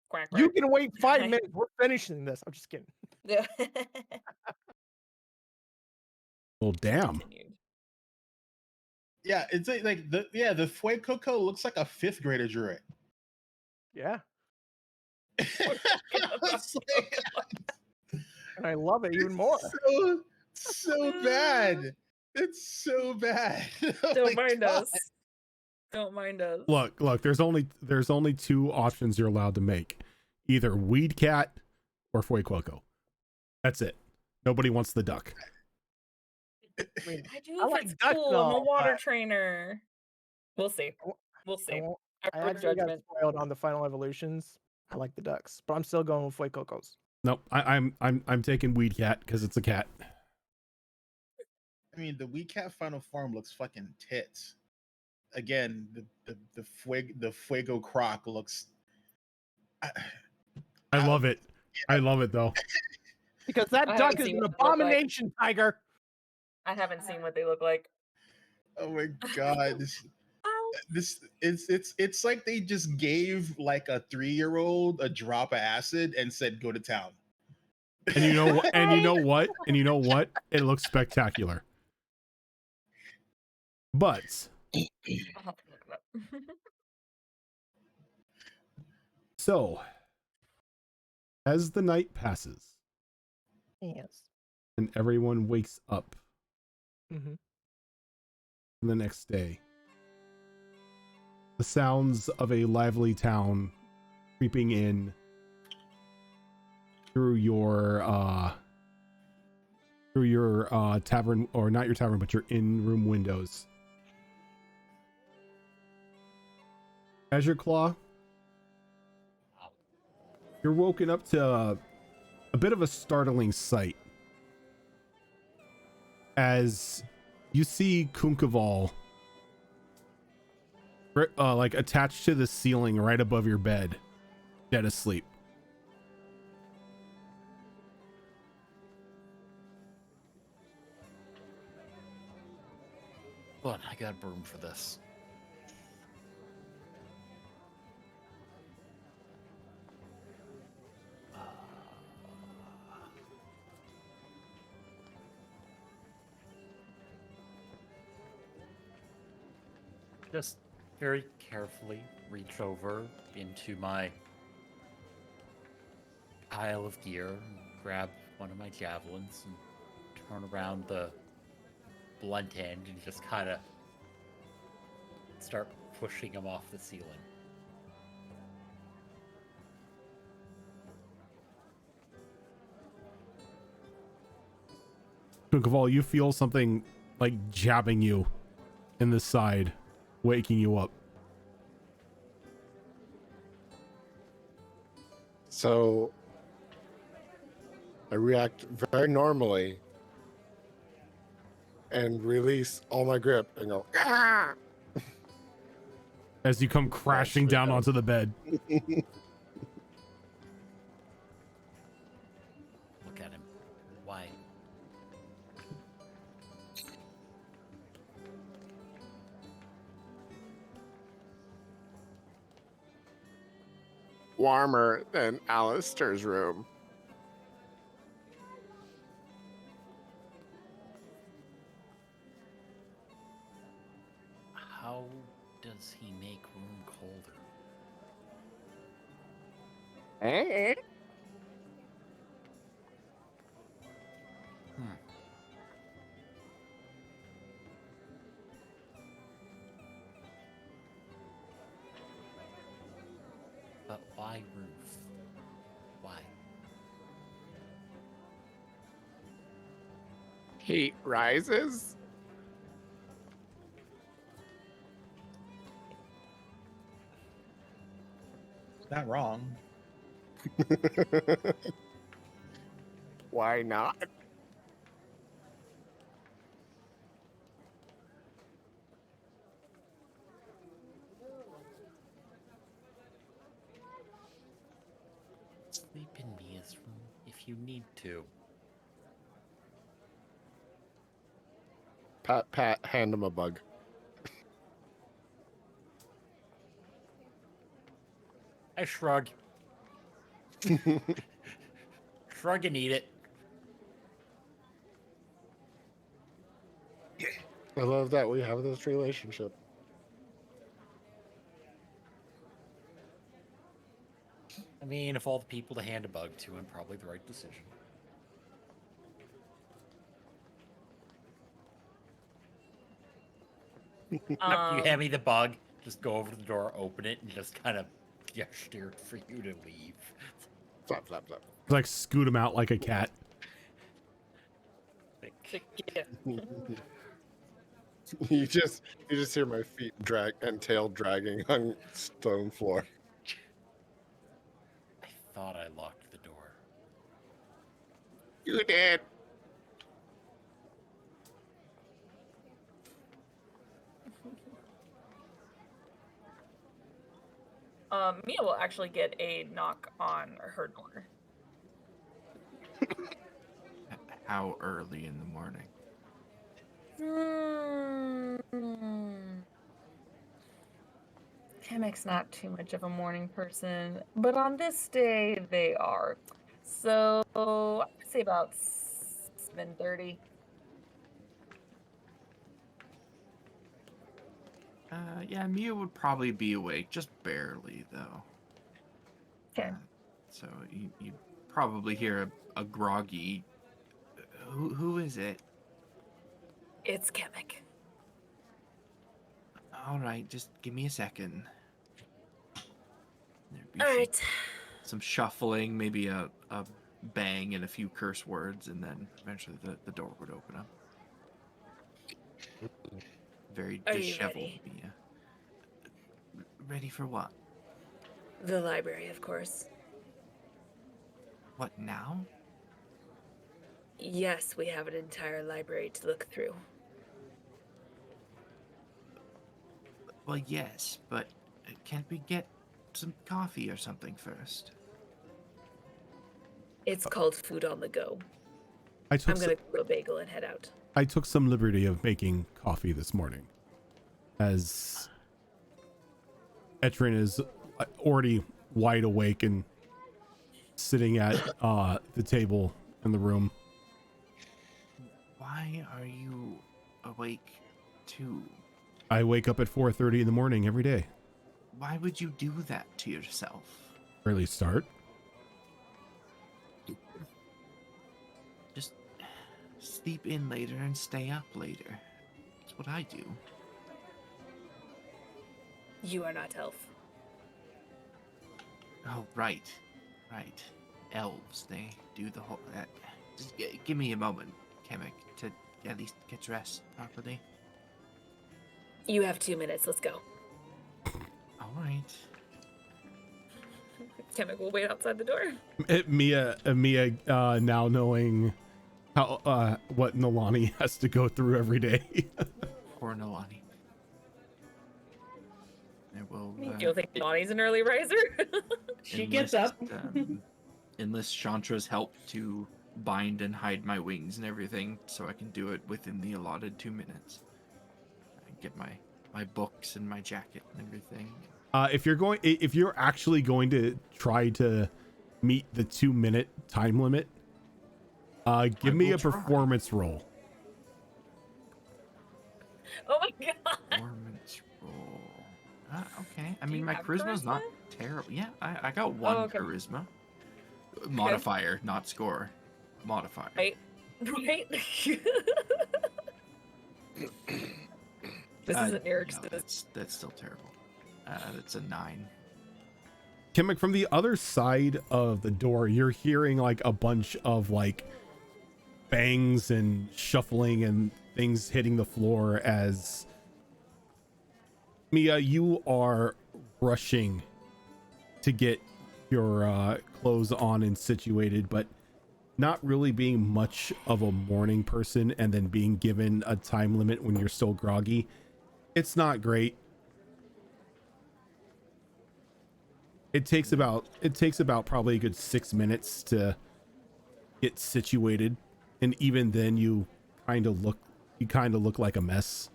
Quack, You quack. can wait 5 Hi. minutes. We're finishing this. I'm just kidding. Yeah. Well, damn. Continued. Yeah, it's like the Fue Coco looks like a 5th grader drew it. Yeah. It's like, And I love it even more. so bad. It's so bad. Oh Don't my mind God. us. Don't mind us. Look, there's only two options you're allowed to make. Either Weed Cat or Foy Quoco. That's it. Nobody wants the duck. I mean, I do I if like it's duck cool. I'm a though, water but trainer. We'll see. We'll I, see. won't- I I reserve actually got judgment. spoiled on the final evolutions. I like the ducks, but I'm still going with Foy Cocos. Nope, I'm taking Weed Cat because it's a cat. I mean, the Wee Cat final form looks fucking tits. Again, the Fuego Croc looks. I love it. I love it though. Because that I duck haven't is seen an what they look like. abomination, Tiger. I haven't seen what they look like. Oh my God, it's like they just gave like a 3-year-old a drop of acid and said go to town. And you know what? And you know what? And you know what? It looks spectacular. But I'll have to look it up. so as the night passes Yes. and everyone wakes up Mm-hmm. the next day, the sounds of a lively town creeping in through your tavern, or not your tavern, but your in-room windows. Azure Claw, you're woken up to a bit of a startling sight as you see Kunkaval like attached to the ceiling right above your bed, dead asleep. Hold on, I got a broom for this. Just very carefully reach over into my pile of gear, grab one of my javelins, and turn around the blunt end and just kind of start pushing him off the ceiling. Kunkaval, you feel something like jabbing you in the side, waking you up. So I react very normally and release all my grip and go, ah! As you come crashing down onto the bed. Look at him. Why? Warmer than Alistair's room. How does he make room colder? But why roof? Why? Heat rises. Not wrong. Why not? Sleep in Mia's room if you need to. Pat, hand him a bug. I shrug. Shrug and eat it. I love that we have this relationship. I mean, of all the people to hand a bug to, and probably the right decision. You hand me the bug, just go over to the door, open it, and just kind of gesture for you to leave. Flap, flap, flap. Like scoot him out like a cat. You just hear my feet drag and tail dragging on stone floor. I thought I locked the door. You did. Mia will actually get a knock on her door. How early in the morning? Kamek's not too much of a morning person, but on this day they are. So I'd say about 7:30. Yeah, Mia would probably be awake, just barely though. Okay. So you probably hear a groggy. Who is it? It's Kamek. All right, just give me a second. There'd be All right. some shuffling, maybe a bang and a few curse words, and then eventually the door would open up. Very Are you disheveled ready? Mia. Ready for what? The library, of course. What now? Yes, we have an entire library to look through. Well, yes, but can't we get some coffee or something first? It's called food on the go. I took I'm gonna go bagel and head out. I took some liberty of making coffee this morning, as Etrin is already wide awake and sitting at the table in the room. Why are you awake too? I wake up at 4:30 in the morning every day. Why would you do that to yourself? Early start. Just sleep in later and stay up later. That's what I do. You are not elf. Oh, right. Right. Elves, they do the whole... Just give me a moment, Kamek, to at least get dressed properly. You have 2 minutes. Let's go. All right. Kamek will wait outside the door. Mia, now knowing how what Nalani has to go through every day. Poor Nalani. I will... You don't think Nani's an early riser? She gets up. Enlist Chantra's help to bind and hide my wings and everything, so I can do it within the allotted 2 minutes. I get my books and my jacket and everything. If you're actually going to try to meet the 2-minute time limit, give me a performance roll. Oh my god. Performance roll. Okay. I Do mean, you my have charisma's not charisma? terrible. Yeah, I got one okay. charisma. Modifier, not score. Modifier. Right? Right? This isn't Eric's. No, that's still terrible. That's a 9. Kamek, from the other side of the door, you're hearing like a bunch of like bangs and shuffling and things hitting the floor as Mia, you are rushing to get your clothes on and situated, but not really being much of a morning person, and then being given a time limit when you're still groggy. It's not great. It takes about probably a good 6 minutes to get situated, and even then you kind of look like a mess.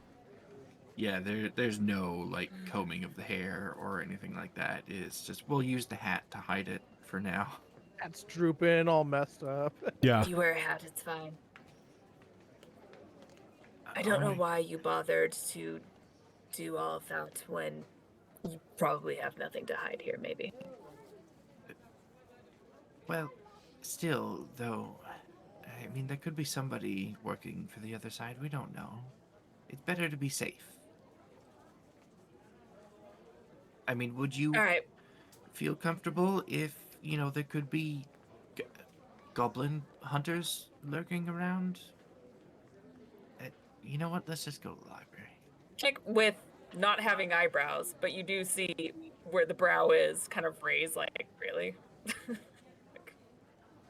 Yeah, there's no like combing of the hair or anything like that. It's just we'll use the hat to hide it for now. That's drooping, all messed up. Yeah. If you wear a hat, it's fine. I don't know Alright. why you bothered to do all of that when you probably have nothing to hide here, maybe. Well, still, though, I mean, there could be somebody working for the other side. We don't know. It's better to be safe. I mean, would you All right. feel comfortable if, there could be goblin hunters lurking around? You know what? Let's just go to the library. Chick with not having eyebrows, but you do see where the brow is kind of raised, like, really?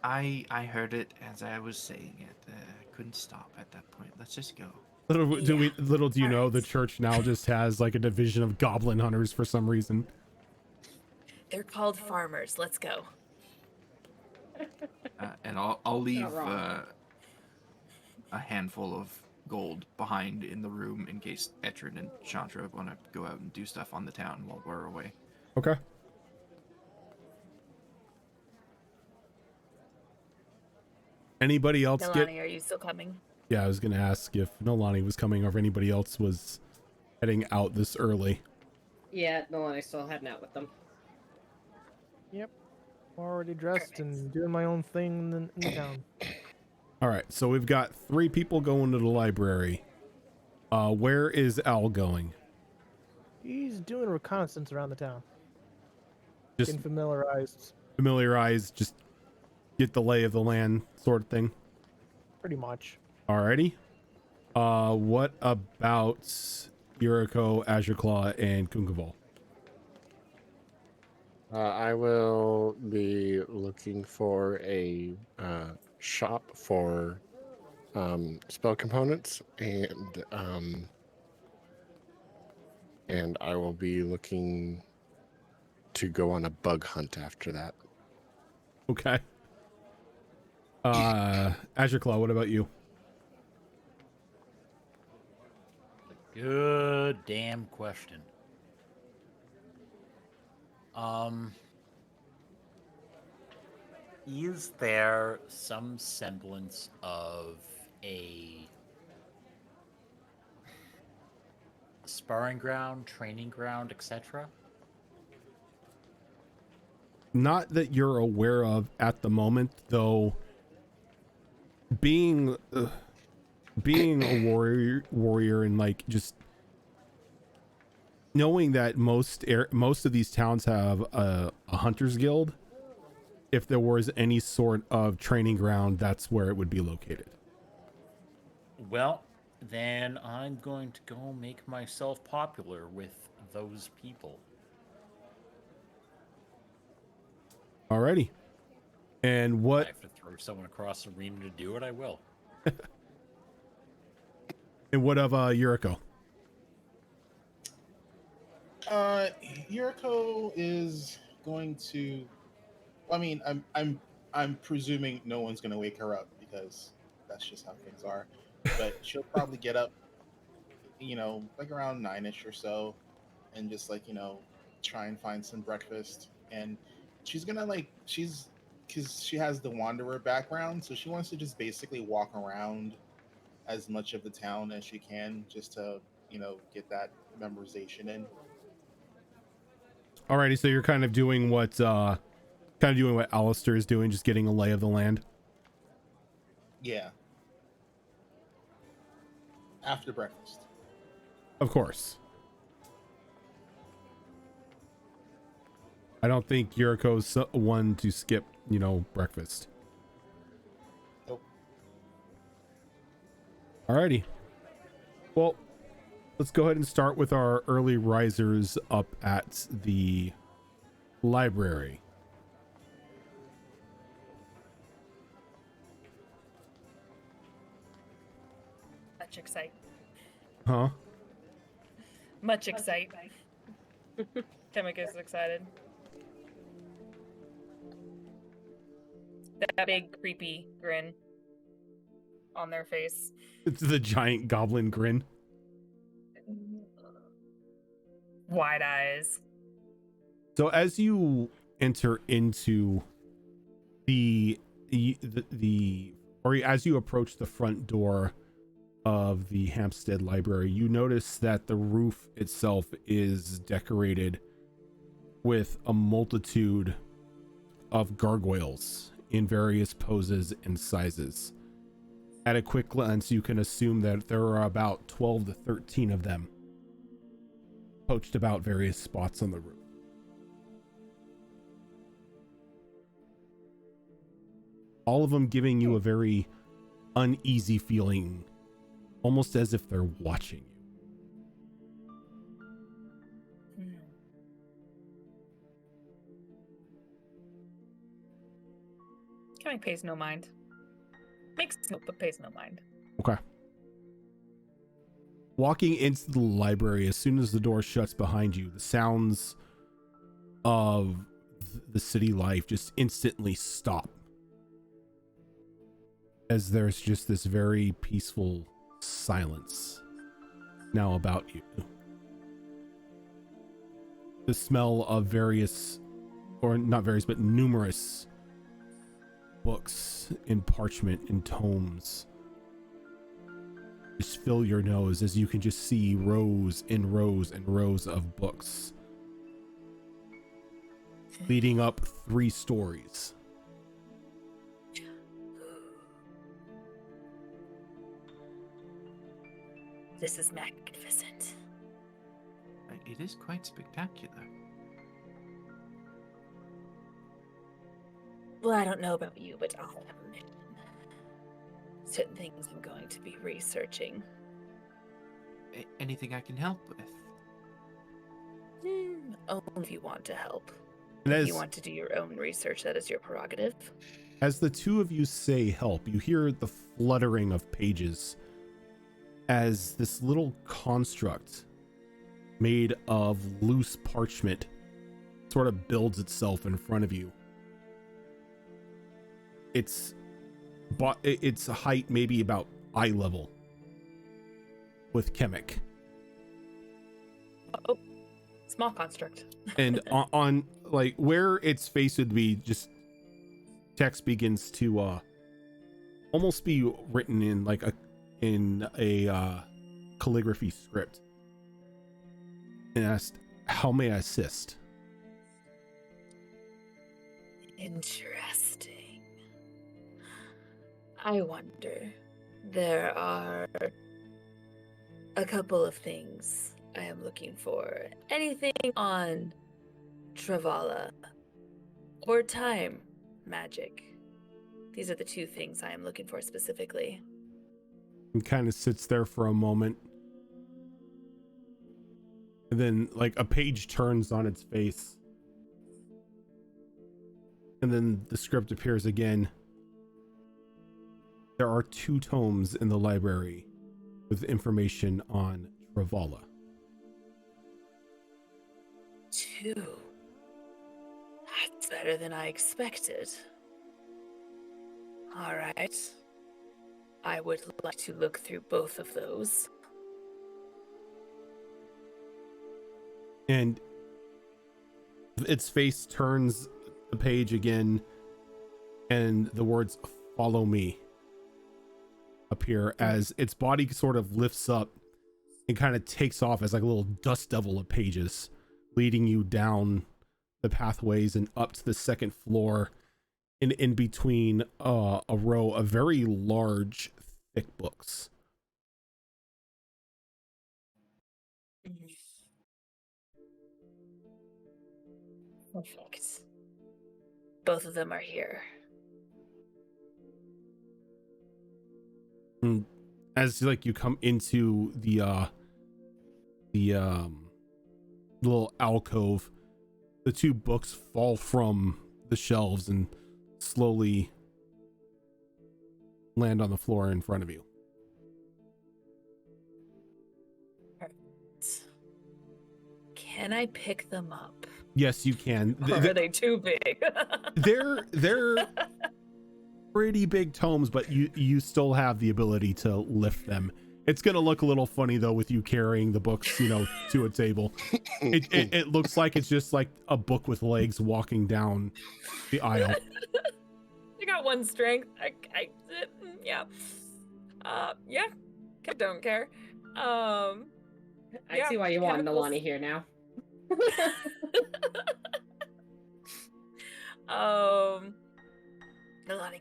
I heard it as I was saying it. I couldn't stop at that point. Let's just go. Little do you know, Alright. the church now just has like a division of goblin hunters for some reason. They're called farmers. Let's go. And I'll leave wrong. a handful of gold behind in the room in case Etrin and Chandra want to go out and do stuff on the town while we're away. Okay. Anybody else Nilani, are you still coming? Yeah, I was gonna ask if Nolani was coming or if anybody else was heading out this early. Yeah, Milani's still heading out with them. Already dressed and doing my own thing in the town. All right, so we've got 3 people going to the library. Where is Al going? He's doing reconnaissance around the town. Just Getting familiarized, familiarize, just get the lay of the land sort of thing. pretty much. Alrighty. What about Yuriko, Azure Claw, and Kunkaval? I will be looking for a shop for spell components, and I will be looking to go on a bug hunt after that. Okay. Azure Claw, what about you? Good damn question. Is there some semblance of a sparring ground, training ground, etc.? Not that you're aware of at the moment, though. Being a warrior and like just knowing that most of these towns have a hunter's guild. If there was any sort of training ground, that's where it would be located. Well, then I'm going to go make myself popular with those people. Alrighty. And If I what have to throw someone across the arena to do it, I will. of Yuriko? Yuriko is going to. I mean, I'm presuming no one's gonna wake her up because that's just how things are. But she'll probably get up, like around 9ish or so, and just try and find some breakfast. And she's gonna because she has the wanderer background, so she wants to just basically walk around as much of the town as she can, just to get that memorization in. Alrighty, so you're kind of doing what Alistair is doing, just getting a lay of the land. Yeah. After breakfast. Of course. I don't think Yuriko's one to skip, breakfast. Nope. Alrighty. Well, let's go ahead and start with our early risers up at the library. Much excite. Huh? Much excite. Temik is excited. That big creepy grin on their face. It's the giant goblin grin. Wide eyes. So as you enter into or as you approach the front door of the Hampstead Library, you notice that the roof itself is decorated with a multitude of gargoyles in various poses and sizes. At a quick glance, you can assume that there are about 12 to 13 of them poached about various spots on the roof. All of them giving you a very uneasy feeling, almost as if they're watching you. Kenny pays no mind. Makes note, but pays no mind. Okay. Walking into the library, as soon as the door shuts behind you, the sounds of the city life just instantly stop, as there's just this very peaceful silence now about you. The smell of various, or not various, but numerous books in parchment and tomes just fill your nose, as you can just see rows and rows and rows of books leading up 3 stories. This is magnificent. It is quite spectacular. Well, I don't know about you, but I'll have a mission. Certain things I'm going to be researching. Anything I can help with? Only if you want to help. And If you want to do your own research, that is your prerogative. as the two of you say help, you hear the fluttering of pages as this little construct made of loose parchment sort of builds itself in front of you. Its height maybe about eye level with Chemic. Oh, small construct. And on like where its face would be, just text begins to almost be written in like a calligraphy script, and asked, "How may I assist?" Interesting. I wonder. There are a couple of things I am looking for. Anything on Travala or time magic. These are the 2 things I am looking for specifically. And kind of sits there for a moment, and then like a page turns on its face, and then the script appears again. There are 2 tomes in the library with information on Travala. 2. That's better than I expected. All right. I would like to look through both of those. And its face turns the page again, and the words "follow me" appear as its body sort of lifts up and kind of takes off as like a little dust devil of pages, leading you down the pathways and up to the 2nd floor, and in between a row of very large, thick books. Perfect. Both of them are here. And as like you come into the little alcove, the 2 books fall from the shelves and slowly land on the floor in front of you. Can I pick them up? Yes, you can. Or are they too big? They're pretty big tomes, but you still have the ability to lift them It's gonna look a little funny though with you carrying the books, you know, to a table. It looks like it's just like a book with legs walking down the aisle. I got one strength. Yeah. Yeah. Don't care. I Yeah, see why you want chemicals. Nalani here now. Nalani,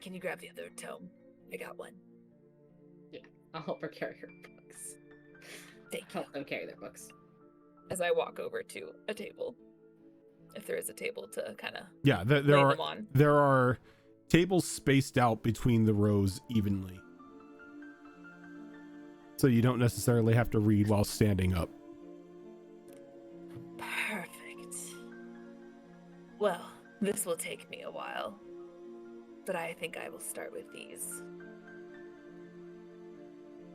can you grab the other tome? I got one. Yeah, I'll help her carry her books. Thank you. Help them carry their books. As I walk over to a table, if there is a table to kind of Yeah, there lay are them on. there are tables spaced out between the rows evenly, so you don't necessarily have to read while standing up. Perfect. Well, this will take me a while, but I think I will start with these.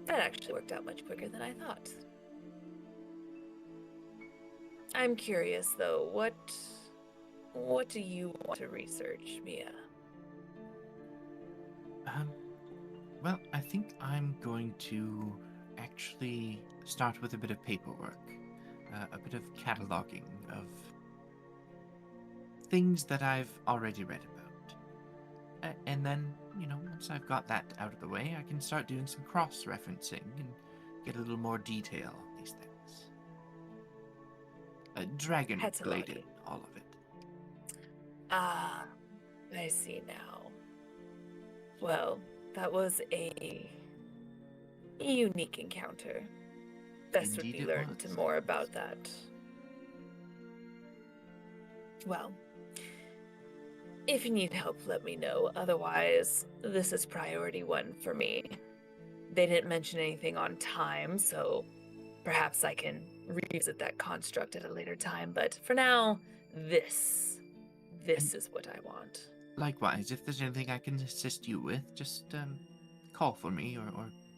That actually worked out much quicker than I thought. I'm curious, though, what do you want to research, Mia? Well, I think I'm going to actually start with a bit of paperwork, a bit of cataloging of things that I've already read about. And then, you know, once I've got that out of the way, I can start doing some cross-referencing and get a little more detail on these things. Dragon-related, all of it. Ah, I see now. Well, that was a unique encounter. Best Indeed would be it learned was. more about that. Well, if you need help, let me know. Otherwise, this is priority one for me. They didn't mention anything on time, so perhaps I can revisit that construct at a later time. But for now, this is what I want. Likewise, if there's anything I can assist you with, just call for me or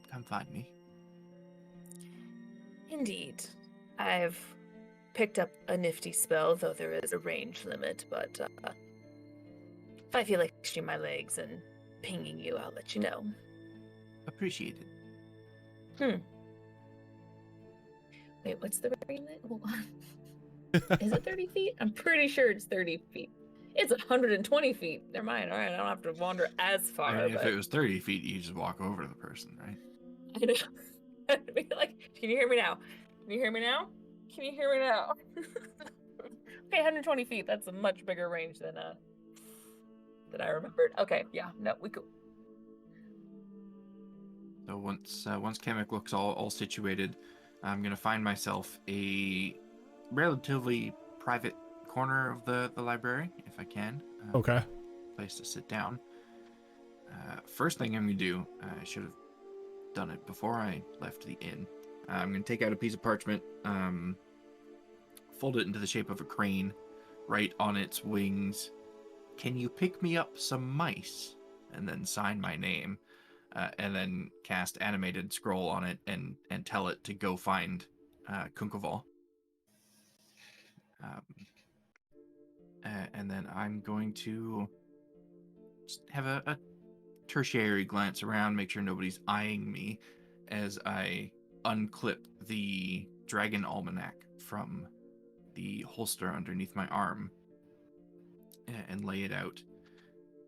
come find me. Indeed. I've picked up a nifty spell, though there is a range limit, but if I feel like stretching my legs and pinging you, I'll let you know. Appreciate it. Wait, what's the range limit? Hold on. Is it 30 feet? I'm pretty sure it's 30 feet. It's 120 feet. Never mind. All right, I don't have to wander as far. I mean, if but it was 30 feet, you just walk over to the person, right? I know. I'd be like, can you hear me now? Can you hear me now? Can you hear me now? Okay, 120 feet. That's a much bigger range than I remembered. Okay, yeah, no, we could. So once Kamek looks all situated, I'm gonna find myself a relatively private corner of the library, if I can. Okay. Place to sit down. First thing I'm gonna do, I should have done it before I left the inn. I'm gonna take out a piece of parchment, fold it into the shape of a crane, write on its wings, "Can you pick me up some mice?" and then sign my name, and then cast animated scroll on it and tell it to go find Kunkoval. And then I'm going to just have a tertiary glance around, make sure nobody's eyeing me as I unclip the Dragon Almanac from the holster underneath my arm and lay it out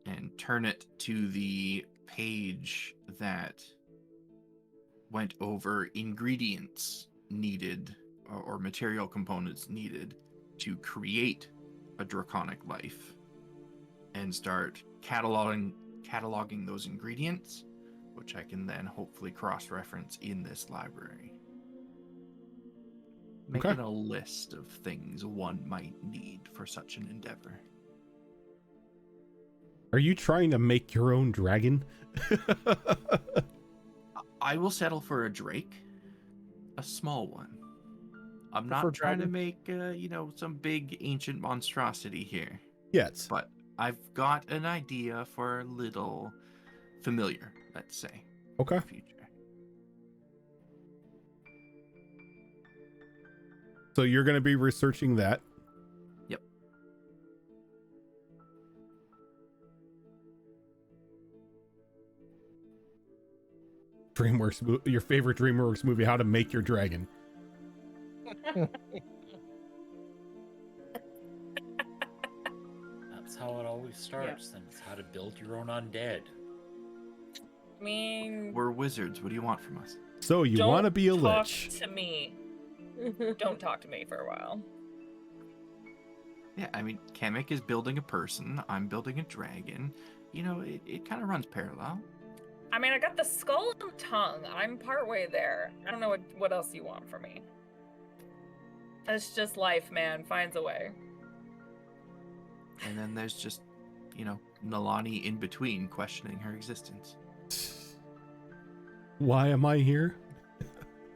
and turn it to the page that went over ingredients needed or material components needed to create a draconic life, and start cataloging those ingredients, which I can then hopefully cross-reference in this library. Making a list of things one might need for such an endeavor. Are you trying to make your own dragon? I will settle for a drake, a small one. I'm not Prefer trying to dragon. make, some big ancient monstrosity here. Yes. But I've got an idea for a little familiar, let's say. Okay. For the future. So you're going to be researching that. Yep. your favorite DreamWorks movie, How to Make Your Dragon. That's how it always starts, and it's how to build your own undead. I mean, We're wizards. What do you want from us? So you want to be a talk lich? to me. Don't talk to me for a while. Yeah, I mean, Kamek is building a person. I'm building a dragon. You know, it kind of runs parallel. I mean, I got the skull and tongue. I'm partway there. I don't know what else you want from me. It's just life, man. Finds a way. And then there's just, you know, Nalani in between questioning her existence. Why am I here?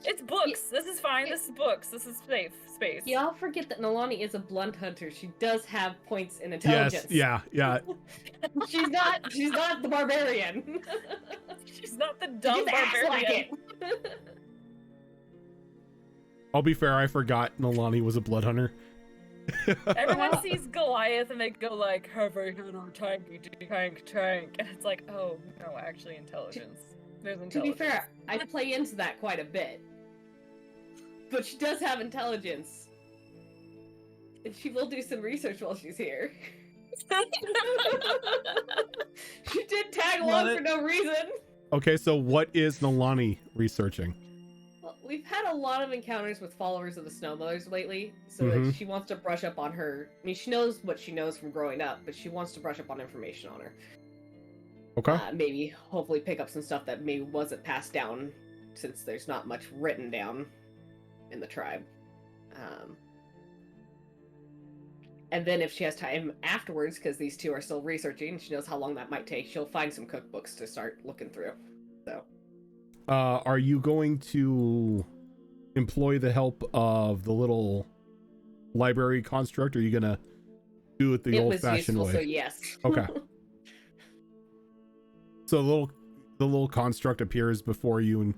It's books. This is fine. This is books. This is safe space. Y'all forget that Nalani is a blunt hunter. She does have points in intelligence. Yes, yeah. She's not the barbarian. She's not the dumb She just acts barbarian. like it. I'll be fair, I forgot Nalani was a blood hunter. Everyone sees Goliath and they go like, "Have I had our tank," and it's like, oh no, actually intelligence. There's To intelligence. be fair, I play into that quite a bit. But she does have intelligence. And she will do some research while she's here. She did tag along for no reason. Okay, so what is Nalani researching? Well, we've had a lot of encounters with followers of the Snow Mothers lately, so Mhm. she wants to brush up on her. I mean, she knows what she knows from growing up, but she wants to brush up on information on her. Okay. Maybe, hopefully, pick up some stuff that maybe wasn't passed down, since there's not much written down in the tribe. And then if she has time afterwards, because these two are still researching, she knows how long that might take, she'll find some cookbooks to start looking through. So, Are you going to employ the help of the little library construct, or are you gonna do it the it was old-fashioned useful, way? so yes. Okay. So the little construct appears before you and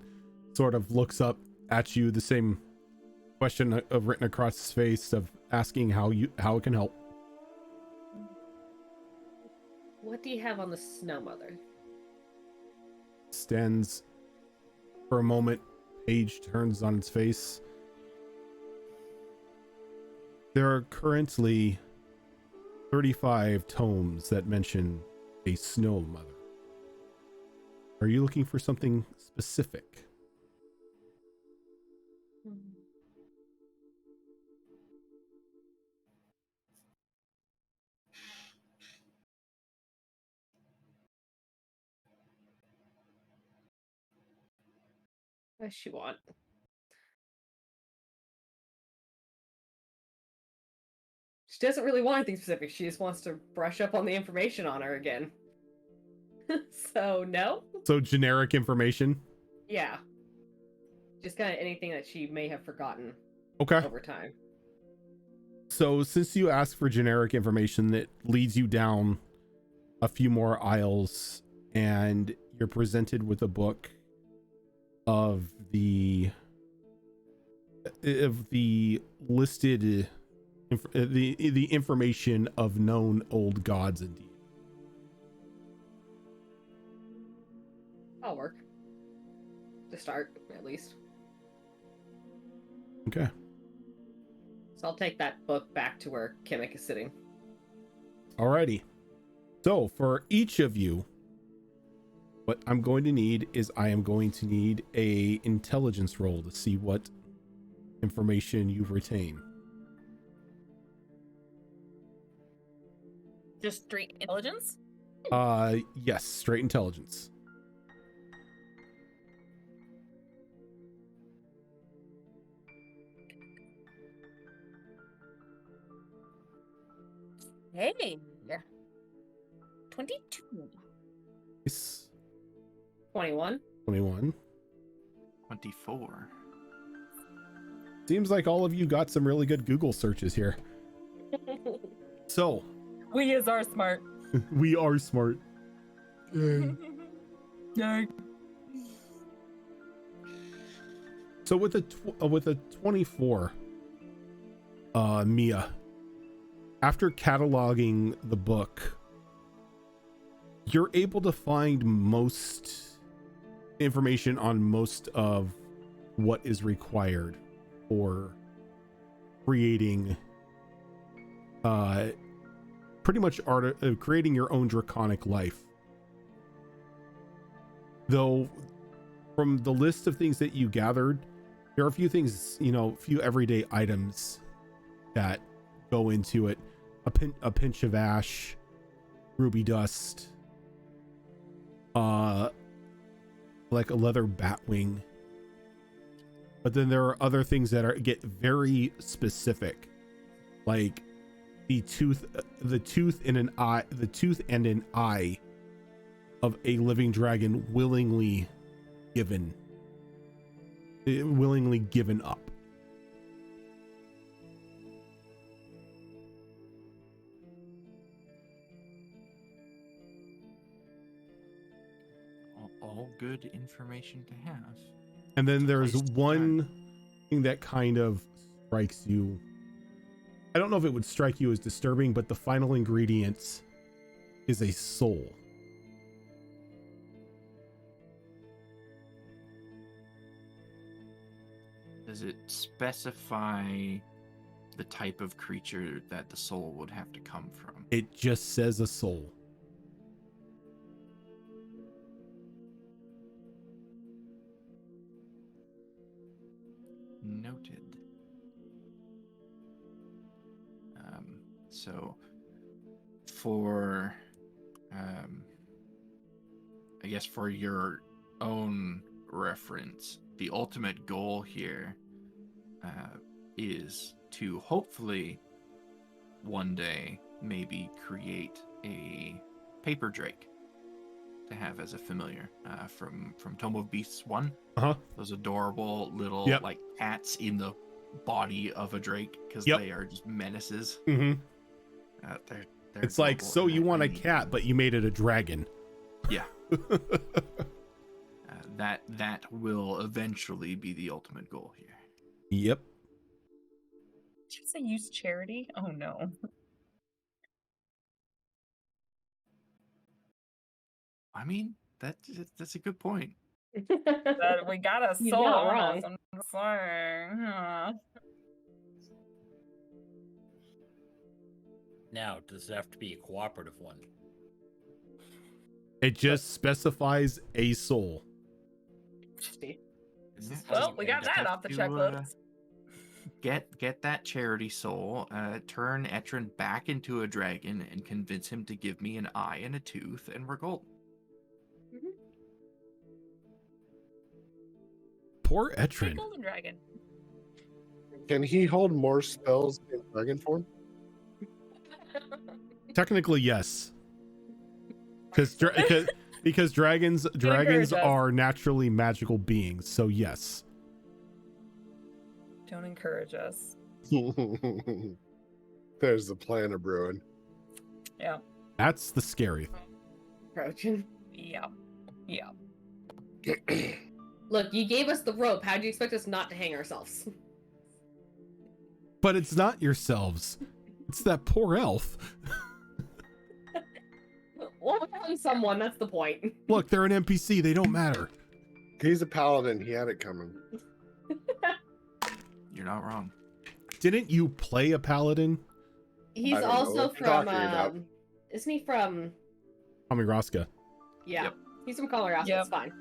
sort of looks up at you, the same question written across his face of asking how it can help. What do you have on the Snow Mother? Stands for a moment, page turns on its face. There are currently 35 tomes that mention a Snow Mother. Are you looking for something specific? What does she want? She doesn't really want anything specific. She just wants to brush up on the information on her again. So, no? So generic information? Yeah. Just kind of anything that she may have forgotten Okay. over time. So since you ask for generic information, that leads you down a few more aisles, and you're presented with a book of the listed the information of known old gods and deities. I'll work. To start, at least. Okay. So I'll take that book back to where Kamek is sitting. Alrighty. So for each of you, what I'm going to need is I am going to need a intelligence roll to see what information you retain. Just straight intelligence? Yes, straight intelligence. Hey. 22. Nice. 21. 21. 24. Seems like all of you got some really good Google searches here. So, We is are smart. we are smart. Yay. So with a 24, Mia, after cataloging the book, you're able to find most information on most of what is required for creating pretty much creating your own draconic life. Though from the list of things that you gathered, there are a few things, a few everyday items that go into it. A pinch of ash, ruby dust, like a leather bat wing. But then there are other things that get very specific, like the tooth and an eye of a living dragon willingly given up. All good information to have. And then there's Nice to one thing that kind of strikes you. I don't know if it would strike you as disturbing, but the final ingredient is a soul. Does it specify the type of creature that the soul would have to come from? It just says a soul. Noted. So for I guess for your own reference, the ultimate goal here is to hopefully one day maybe create a paper drake to have as a familiar from Tome of Beasts 1. Those adorable little like cats in the body of a drake, because they are just menaces. They're it's like, so you want a cat, but you made it a dragon. Yeah. That will eventually be the ultimate goal here. Yep. Did you say use charity? Oh no. I mean, that's a good point. But we got a You're soul not on wrong. us, I'm just saying. Huh. Now, does it have to be a cooperative one? It just specifies a soul. Well, we got Just that have off the to, checklist. Get that charity soul, turn Etrin back into a dragon, and convince him to give me an eye and a tooth, and we're golden. Poor Hey, Etrin. golden dragon. Can he hold more spells in dragon form? Technically, yes. Because dragons encourage us. are naturally magical beings, so yes. Don't encourage us. There's the plan of brewing. Yeah. That's the scary thing. Approaching. Yeah. Yeah. Look, you gave us the rope. How do you expect us not to hang ourselves? But it's not yourselves. It's that poor elf. We'll find someone, that's the point. Look, they're an NPC. They don't matter. He's a paladin. He had it coming. You're not wrong. Didn't you play a paladin? He's I don't know also what you're from, talking about. isn't he from, Amiroska. yeah. Yep. He's from Colorado, Yep. it's fine.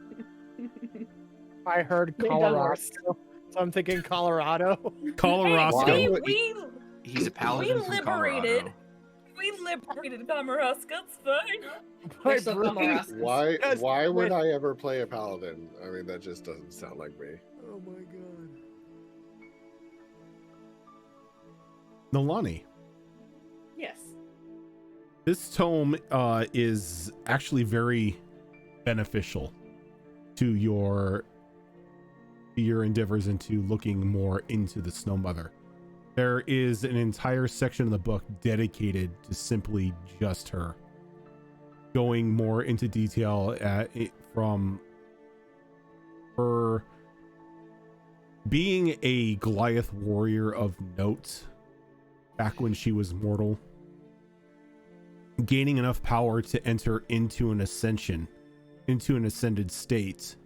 I heard They've done Colorado, worse. so I'm thinking Colorado. Colorado. Hey, Why? He's a paladin from liberated. Colorado. We liberated Kamaruska, it's fine. They're My so brain- Colorado. Why? Yes, Why would wait. I ever play a paladin? I mean, that just doesn't sound like me. Oh my god. Nolani. Yes. This tome is actually very beneficial to your endeavors into looking more into the Snow Mother. There is an entire section of the book dedicated to simply just her, going more into detail from her being a Goliath warrior of note back when she was mortal, gaining enough power to enter into an ascended state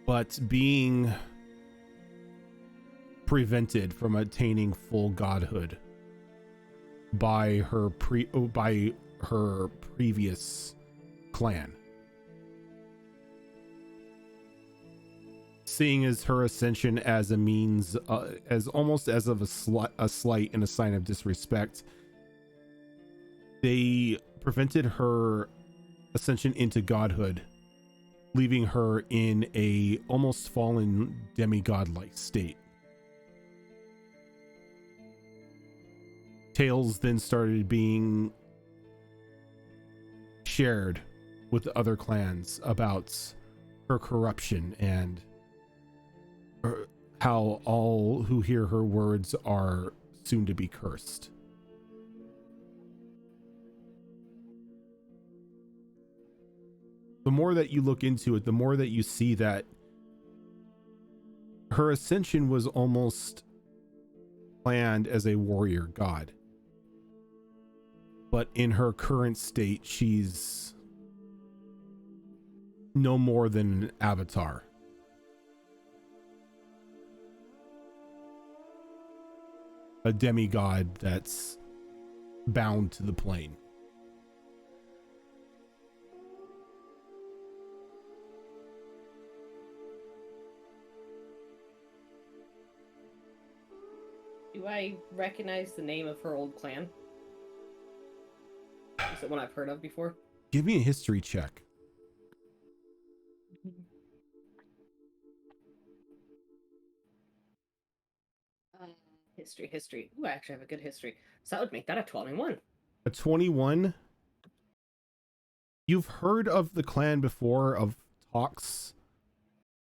but being prevented from attaining full godhood by her previous clan. Seeing as her ascension as a means, as almost as of a slight and a sign of disrespect, they prevented her ascension into godhood, leaving her in a almost fallen demigod-like state. Tales then started being shared with the other clans about her corruption and how all who hear her words are soon to be cursed. The more that you look into it, the more that you see that her ascension was almost planned as a warrior god. But in her current state, she's no more than an avatar. A demigod that's bound to the plane. Do I recognize the name of her old clan? Is it one I've heard of before? Give me a history check. History. Ooh, I actually have a good history. So that would make that a 21. A 21. You've heard of the clan before, of talks.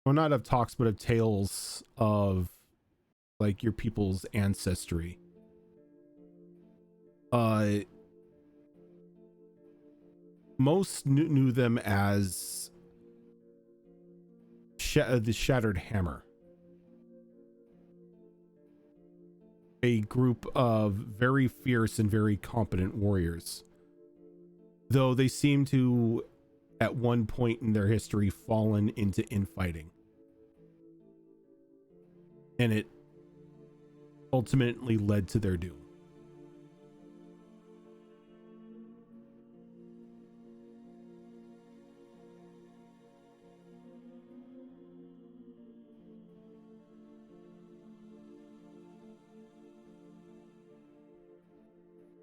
Well, not of talks, but of tales of like your people's ancestry. Most knew them as the Shattered Hammer. A group of very fierce and very competent warriors. Though they seem to, at one point in their history, fallen into infighting. And it ultimately led to their doom.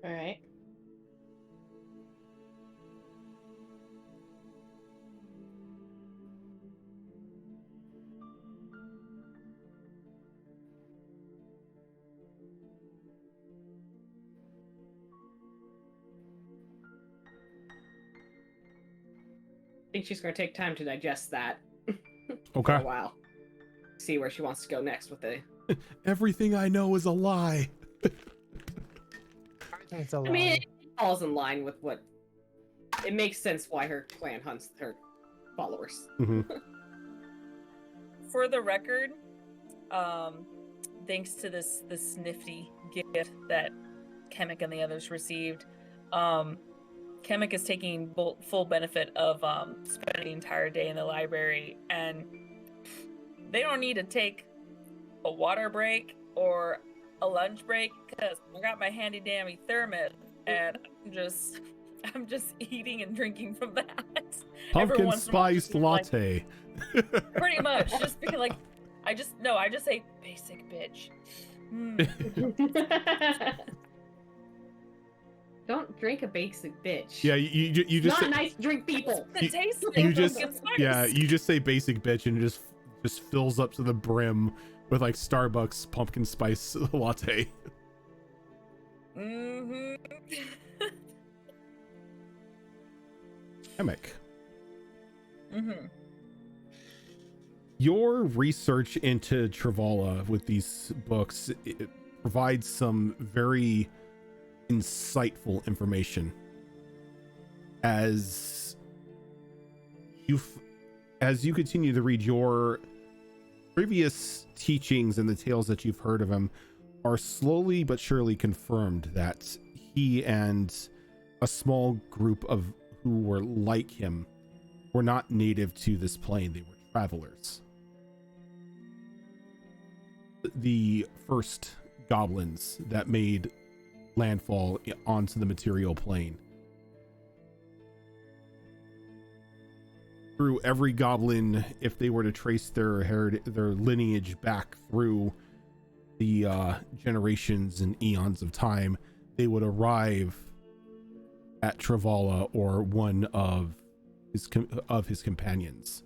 All right. I think she's going to take time to digest that. For Okay. a while. See where she wants to go next with it. Everything I know is a lie. It's a I mean, it falls in line with what. It makes sense why her clan hunts her followers. Mm-hmm. For the record, thanks to this nifty gift that Kemek and the others received, Kemek is taking full benefit of spending the entire day in the library, and they don't need to take a water break or a lunch break because I got my handy dandy thermos and I'm just eating and drinking from that. Pumpkin spiced latte. Like, pretty much, just because like I just say basic bitch. Don't drink a basic bitch. Yeah, you just not say, nice to drink people. It tastes like you just pumpkin spice. yeah, you just say basic bitch and it just fills up to the brim with like Starbucks pumpkin spice latte. Mm-hmm. Kemek. Mm-hmm. Your research into Travala with these books, it provides some very insightful information as you continue to read. Your previous teachings and the tales that you've heard of him are slowly but surely confirmed that he and a small group of who were like him were not native to this plane. They were travelers. the first goblins that made landfall onto the material plane. Through every goblin, if they were to trace their lineage back through the generations and eons of time, they would arrive at Travala or one of his companions.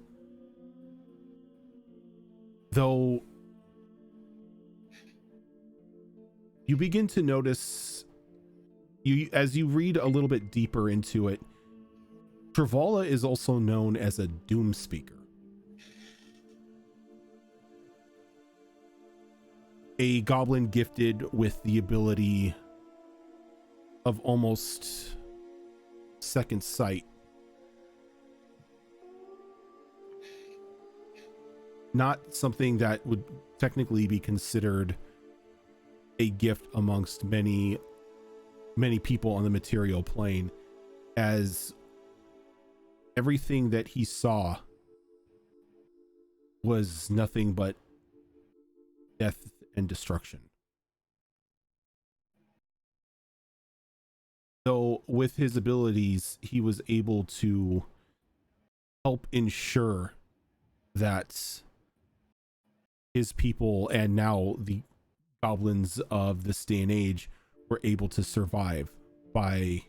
Though you begin to notice, as you read a little bit deeper into it, Travala is also known as a doom speaker. A goblin gifted with the ability of almost second sight. Not something that would technically be considered a gift amongst many people on the material plane, as everything that he saw was nothing but death and destruction. So with his abilities, he was able to help ensure that his people, and now the goblins of this day and age, were able to survive by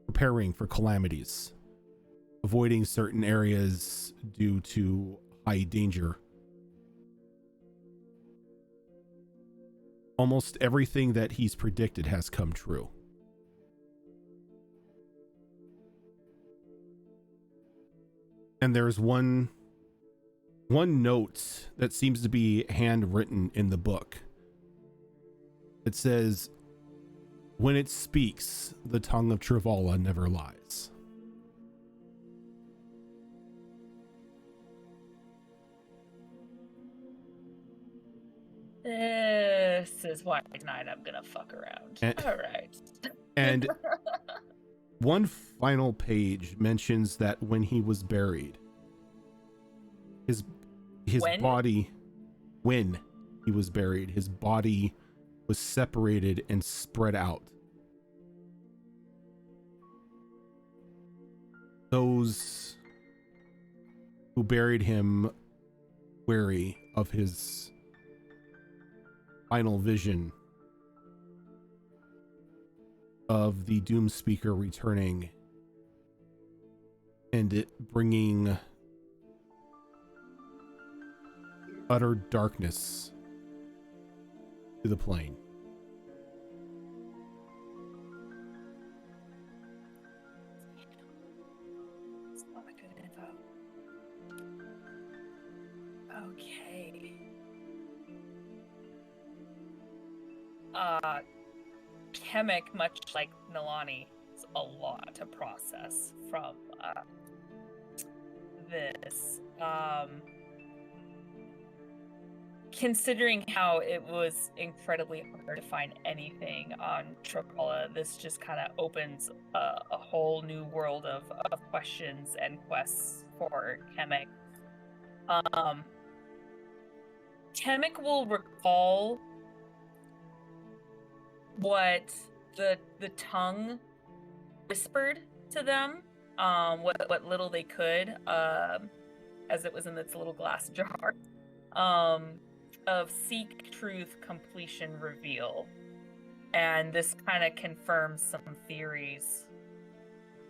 preparing for calamities, avoiding certain areas due to high danger. Almost everything that he's predicted has come true. And there's one note that seems to be handwritten in the book. It says, "When it speaks, the tongue of Travala never lies." This is why tonight I'm gonna fuck around. All right. And one final page mentions that when he was buried, his body, when he was buried, his body was separated and spread out. Those who buried him, wary of his final vision of the Doom Speaker returning and it bringing utter darkness to the plane. It's not a good info. Okay. Chemic, much like Nilani, is a lot to process from this. Considering how it was incredibly hard to find anything on Travala, this just kind of opens a whole new world of questions and quests for Chemic. Chemic will recall what the tongue whispered to them, what little they could, as it was in its little glass jar, of seek truth, completion, reveal. And this kind of confirms some theories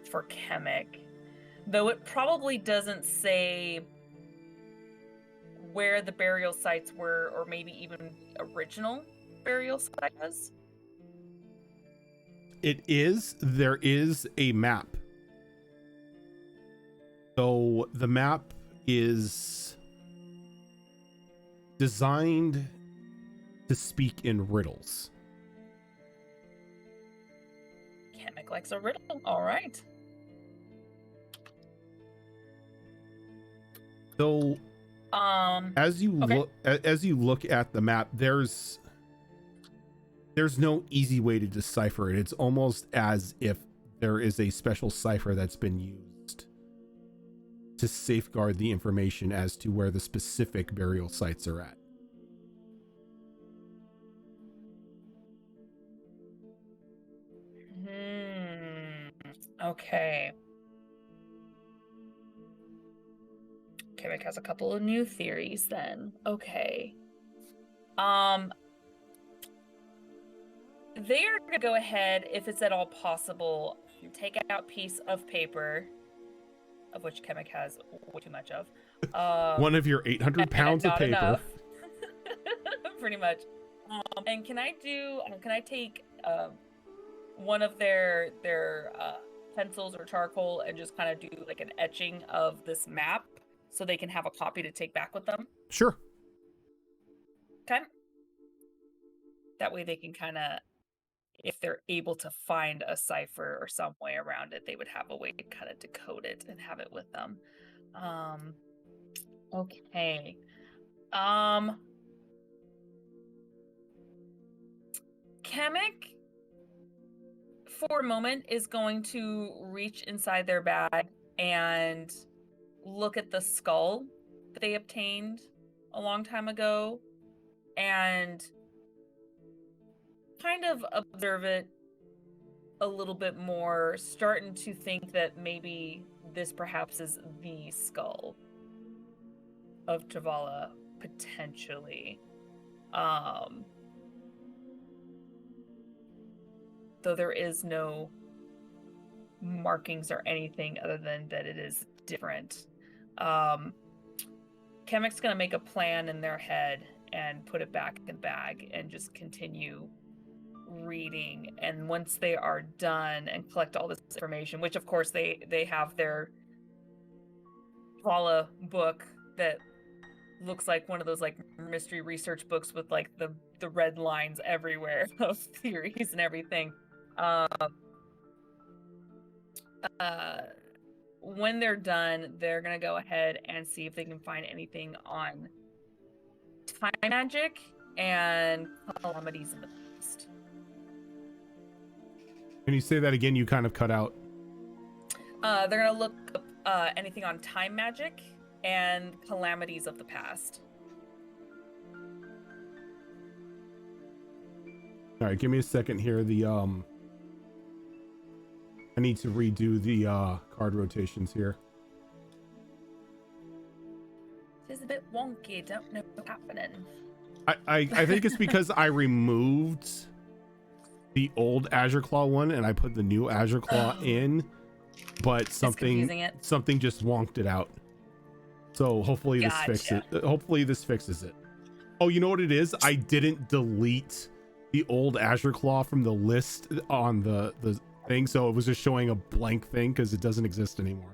for Chemic, though it probably doesn't say where the burial sites were, or maybe even original burial sites. There is a map. So the map is designed to speak in riddles. Chemic likes a riddle. All right. So as you look at the map, there's no easy way to decipher it. It's almost as if there is a special cipher that's been used to safeguard the information as to where the specific burial sites are at. Okay. Kamek has a couple of new theories then. Okay. They are going to go ahead, if it's at all possible, take out a piece of paper, of which Kamek has way too much of. One of your 800 pounds of not paper. enough. Pretty much. And can I take one of their pencils or charcoal and just kind of do like an etching of this map so they can have a copy to take back with them? Sure. Okay. That way they can kind of, if they're able to find a cipher or some way around it, they would have a way to kind of decode it and have it with them. Okay. Kamek, for a moment, is going to reach inside their bag and look at the skull that they obtained a long time ago and kind of observe it a little bit more, starting to think that maybe this perhaps is the skull of Travala, potentially. Though there is no markings or anything other than that it is different. Kemek's gonna make a plan in their head and put it back in the bag and just continue reading. And once they are done and collect all this information, which of course they have their Vala book that looks like one of those like mystery research books with like the red lines everywhere of theories and everything. When they're done, they're gonna go ahead and see if they can find anything on time magic and calamities in the past. Can you say that again? You kind of cut out. They're gonna look up anything on time magic and calamities of the past. All right, give me a second here. I need to redo the card rotations here. It's a bit wonky. Don't know what's happening. I think it's because I removed the old Azure Claw one and I put the new Azure Claw in, but something just wonked it out. So hopefully this fixes it. Hopefully this fixes it. Oh, you know what it is? I didn't delete the old Azure Claw from the list on the thing, so it was just showing a blank thing because it doesn't exist anymore.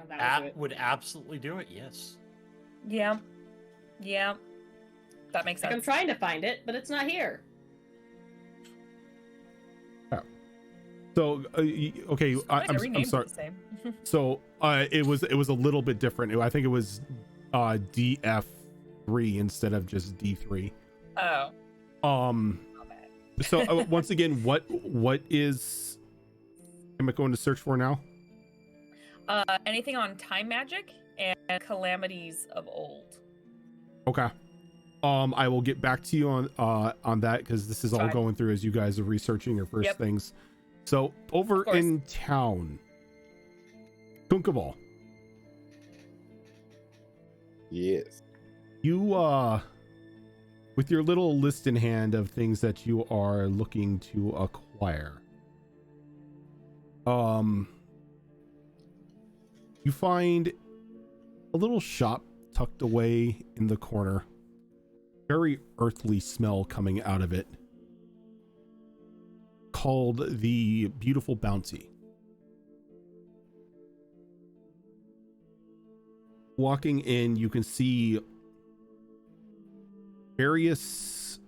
That would absolutely do it, yes. Yeah. That makes sense. I'm trying to find it, but it's not here. Oh. So okay, I'm sorry. So it was a little bit different. I think it was DF3 instead of just D3. Oh. So once again, what is am I going to search for now? Anything on time magic and calamities of old. Okay. I will get back to you on that because this is all going through as you guys are researching your first things. So over in town, Kunkaval. Yes. You with your little list in hand of things that you are looking to acquire. You find a little shop tucked away in the corner. Very earthly smell coming out of it. Called the Beautiful Bounty. Walking in, you can see various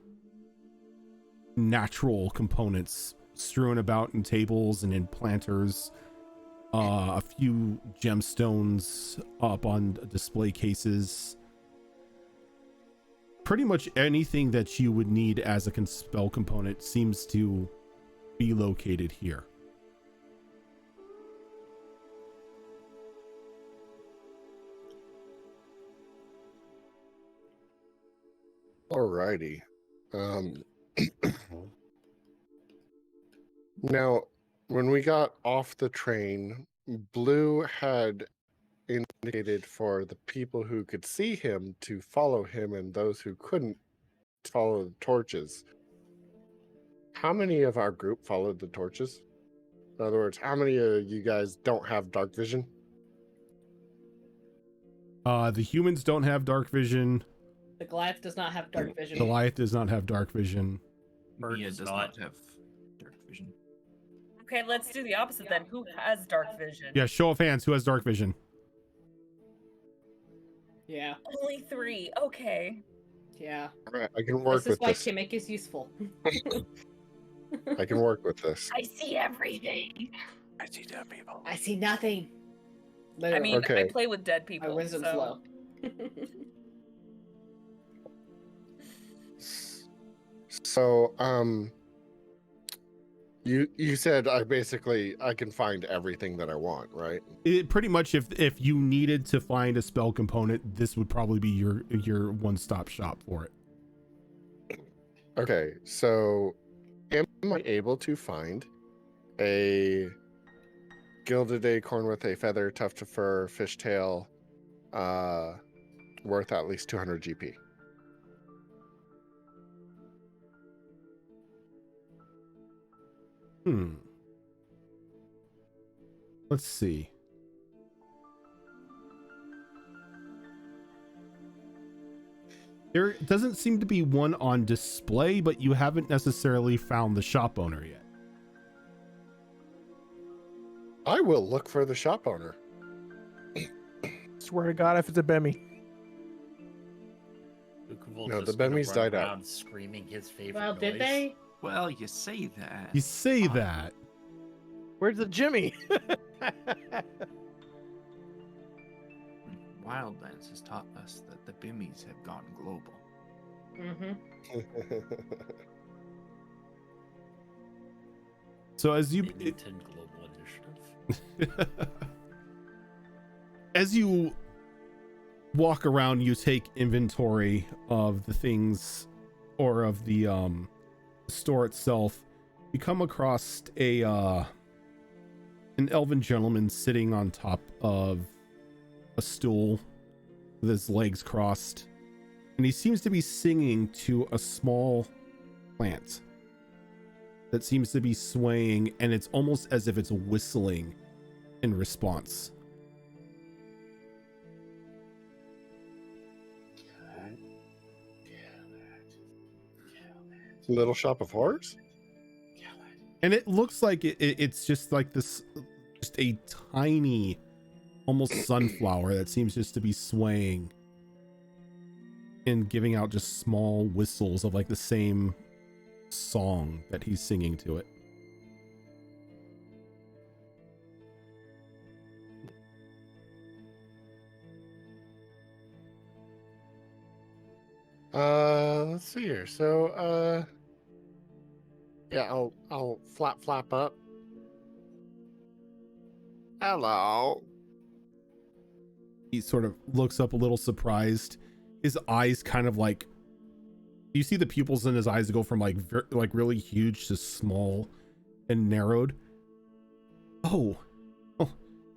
natural components strewn about in tables and in planters. A few gemstones up on display cases. Pretty much anything that you would need as a spell component seems to be located here. Alrighty. Now, When we got off the train, Blue had indicated for the people who could see him to follow him and those who couldn't to follow the torches. How many of our group followed the torches? In other words, how many of you guys don't have dark vision? The humans don't have dark vision. The Goliath does not have dark vision. Goliath does not have dark vision. Bird Mia does does not. not have dark vision. Okay, let's do the opposite then. Who has dark vision? Yeah, show of hands. Who has dark vision? Yeah. Only 3. Okay. Yeah. All right, I can work This is with why this. Kimmick is useful. I can work with this. I see everything. I see dead people. I see nothing. I Literally. mean, Okay. I play with dead my people. wisdom's so. low. So, you said I can find everything that I want, right? It pretty much, if you needed to find a spell component, this would probably be your one-stop shop for it. Okay, so am I able to find a gilded acorn with a feather, tuft of fur, fishtail, worth at least 200 GP? Let's see. There doesn't seem to be one on display, but you haven't necessarily found the shop owner yet. I will look for the shop owner. Swear to God, if it's a Bemmy. Luke will No, just the gonna Bemmy's run died out. around screaming his favorite Well, noise. did they? Well, you say that. You say that. Where's the Jimmy? Wildlands has taught us that the Bimmies have gone global. Mm-hmm. So as you Bennington Global Initiative. as you walk around, you take inventory of the things or of the store itself. You come across an elven gentleman sitting on top of a stool with his legs crossed, and he seems to be singing to a small plant that seems to be swaying, and it's almost as if it's whistling in response. Little Shop of Horrors? And it looks like it's just like this, just a tiny, almost sunflower that seems just to be swaying and giving out just small whistles of like the same song that he's singing to it. Let's see here. So, yeah, I'll flap up. Hello. He sort of looks up a little surprised. His eyes kind of like, you see the pupils in his eyes go from like really huge to small and narrowed. Oh,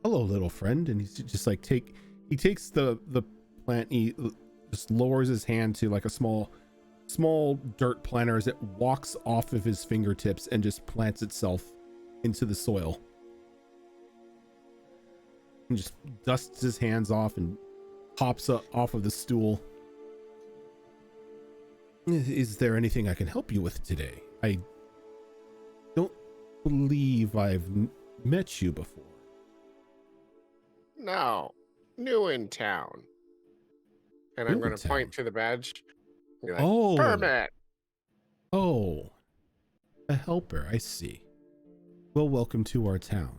hello, little friend. And he's just like he takes the plant. He just lowers his hand to like a small dirt planter as it walks off of his fingertips and just plants itself into the soil. And just dusts his hands off and hops up off of the stool. Is there anything I can help you with today? I don't believe I've met you before. No, new in town. And I'm New going in to point town. to the badge. Be like, Oh. permit. Oh, a helper, I see. Well, welcome to our town.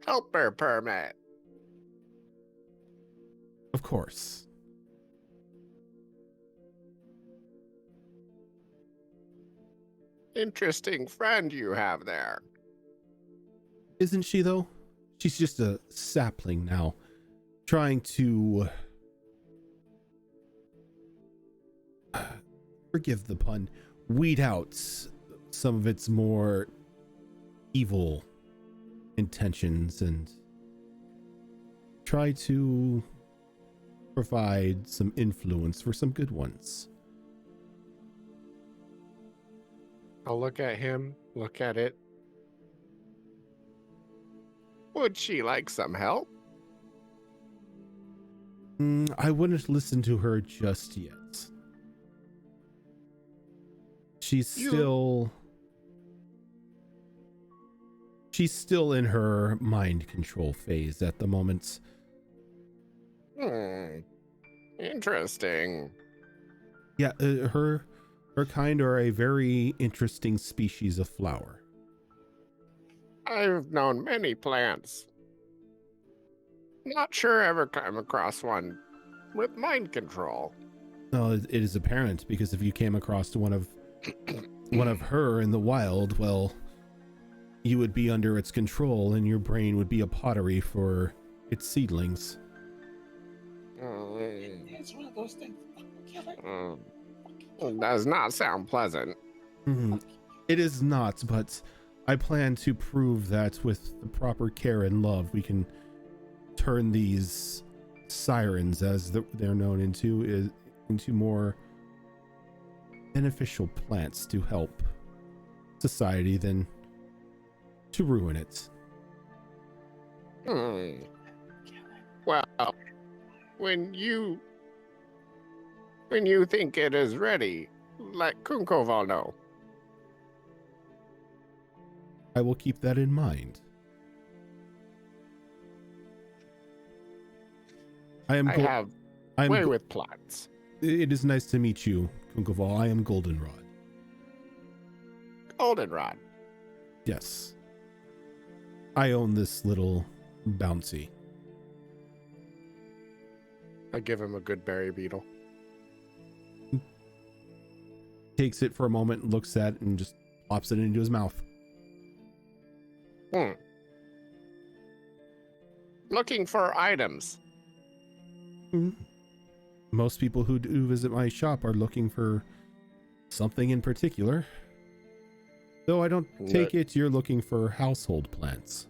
Helper permit. Of course. Interesting friend you have there. Isn't she, though? She's just a sapling now, trying to... forgive the pun, weed out some of its more evil intentions and try to provide some influence for some good ones. I'll look at him, look at it. Would she like some help? I wouldn't listen to her just yet. She's still in her mind control phase at the moment. Interesting. Yeah, her kind are a very interesting species of flower. I've known many plants. Not sure ever come across one with mind control. No, it is apparent, because if you came across one of her in the wild, well, you would be under its control and your brain would be a pottery for its seedlings. It's one of those things. Kill it. Does not sound pleasant. It is not, but I plan to prove that with the proper care and love, we can turn these sirens, as they're known, into more beneficial plants to help society than to ruin it. Well, when you think it is ready, let Kunkoval know. I will keep that in mind. I have way with plants. It is nice to meet you, Kunkoval. I am Goldenrod. Goldenrod. Yes. I own this little bouncy. I give him a good berry beetle. Takes it for a moment, looks at it, and just plops it into his mouth. Looking for items. Most people who do visit my shop are looking for something in particular. Though I don't take it you're looking for household plants.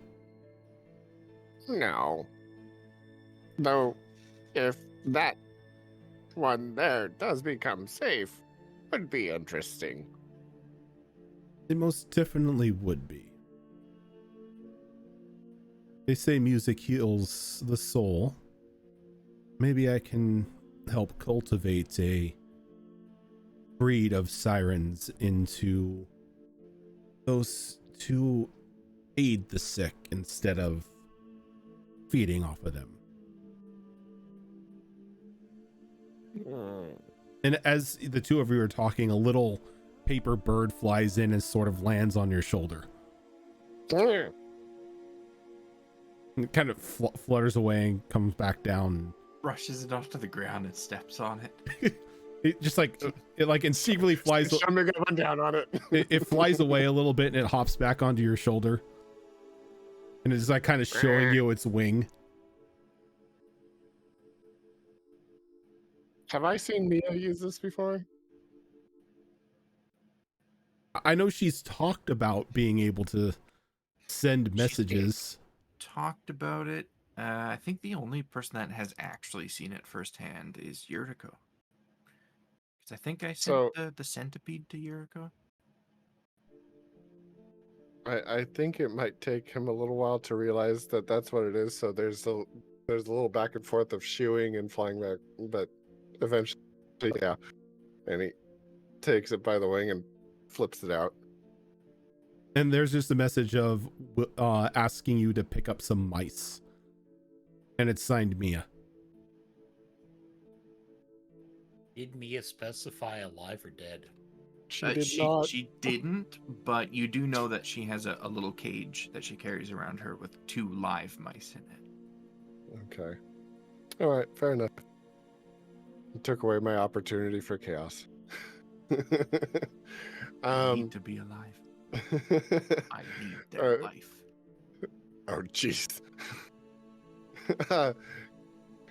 No. Though, if that one there does become safe, would be interesting. It most definitely would be. They say music heals the soul. Maybe I can help cultivate a breed of sirens into those to aid the sick instead of feeding off of them. And as the two of you are talking, a little paper bird flies in and sort of lands on your shoulder. And it kind of flutters away and comes back down. Brushes it off to the ground and steps on it. It just like instinctively flies. Jumping up and down on it. It flies away a little bit and it hops back onto your shoulder. And it's like kind of showing you its wing. Have I seen Mia use this before? I know she's talked about being able to send messages. Talked about it. I think the only person that has actually seen it firsthand is Yuriko. Because I think I sent the centipede to Yuriko. I think it might take him a little while to realize that that's what it is. So there's a little back and forth of shooing and flying back, but eventually, yeah. And he takes it by the wing and flips it out. And there's just a message of asking you to pick up some mice. And it's signed Mia. Did Mia specify alive or dead? She didn't, but you do know that she has a little cage that she carries around her with 2 live mice in it. Okay. All right, fair enough. You took away my opportunity for chaos. I need to be alive. I need their life. Oh, jeez.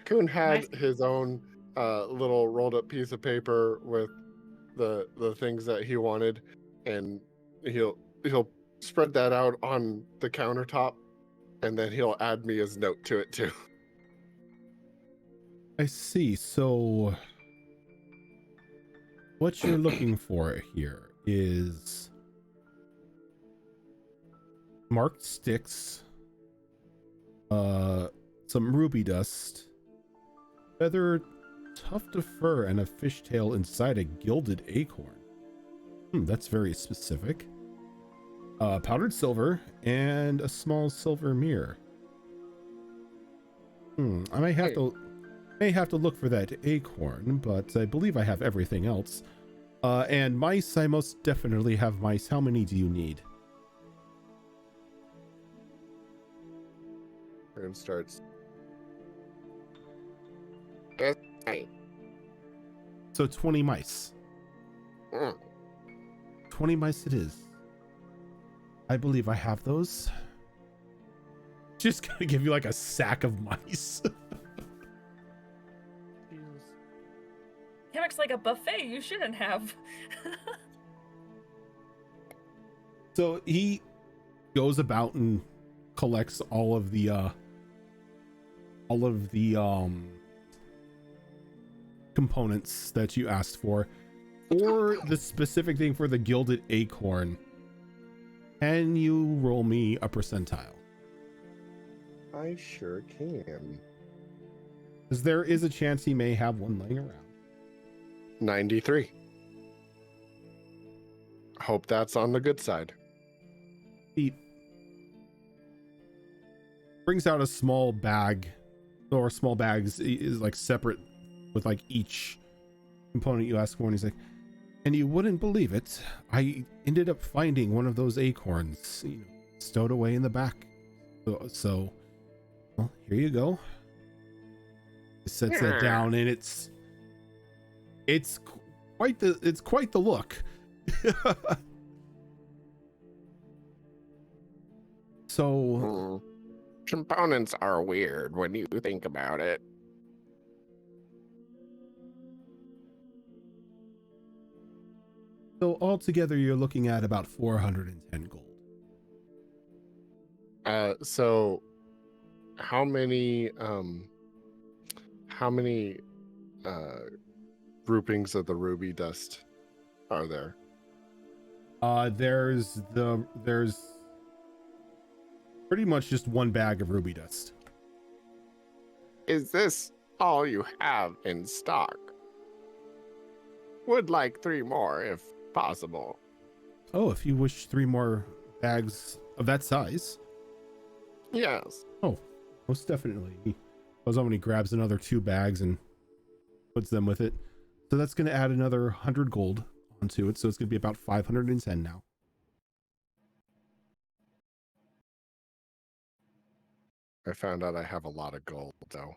Kuhn had his own little rolled up piece of paper with the things that he wanted, and he'll spread that out on the countertop, and then he'll add me his note to it too. I see. So what you're looking for here is marked sticks, some ruby dust, feather, tuft of fur, and a fishtail inside a gilded acorn. That's very specific. Powdered silver and a small silver mirror. I may have to look for that acorn, but I believe I have everything else. And mice, I most definitely have mice. How many do you need? And starts. So 20 mice. 20 mice it is. I believe I have those. Just gonna give you like a sack of mice. Hammock's like a buffet. You shouldn't have. So he goes about and collects all of the components that you asked for the specific thing for the gilded acorn. Can you roll me a percentile? I sure can. Because there is a chance he may have one laying around. 93. Hope that's on the good side. He brings out a small bag, or small bags is like separate with like each component you ask for, and he's like, and you wouldn't believe it, I ended up finding one of those acorns, stowed away in the back. So well, here you go. He sets that down, and it's quite the look. So components are weird when you think about it. So altogether, you're looking at about 410 gold. So how many groupings of the ruby dust are there? There's pretty much just one bag of ruby dust. Is this all you have in stock? Would like 3 more if possible. Oh, if you wish 3 more bags of that size. Yes. Oh, most definitely. He goes on and he grabs another 2 bags and puts them with it. So that's going to add another 100 gold onto it. So it's going to be about 510 now. I found out I have a lot of gold, though.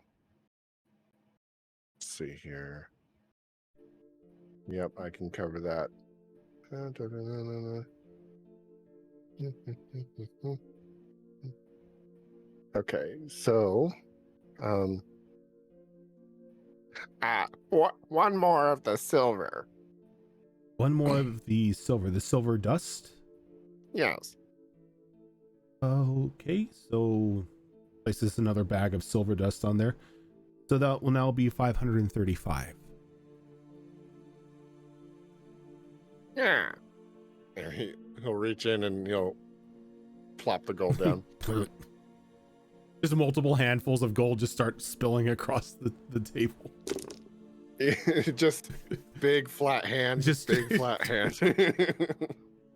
Let's see here. Yep, I can cover that. Okay, so one more of the silver. One more of the silver dust? Yes. Okay, so places another bag of silver dust on there. So that will now be 535. Yeah. He'll reach in and he'll plop the gold down. Just multiple handfuls of gold just start spilling across the table. Just big flat hand. Just big flat hand.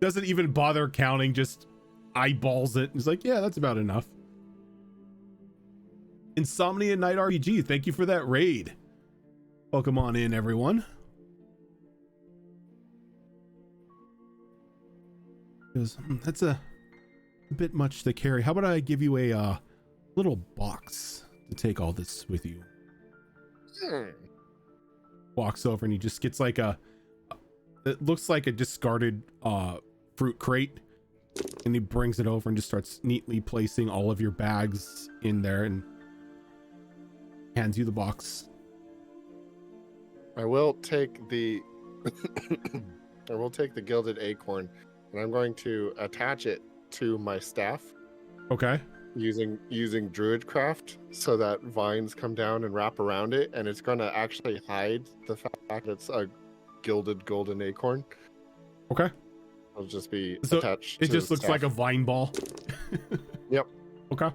Doesn't even bother counting, just eyeballs it. He's like, yeah, that's about enough. Insomnia Night RPG, thank you for that raid. Welcome on in, everyone. Goes, that's a bit much to carry. How about I give you a little box to take all this with you? Walks over and he just gets like it looks like a discarded fruit crate, and he brings it over and just starts neatly placing all of your bags in there and hands you the box. I will take the gilded acorn, and I'm going to attach it to my staff Okay. using druidcraft so that vines come down and wrap around it, and it's going to actually hide the fact that it's a gilded golden acorn. Okay. It'll just be So attached it to just the looks like a staff. vine ball. Yep. Okay.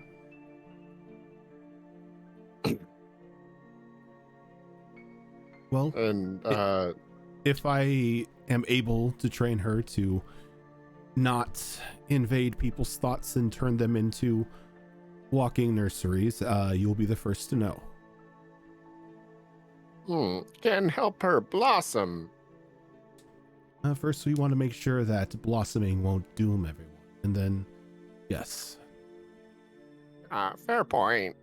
Well, And if I am able to train her to not invade people's thoughts and turn them into walking nurseries, you'll be the first to know. Can help her blossom. First, we want to make sure that blossoming won't doom everyone. And then, yes. Fair point.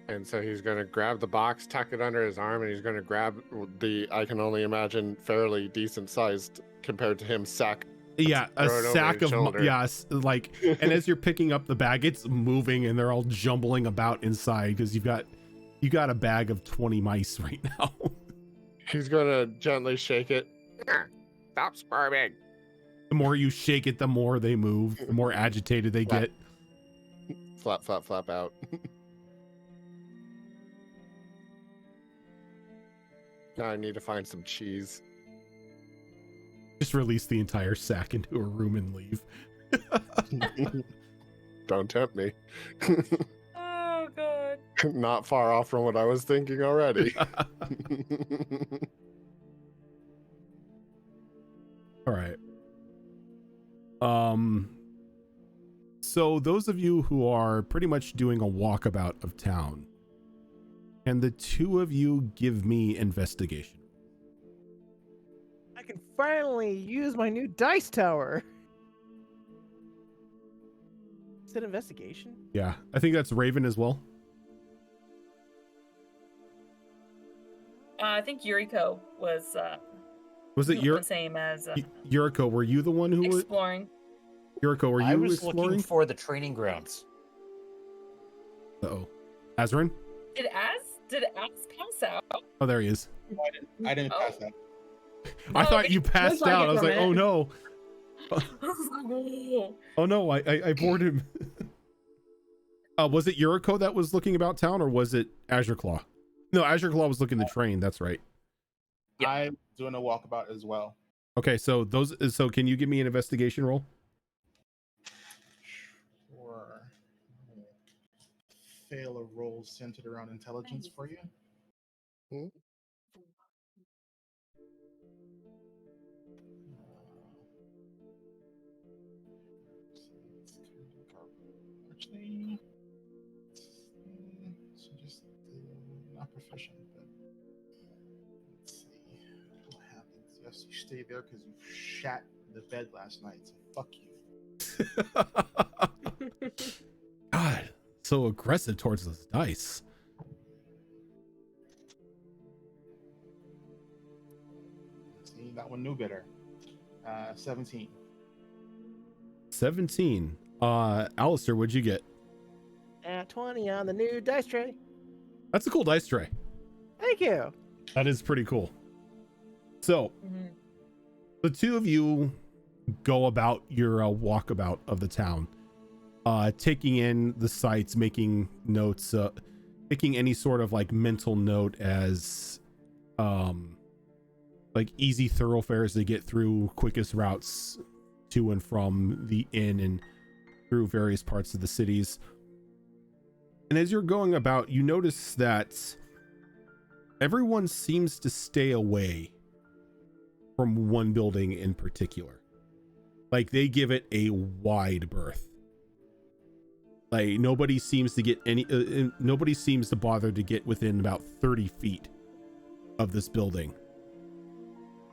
And so he's going to grab the box, tuck it under his arm, and he's going to grab the, I can only imagine, fairly decent sized compared to him, sack. Yeah, a Throw it over sack his of, shoulder. yes, like, and as you're picking up the bag, it's moving and they're all jumbling about inside because you got a bag of 20 mice right now. He's going to gently shake it. Stop squirming. The more you shake it, the more they move, the more agitated they Flap. get. Flap, flap, flap out. Now I need to find some cheese. Just release the entire sack into a room and leave. Don't tempt me. Oh god. Not far off from what I was thinking already. All right. So those of you who are pretty much doing a walkabout of town, can the two of you give me investigation? I can finally use my new dice tower. Is it investigation? Yeah, I think that's Raven as well. I think Yuriko was Was it the same as Yuriko? Were you the one who was exploring. Yuriko? Were I you was looking exploring? for the training grounds. Uh-oh. Azrin? Did Az pass out? Oh, there he is. I didn't Oh. pass that. I Oh, thought you looks passed like out. it I was for a like, oh minute. no. Oh no, I bored him. Was it Yuriko that was looking about town, or was it Azure Claw? No, Azure Claw was looking the train. That's right. Yep. I'm doing a walkabout as well. Okay, so can you give me an investigation roll? Sure. Fail a roll centered around intelligence for you. Actually, so just not proficient, but let's see what happens. Yes, you stay there because you shat the bed last night. So fuck you. God, so aggressive towards those dice. See, that one knew better. 17. 17. Alistair, what'd you get? At 20 on the new dice tray. That's a cool dice tray. Thank you. That is pretty cool. So, the two of you go about your walkabout of the town, taking in the sights, making notes, making any sort of like mental note as like easy thoroughfares to get through, quickest routes to and from the inn and through various parts of the cities. And as you're going about, you notice that everyone seems to stay away from one building in particular. Like they give it a wide berth. Like nobody seems to get nobody seems to bother to get within about 30 feet of this building.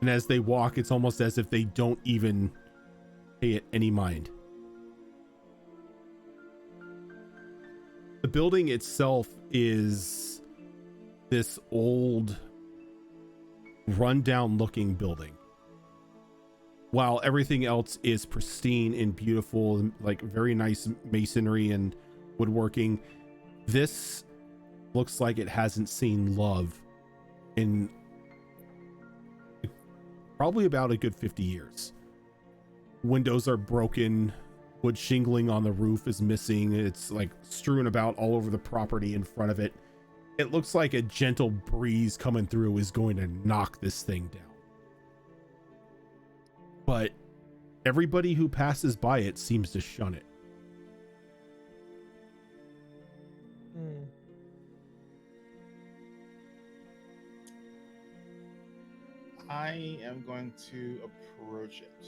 And as they walk, it's almost as if they don't even pay it any mind. The building itself is this old, rundown looking building, while everything else is pristine and beautiful, like very nice masonry and woodworking. This looks like it hasn't seen love in probably about a good 50 years. windows are broken. Wood shingling on the roof is missing. It's like strewn about all over the property in front of it. It looks like a gentle breeze coming through is going to knock this thing down. But everybody who passes by it seems to shun it. I am going to approach it.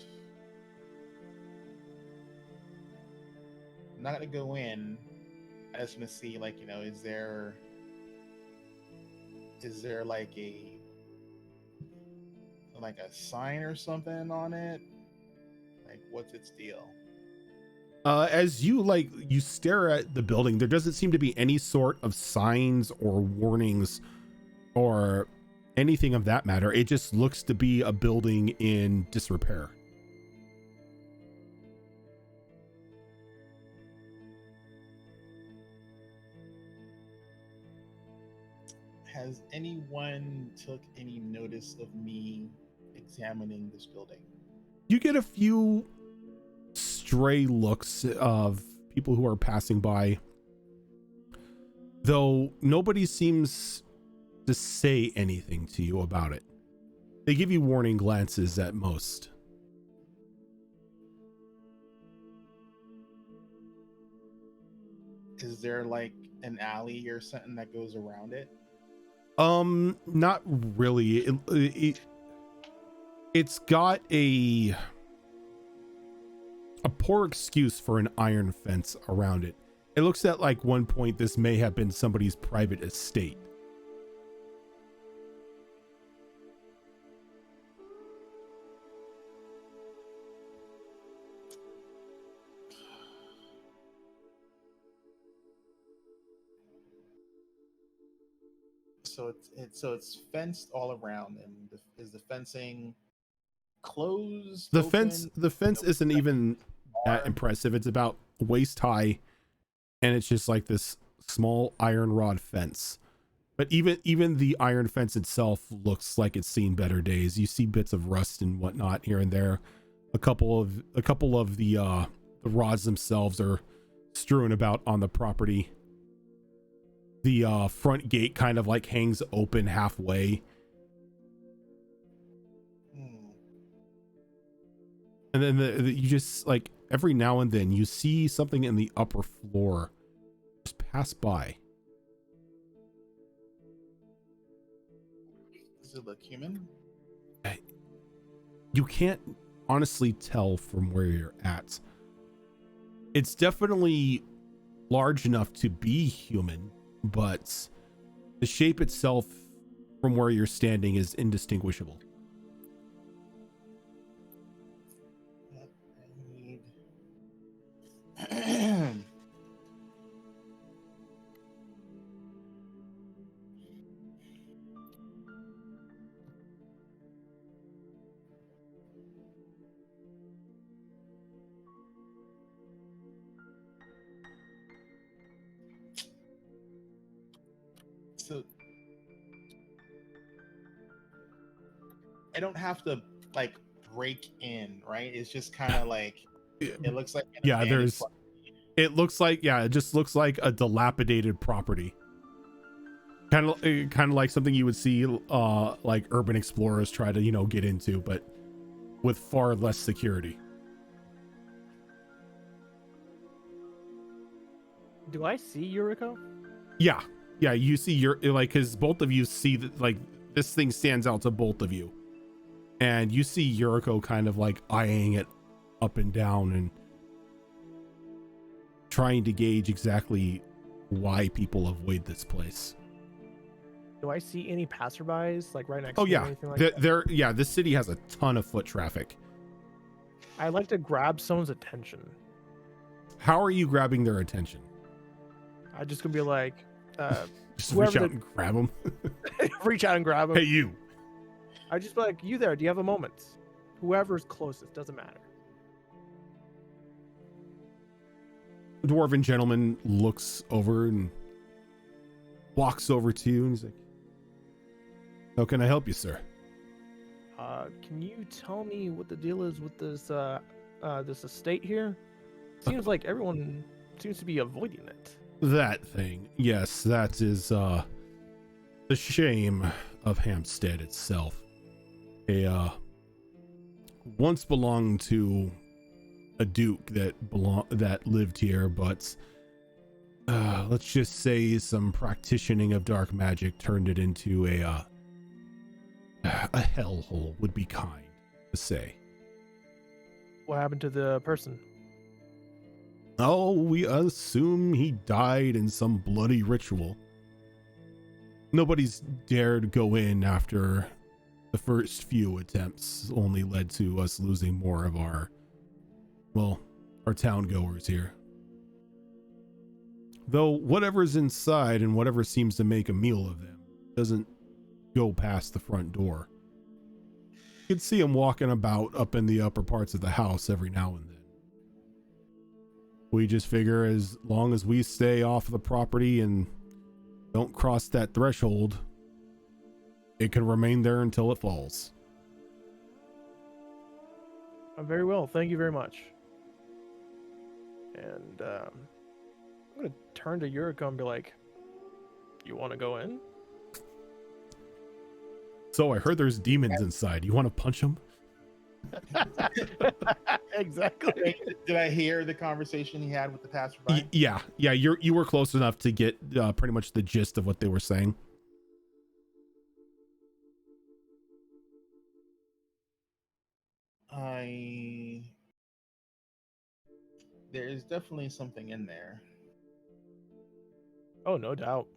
I'm not gonna go in. I just want to see, like, you know, is there like a sign or something on it? Like, what's its deal? As you stare at the building, there doesn't seem to be any sort of signs or warnings or anything of that matter. It just looks to be a building in disrepair. Has anyone took any notice of me examining this building? You get a few stray looks of people who are passing by, though nobody seems to say anything to you about it. They give you warning glances at most. Is there like an alley or something that goes around it? Not really. It's got a poor excuse for an iron fence around it. It looks at like one point this may have been somebody's private estate. So it's fenced all around, and is the fencing closed? The open? fence isn't even that impressive. It's about waist high, and it's just like this small iron rod fence. But even the iron fence itself looks like it's seen better days. You see bits of rust and whatnot here and there. A couple of the rods themselves are strewn about on the property. The front gate kind of like hangs open halfway. And then you just like every now and then you see something in the upper floor just pass by. Does it look human? You can't honestly tell from where you're at. It's definitely large enough to be human, but the shape itself from where you're standing is indistinguishable. So I don't have to like break in, right? It's just kind of like it looks like an abandoned property. It just looks like a dilapidated property. Kind of like something you would see like urban explorers try to, get into, but with far less security. Do I see Yuriko? Yeah, you see because both of you see that like this thing stands out to both of you, and you see Yuriko kind of like eyeing it up and down and trying to gauge exactly why people avoid this place. Do I see any passerbys like right next Oh to me or yeah, anything like that? this city has a ton of foot traffic. I like to grab someone's attention. How are you grabbing their attention? I just gonna be like, Just reach out and grab them. reach out and grab them. Hey, you. I just be like, you there? Do you have a moment? Whoever's closest, doesn't matter. Dwarven gentleman looks over and walks over to you and he's like, how can I help you, sir? Can you tell me what the deal is with this this estate here? Seems like everyone seems to be avoiding it. That thing. Yes, that is the shame of Hampstead itself. Once belonged to a duke that lived here, but let's just say some practicing of dark magic turned it into a hellhole, would be kind to say. What happened to the person? Oh, we assume he died in some bloody ritual. Nobody's dared go in after the first few attempts only led to us losing more of our town goers here. Though whatever's inside and whatever seems to make a meal of them doesn't go past the front door. You can see him walking about up in the upper parts of the house every now and then. We just figure as long as we stay off the property and don't cross that threshold, it can remain there until it falls. Very well. Thank you very much. And I'm going to turn to Yuriko and be like, you want to go in? So I heard there's demons inside. You want to punch them? Exactly. Did I hear the conversation he had with the passerby? Yeah. You were close enough to get pretty much the gist of what they were saying. There is definitely something in there. Oh, no doubt.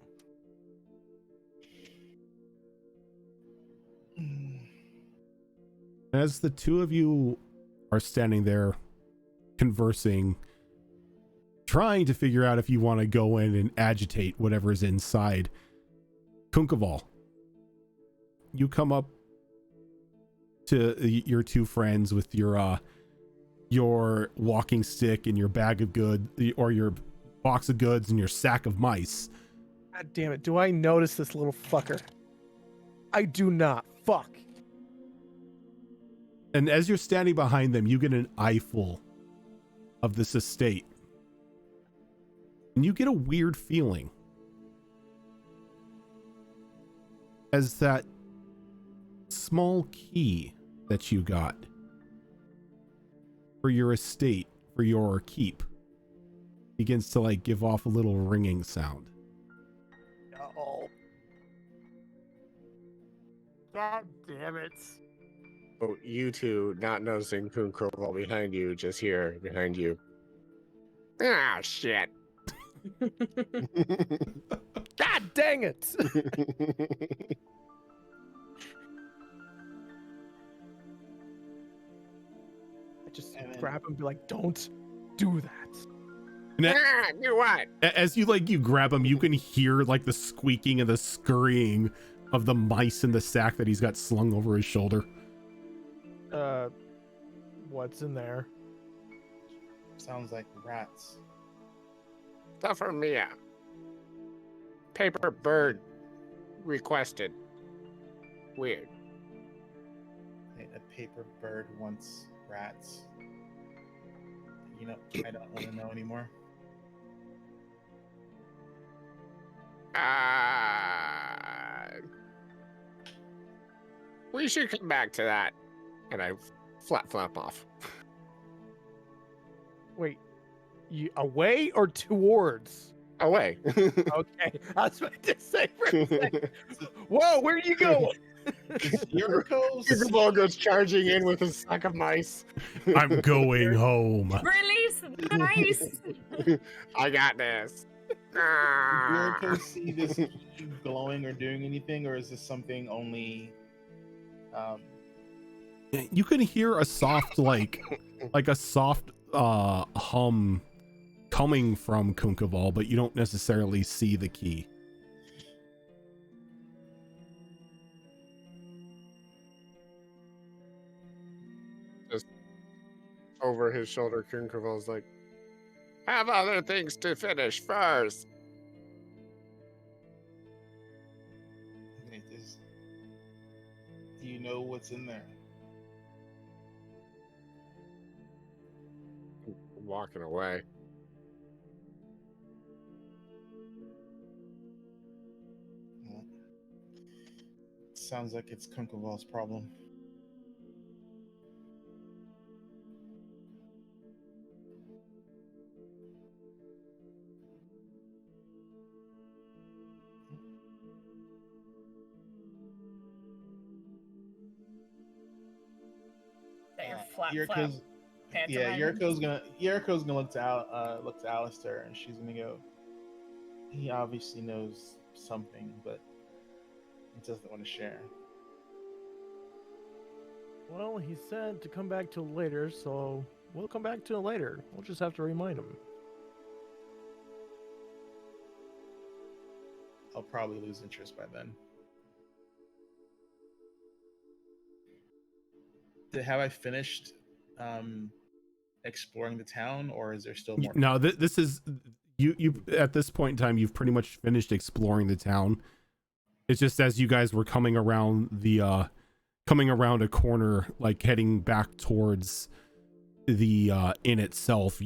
As the two of you are standing there conversing, trying to figure out if you want to go in and agitate whatever is inside, Kunkaval, you come up to your two friends with your walking stick and your bag of goods, or your box of goods and your sack of mice. God damn it. Do I notice this little fucker? I do not. Fuck. And as you're standing behind them, you get an eyeful of this estate. And you get a weird feeling as that small key that you got for your estate, for your keep, begins to like give off a little ringing sound. Oh. God damn it. Oh, you two, not noticing Kunkoval behind you, just here behind you. Ah, shit. God dang it. I just grab him and be like, don't do that. And do what? As you grab him, you can hear like the squeaking and the scurrying of the mice in the sack that he's got slung over his shoulder. What's in there? Sounds like rats. Stuff from Mia. Paper bird requested. Weird. A paper bird wants rats. You know, I don't want to know anymore. We should come back to that. And I flap off. Wait, you away or towards? Away. Okay, I was about to say for a second. Whoa, where are you going? Kunkoval goes charging in with a sack of mice. I'm going home. Release the mice. I got this. Does Yuriko see this glowing or doing anything, or is this something only? You can hear a soft like a soft hum coming from Kunkaval, but you don't necessarily see the key. Just over his shoulder, Kunkaval's like, have other things to finish first. Do you know what's in there? walking away. Well, sounds like it's Kunkoval's problem. That your flat Yuriko's, pantomime. Yuriko's gonna look to Alistair, and she's gonna go. He obviously knows something, but he doesn't want to share. Well, he said to come back to it later, so we'll come back to it later. We'll just have to remind him. I'll probably lose interest by then. Have I finished exploring the town, or is there still more? No, this is you at this point in time, you've pretty much finished exploring the town. It's just as you guys were coming around a corner, like heading back towards the inn itself,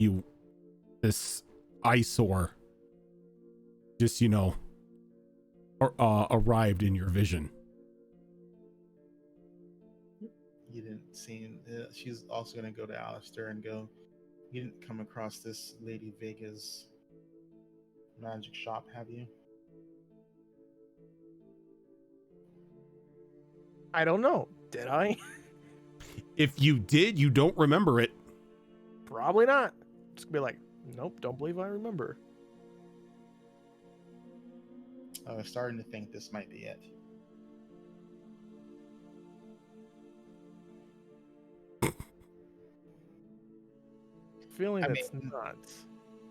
this eyesore just arrived in your vision. You didn't see. She's also gonna go to Alistair and go. You didn't come across this Lady Vega's magic shop, have you? I don't know. Did I? If you did, you don't remember it. Probably not. Just be like, nope, don't believe I remember. I was starting to think this might be it. Feeling I it's mean, not.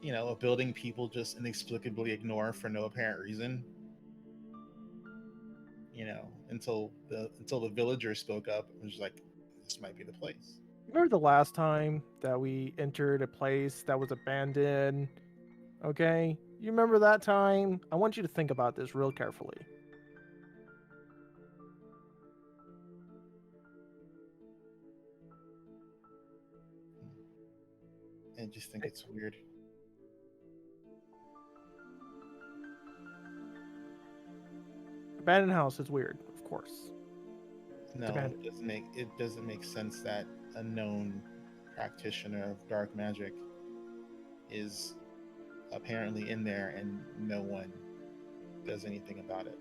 A building people just inexplicably ignore for no apparent reason. Until the villagers spoke up, and was like, this might be the place. Remember the last time that we entered a place that was abandoned? Okay? You remember that time? I want you to think about this real carefully. I just think it's weird. Abandoned house is weird, of course. No, it doesn't make sense that a known practitioner of dark magic is apparently in there and no one does anything about it.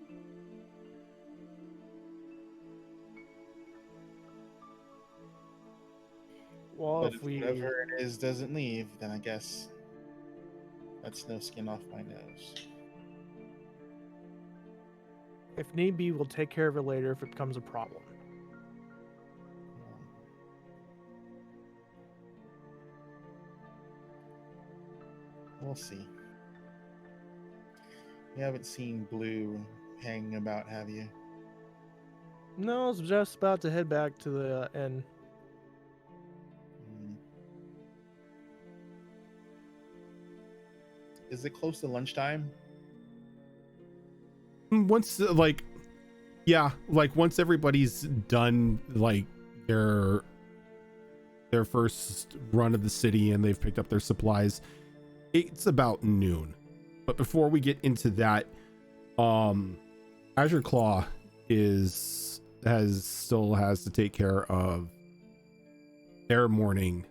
Well, But if if we whoever it is doesn't leave, then I guess that's no skin off my nose. if need be, we'll take care of it later if it becomes a problem. We'll see. You haven't seen Blue hanging about, have you? No, I was just about to head back to the inn. Is it close to lunchtime? Once once everybody's done their first run of the city and they've picked up their supplies, it's about noon. But before we get into that, Azure Claw still has to take care of their morning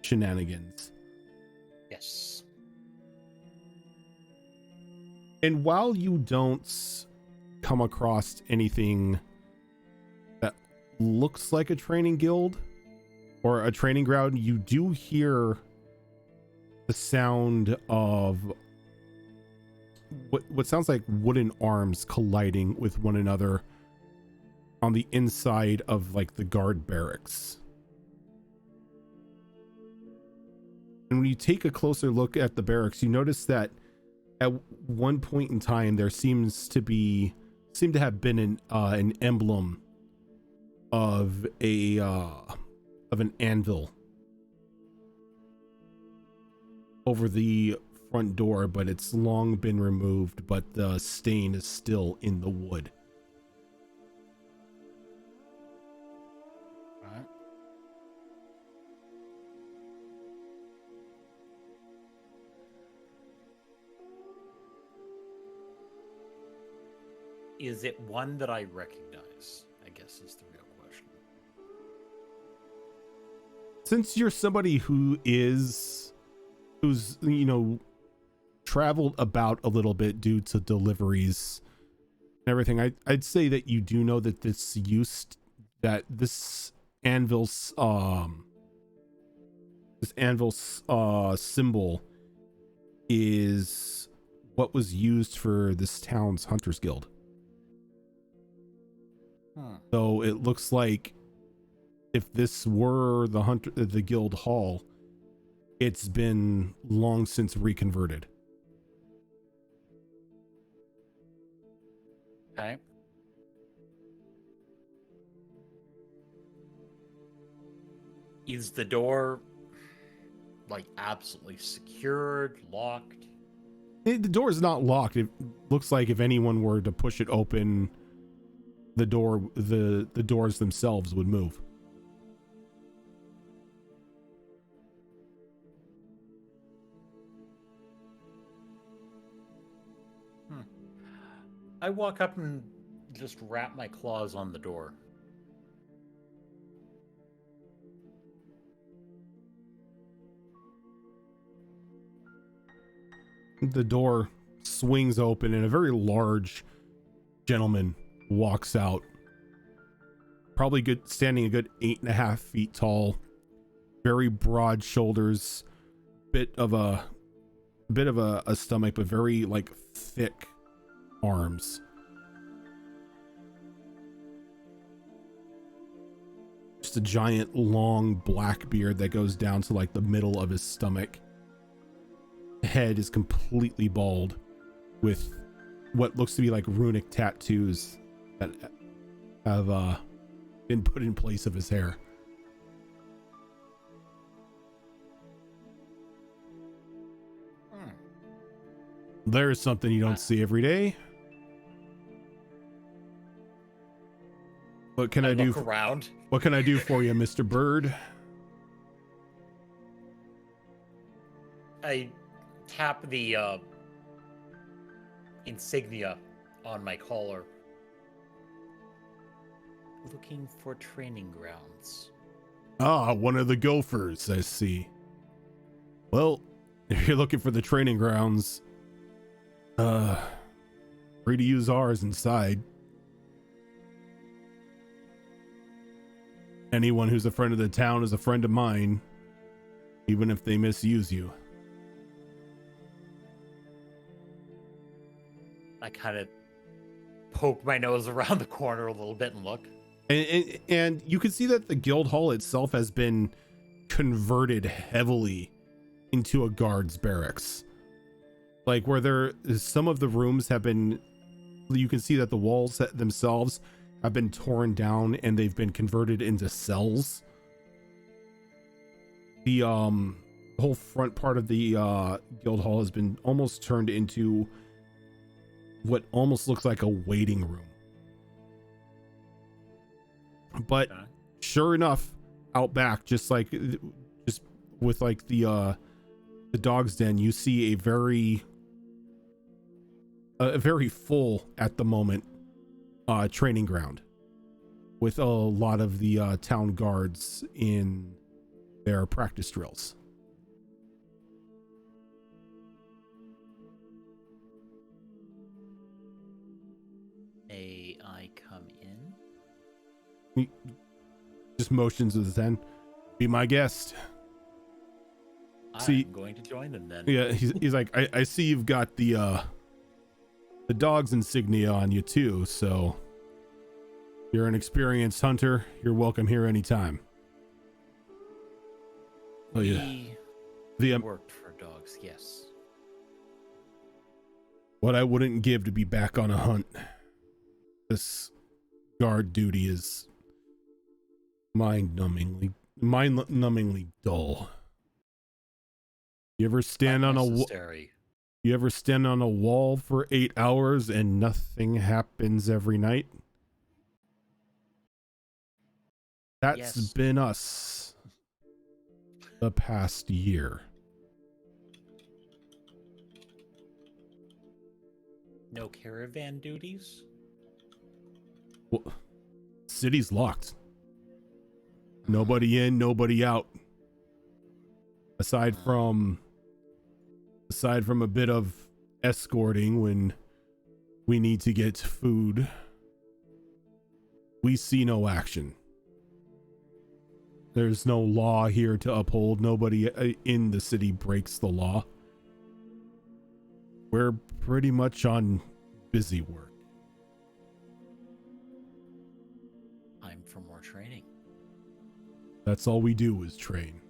shenanigans. Yes. And while you don't come across anything that looks like a training guild or a training ground, you do hear the sound of what sounds like wooden arms colliding with one another on the inside of the guard barracks. And when you take a closer look at the barracks, you notice that at one point in time there seem to have been an emblem of an anvil over the front door, but it's long been removed, but the stain is still in the wood. Is it one that I recognize? I guess is the real question. Since you're somebody who's traveled about a little bit due to deliveries and everything, I'd say that you do know that this anvil's symbol is what was used for this town's Hunters Guild. So it looks like if this were the guild hall, it's been long since reconverted. Okay. Is the door like absolutely secured, locked? The door is not locked. It looks like if anyone were to push it open, the doors themselves would move. I walk up and just wrap my claws on the door. The door swings open and a very large gentleman walks out. Probably standing a good 8.5 feet tall, very broad shoulders, bit of a stomach, but very like thick arms. Just a giant long black beard that goes down to like the middle of his stomach. Head is completely bald with what looks to be like runic tattoos that have been put in place of his hair. There's something you don't see every day. What can I do? Around. What can I do for you, Mr. Bird? I tap the insignia on my collar. Looking for training grounds. Ah, one of the gophers, I see. Well, if you're looking for the training grounds, free to use ours inside. Anyone who's a friend of the town is a friend of mine, even if they misuse you. I kind of poke my nose around the corner a little bit and look. And you can see that the guild hall itself has been converted heavily into a guard's barracks. Like where some of the rooms have been, you can see that the walls themselves have been torn down and they've been converted into cells. The whole front part of the guild hall has been almost turned into what almost looks like a waiting room. But sure enough, out back, just with like the dog's den, you see a very full at the moment training ground with a lot of the town guards in their practice drills. May I come in? He just motions with his hand. Be my guest. I'm going to join them then. Yeah, he's like, I see you've got the dog's insignia on you too, so you're an experienced hunter. You're welcome here anytime. Oh yeah. We worked for dogs, yes. What I wouldn't give to be back on a hunt. This guard duty is mind-numbingly dull. You ever stand on You ever stand on a wall for 8 hours and nothing happens every night? That's been us the past year. No caravan duties? City's locked. Nobody in, nobody out. Aside from a bit of escorting when we need to get food, we see no action. There's no law here to uphold. Nobody in the city breaks the law. We're pretty much on busy work. I'm for more training. That's all we do is train.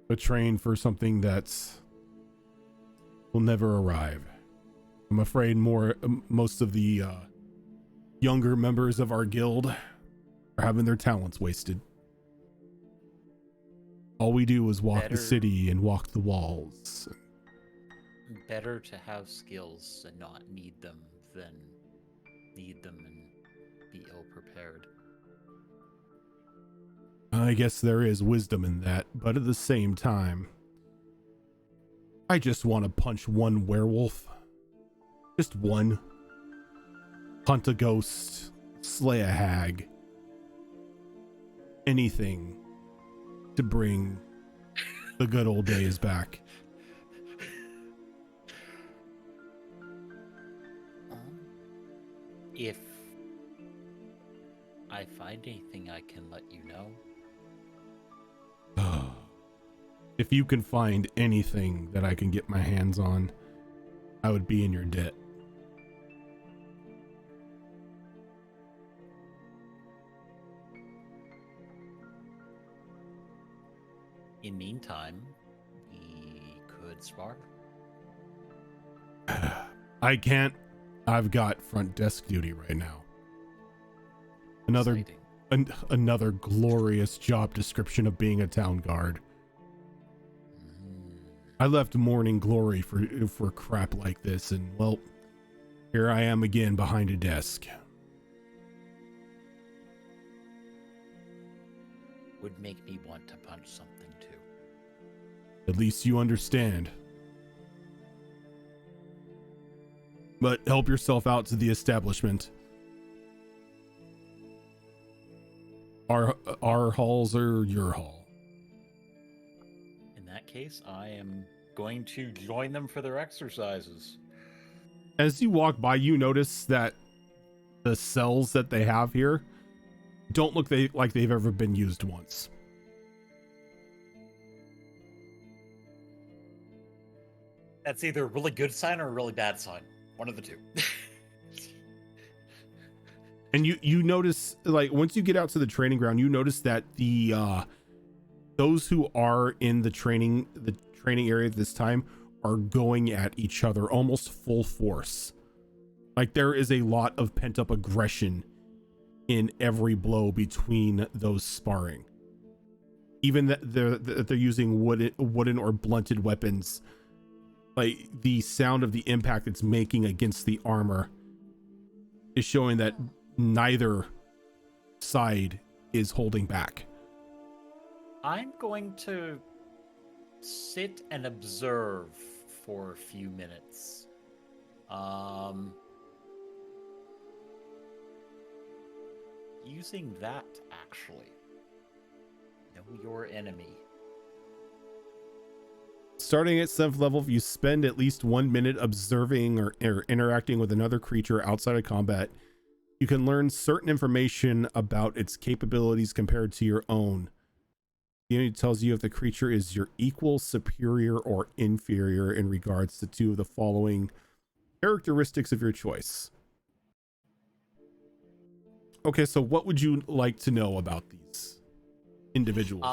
But train for something that's will never arrive. I'm afraid most of the younger members of our guild are having their talents wasted. All we do is walk the city and walk the walls. Better to have skills and not need them than need them and be ill prepared. I guess there is wisdom in that, but at the same time, I just want to punch one werewolf. Just one. Hunt a ghost, slay a hag. Anything to bring the good old days back. If I find anything, I can let you know. If you can find anything that I can get my hands on, I would be in your debt. In meantime, we could spar. I can't. I've got front desk duty right now. Another glorious job description of being a town guard. I left morning glory for crap like this, and well, here I am again behind a desk. Would make me want to punch something too. At least you understand. But help yourself out to the establishment. Our halls are your hall. In that case, I am going to join them for their exercises. As you walk by, you notice that the cells that they have here don't look like they've ever been used once. That's either a really good sign or a really bad sign. One of the two. And you notice, like, once you get out to the training ground, you notice that the those who are in the training area at this time are going at each other almost full force. Like, there is a lot of pent-up aggression in every blow between those sparring. Even that they're using wooden or blunted weapons. Like, the sound of the impact it's making against the armor is showing that neither side is holding back. I'm going to sit and observe for a few minutes. Using that, actually. Know your enemy. Starting at 7th level, if you spend at least 1 minute observing or interacting with another creature outside of combat, you can learn certain information about its capabilities compared to your own. The unit tells you if the creature is your equal, superior, or inferior in regards to 2 of the following characteristics of your choice. Okay, so what would you like to know about these individuals?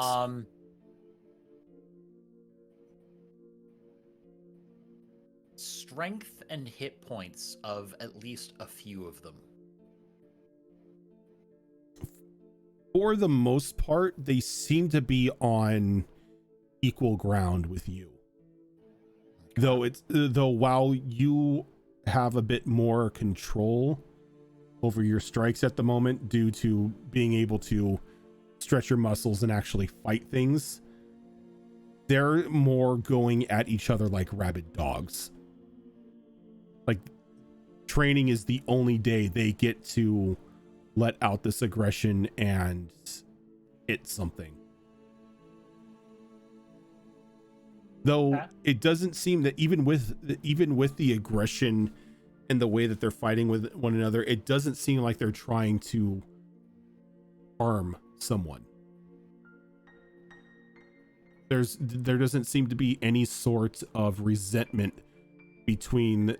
Strength and hit points of at least a few of them. For the most part, they seem to be on equal ground with you. Though while you have a bit more control over your strikes at the moment due to being able to stretch your muscles and actually fight things, they're more going at each other like rabid dogs. Like training is the only day they get to let out this aggression and hit something. Though it doesn't seem that even with the aggression and the way that they're fighting with one another, it doesn't seem like they're trying to harm someone. There doesn't seem to be any sort of resentment between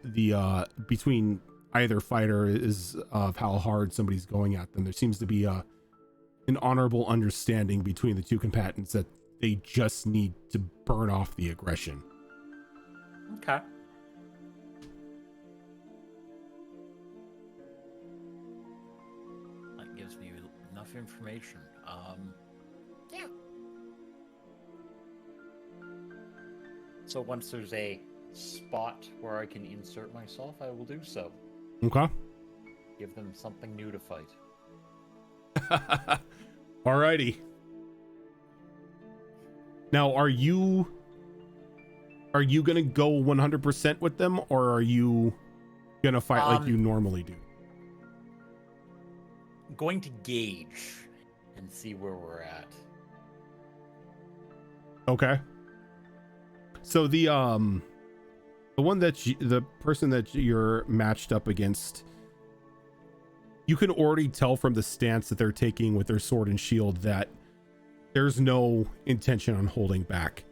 either fighter is of how hard somebody's going at them. There seems to be an honorable understanding between the two combatants that they just need to burn off the aggression. Okay. That gives me enough information. Yeah. So once there's a spot where I can insert myself, I will do so. Okay. Give them something new to fight. Alrighty. Now, are you gonna go 100% with them, or are you gonna fight like you normally do? I'm going to gauge and see where we're at. Okay. So the one the person that you're matched up against, you can already tell from the stance that they're taking with their sword and shield that there's no intention on holding back.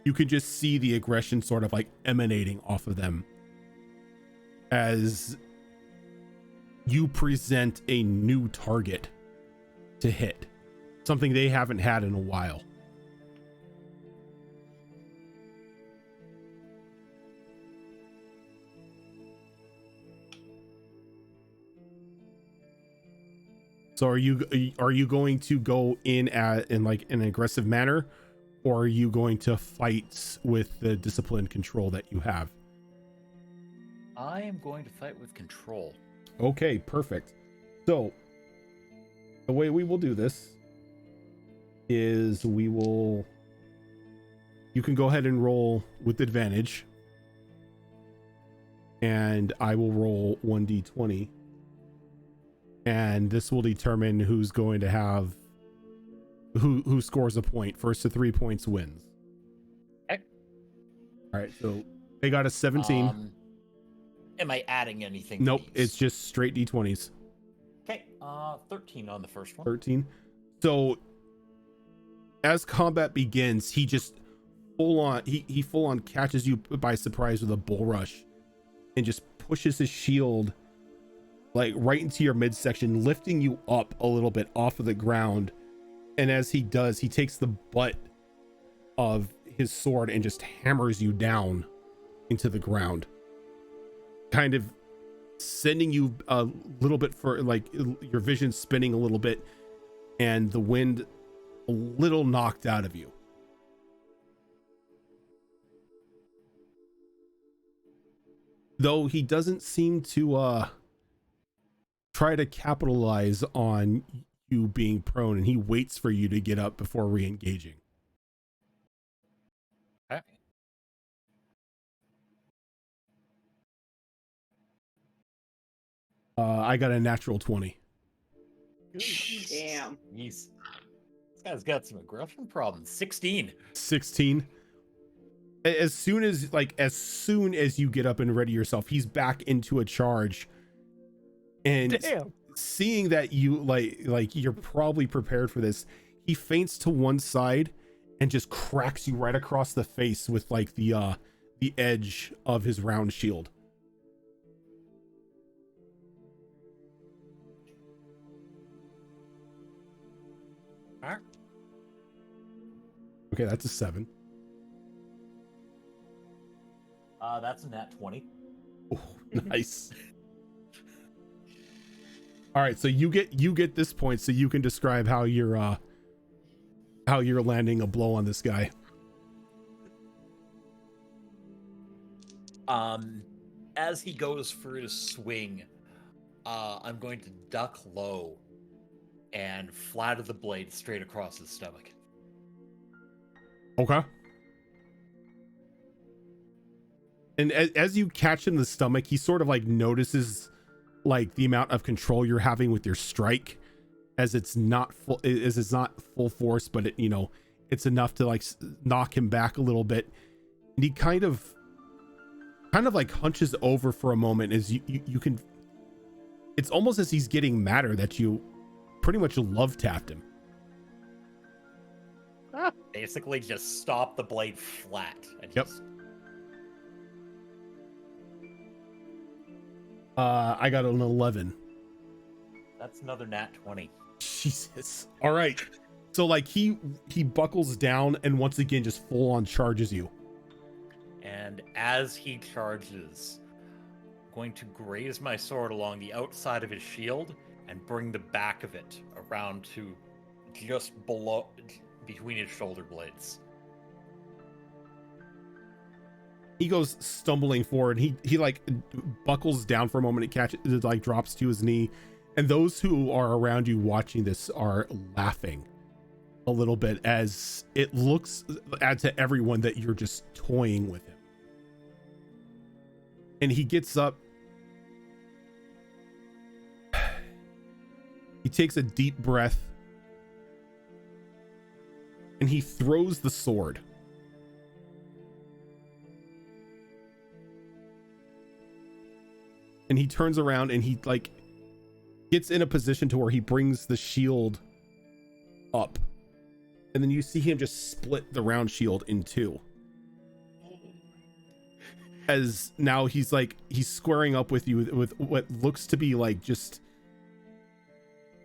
You can just see the aggression sort of like emanating off of them as you present a new target to hit, something they haven't had in a while. So are you going to go in like an aggressive manner, or are you going to fight with the discipline control that you have? I am going to fight with control. Okay, perfect. So the way we will do this is you can go ahead and roll with advantage, and I will roll 1d20. And this will determine who's going to have who scores a point. First to 3 points wins. Okay. All right, so they got a 17. Am I adding anything to Nope, these? it's just straight d20s. Okay, 13 on the first one. 13. So as combat begins, he just full on catches you by surprise with a bull rush and just pushes his shield like right into your midsection, lifting you up a little bit off of the ground. And as he does, he takes the butt of his sword and just hammers you down into the ground, kind of sending you a little bit for like your vision spinning a little bit and the wind a little knocked out of you. Though he doesn't seem to try to capitalize on you being prone, and he waits for you to get up before re-engaging. Okay. I got a natural 20. Damn. Jeez. This guy's got some aggression problems. 16. 16. As soon as you get up and ready yourself, he's back into a charge. And Damn. seeing that you like you're probably prepared for this, he feints to one side and just cracks you right across the face with like the edge of his round shield. Alright. Okay, that's a 7. That's a nat 20. Oh, nice. All right, so you get this point, so you can describe how you're landing a blow on this guy. As he goes for his swing, I'm going to duck low and flatter the blade straight across his stomach. Okay. And as you catch him in the stomach, he sort of like notices like the amount of control you're having with your strike, as it's not full force, but it, you know, it's enough to like knock him back a little bit. And he kind of like hunches over for a moment as you can, it's almost as he's getting madder that you pretty much love tapped him. Basically just stop the blade flat. And Yep. just... I got an 11. That's another nat 20. Jesus. All right. So like he buckles down and once again just full on charges you. And as he charges, I'm going to graze my sword along the outside of his shield and bring the back of it around to just below, between his shoulder blades. He goes stumbling forward. He like buckles down for a moment. It catches, it like drops to his knee, and those who are around you watching this are laughing a little bit as it looks to everyone that you're just toying with him. And he gets up. He takes a deep breath and he throws the sword. And he turns around and he like gets in a position to where he brings the shield up. And then you see him just split the round shield in two. As now he's squaring up with you with what looks to be like just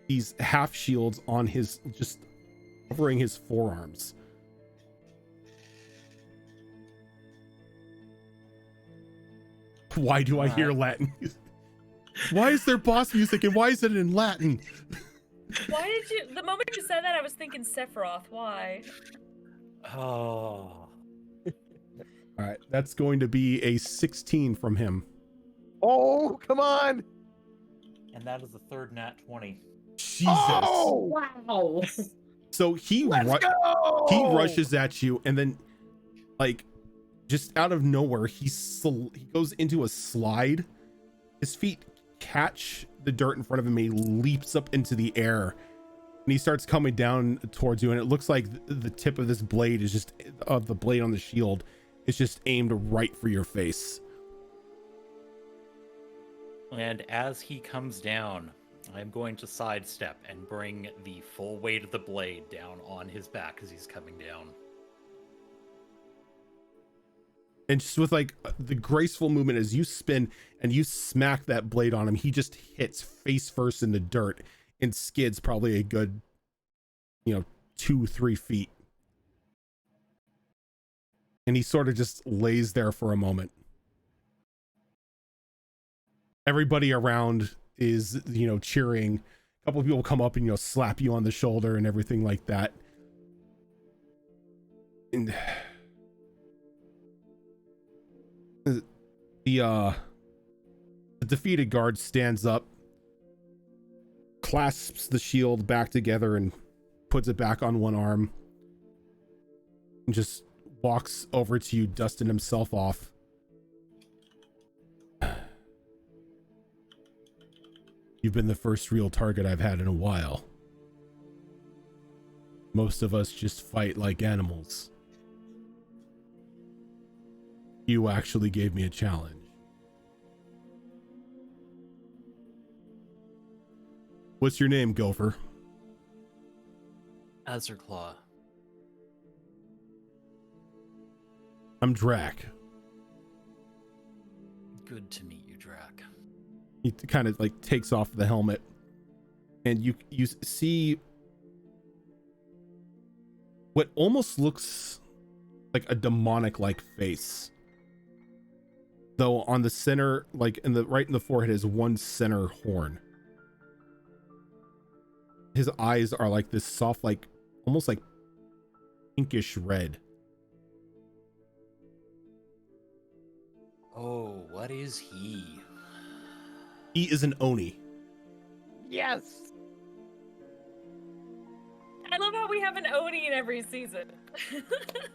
these half shields on his, just covering his forearms. Why do I hear Latin? Why is there boss music and why is it in Latin? Why did you? The moment you said that, I was thinking Sephiroth. Why? Oh. All right, that's going to be a 16 from him. Oh, come on. And that is the third nat 20. Jesus. Oh, wow. So he rushes at you, and then like just out of nowhere he goes into a slide. His feet catch the dirt in front of him. He leaps up into the air and he starts coming down towards you, and it looks like the tip of this blade is just of the blade on the shield is just aimed right for your face. And as he comes down, I'm going to sidestep and bring the full weight of the blade down on his back as he's coming down. And just with like the graceful movement as you spin and you smack that blade on him, he just hits face first in the dirt and skids probably a good, 2-3 feet. And he sort of just lays there for a moment. Everybody around is, cheering. A couple of people come up and, slap you on the shoulder and everything like that. And the defeated guard stands up, clasps the shield back together and puts it back on one arm, and just walks over to you, dusting himself off. You've been the first real target I've had in a while. Most of us just fight like animals. You actually gave me a challenge. What's your name, Gopher? Azurclaw. I'm Drac. Good to meet you, Drac. He kind of like takes off the helmet, and you see what almost looks like a demonic like face. Though on the center, like right in the forehead, is one center horn. His eyes are like this soft, like almost like pinkish red. Oh, what is he? He is an Oni. Yes. I love how we have an Oni in every season.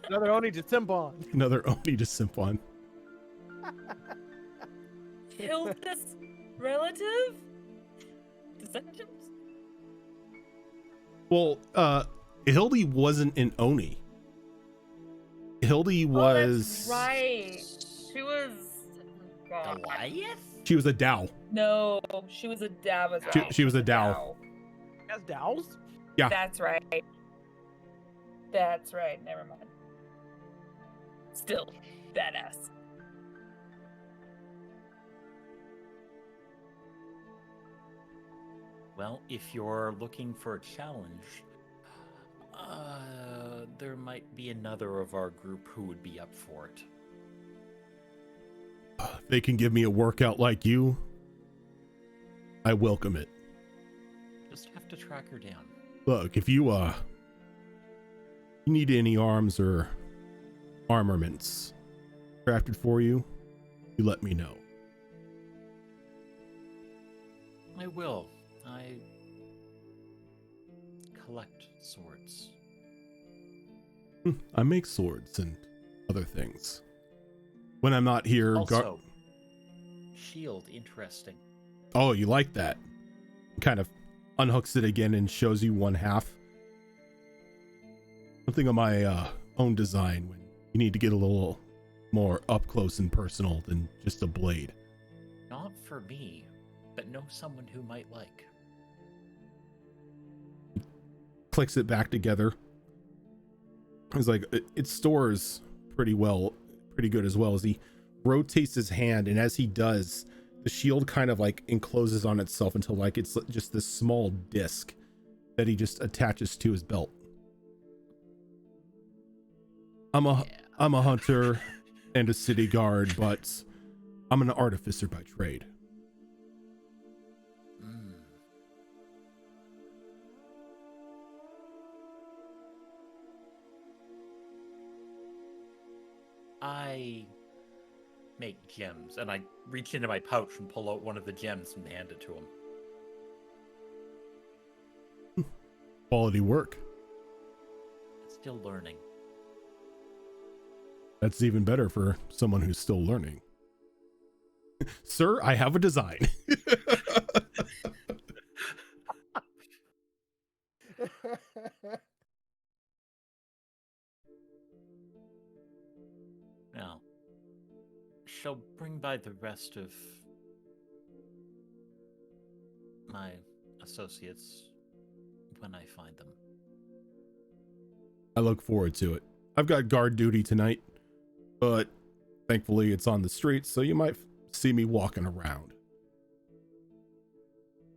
Another Oni to simp on. Another Oni to simp on. Hilda's relative? Descendants? Well, Hildy wasn't an Oni. Hildy was. Oh, that's right. She was. God. Goliath? She was a Dow. No, she was a Dow. She was a Dow. As Dows? Yeah. That's right. That's right. Never mind. Still, badass. Well, if you're looking for a challenge, there might be another of our group who would be up for it. If they can give me a workout like you, I welcome it. Just have to track her down. Look, if you need any arms or armaments crafted for you, you let me know. I will. I collect swords. I make swords and other things. When I'm not here, Also, shield, interesting. oh, you like that? Kind of unhooks it again and shows you one half. Something of my own design when you need to get a little more up close and personal than just a blade. Not for me, but know someone who might like. Clicks it back together. He's like, it stores pretty good as well, as he rotates his hand, and as he does, the shield kind of like encloses on itself until like it's just this small disc that he just attaches to his belt. I'm a hunter and a city guard, but I'm an artificer by trade. I make gems, and I reach into my pouch and pull out one of the gems and hand it to him. Quality work. Still learning. That's even better for someone who's still learning. Sir, I have a design. Now, shall bring by the rest of my associates when I find them. I look forward to it. I've got guard duty tonight, but thankfully it's on the streets, so you might see me walking around.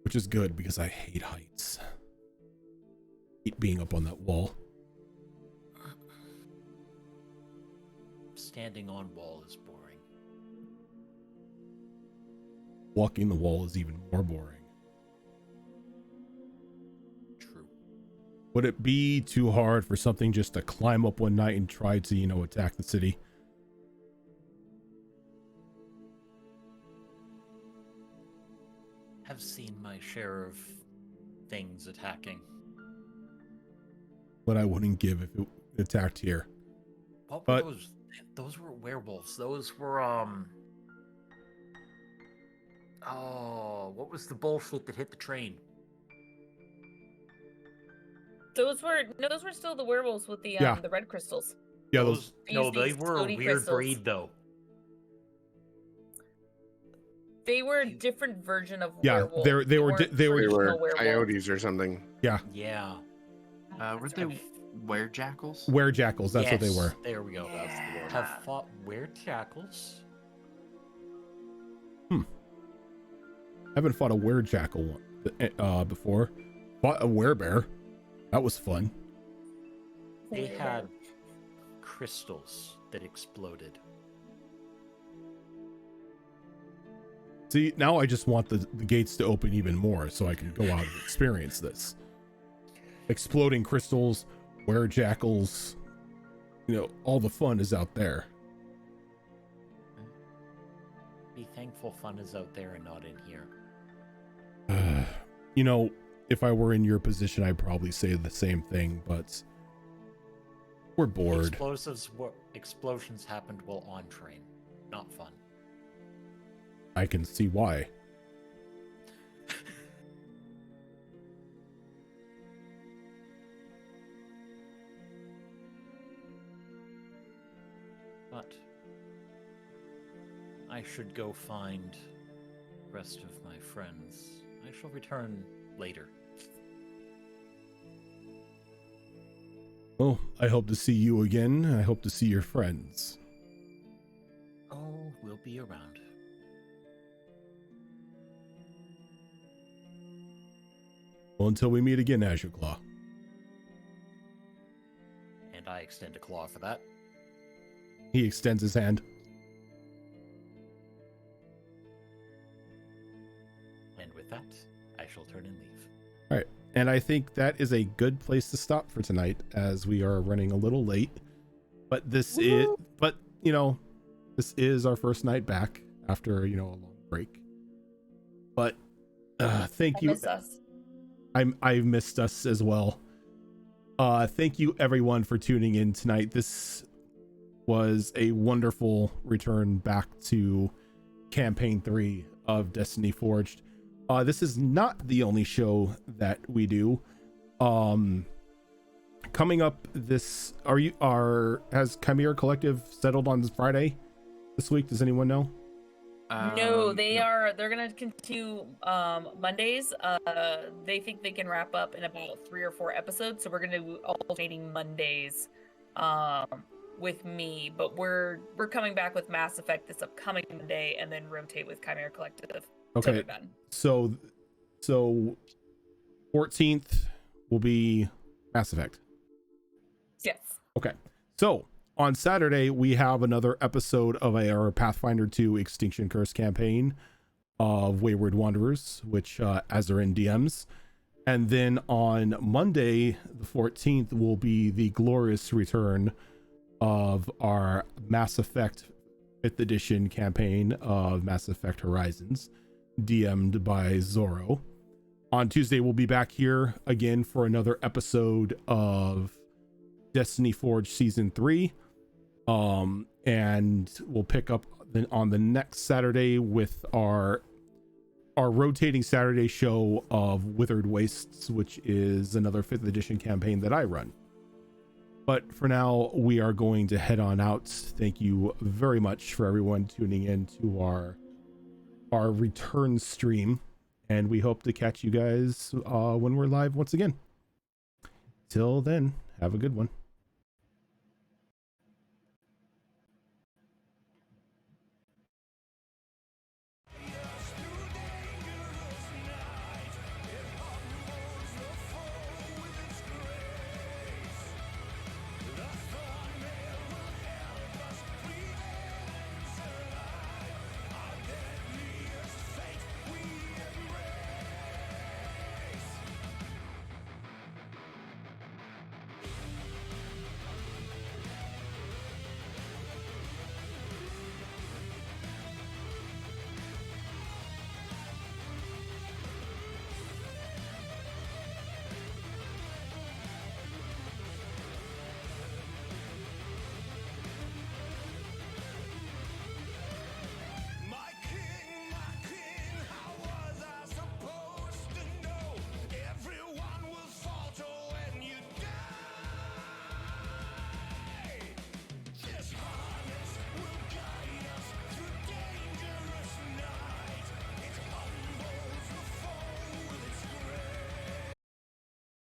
Which is good because I hate heights. Hate being up on that wall. Standing on wall is boring. Walking the wall is even more boring. True. Would it be too hard for something just to climb up one night and try to, attack the city? Have seen my share of things attacking. What I wouldn't give if it attacked here. What were But those were werewolves. Those were oh, what was the bullshit that hit the train? Those were still the werewolves with the the red crystals. yeah, No, Use they these were a floaty weird crystals. breed though. They were a different version of Yeah, werewolf. they were They traditional were werewolf. coyotes or something. Yeah, Yeah. Were they werejackals? werejackals, that's what they Yes, were. There we go. Yeah. Have fought werejackals. Haven't fought a werejackal before. Fought a werebear. That was fun. They had crystals that exploded. See, now I just want the gates to open even more so I can go out and experience this. Exploding crystals, werejackals, all the fun is out there. Be thankful fun is out there and not in here. If I were in your position, I'd probably say the same thing, but we're bored. Explosions happened while on train. Not fun. I can see why. But I should go find the rest of my friends. I shall return later. Well, I hope to see you again. I hope to see your friends. Oh, we'll be around. Well, until we meet again, Azure Claw. And I extend a claw for that. He extends his hand. And with that, I shall turn and leave. All right. And I think that is a good place to stop for tonight, as we are running a little late. But this is, this is our first night back after, a long break. But thank you. Miss us. I've missed us as well. Thank you everyone for tuning in tonight. This was a wonderful return back to campaign 3 of Destiny Forged. This is not the only show that we do. Coming up has Chimera Collective settled on Friday this week? Does anyone know? No, they're gonna continue Mondays. They think they can wrap up in about 3 or 4 episodes, so we're gonna do alternating Mondays with me, but we're coming back with Mass Effect this upcoming Monday and then rotate with Chimera Collective. Okay, so 14th will be Mass Effect. Yes. Okay, so on Saturday we have another episode of our Pathfinder 2 Extinction Curse campaign of Wayward Wanderers, which Azarin DMs, and then on Monday the 14th will be the glorious return of our Mass Effect 5th edition campaign of Mass Effect Horizons, DM'd by Zorro. On Tuesday, we'll be back here again for another episode of Destiny Forge Season 3. And we'll pick up then on the next Saturday with our rotating Saturday show of Withered Wastes, which is another 5th edition campaign that I run. But for now, we are going to head on out. Thank you very much for everyone tuning in to our return stream, and we hope to catch you guys when we're live once again. Till then, have a good one.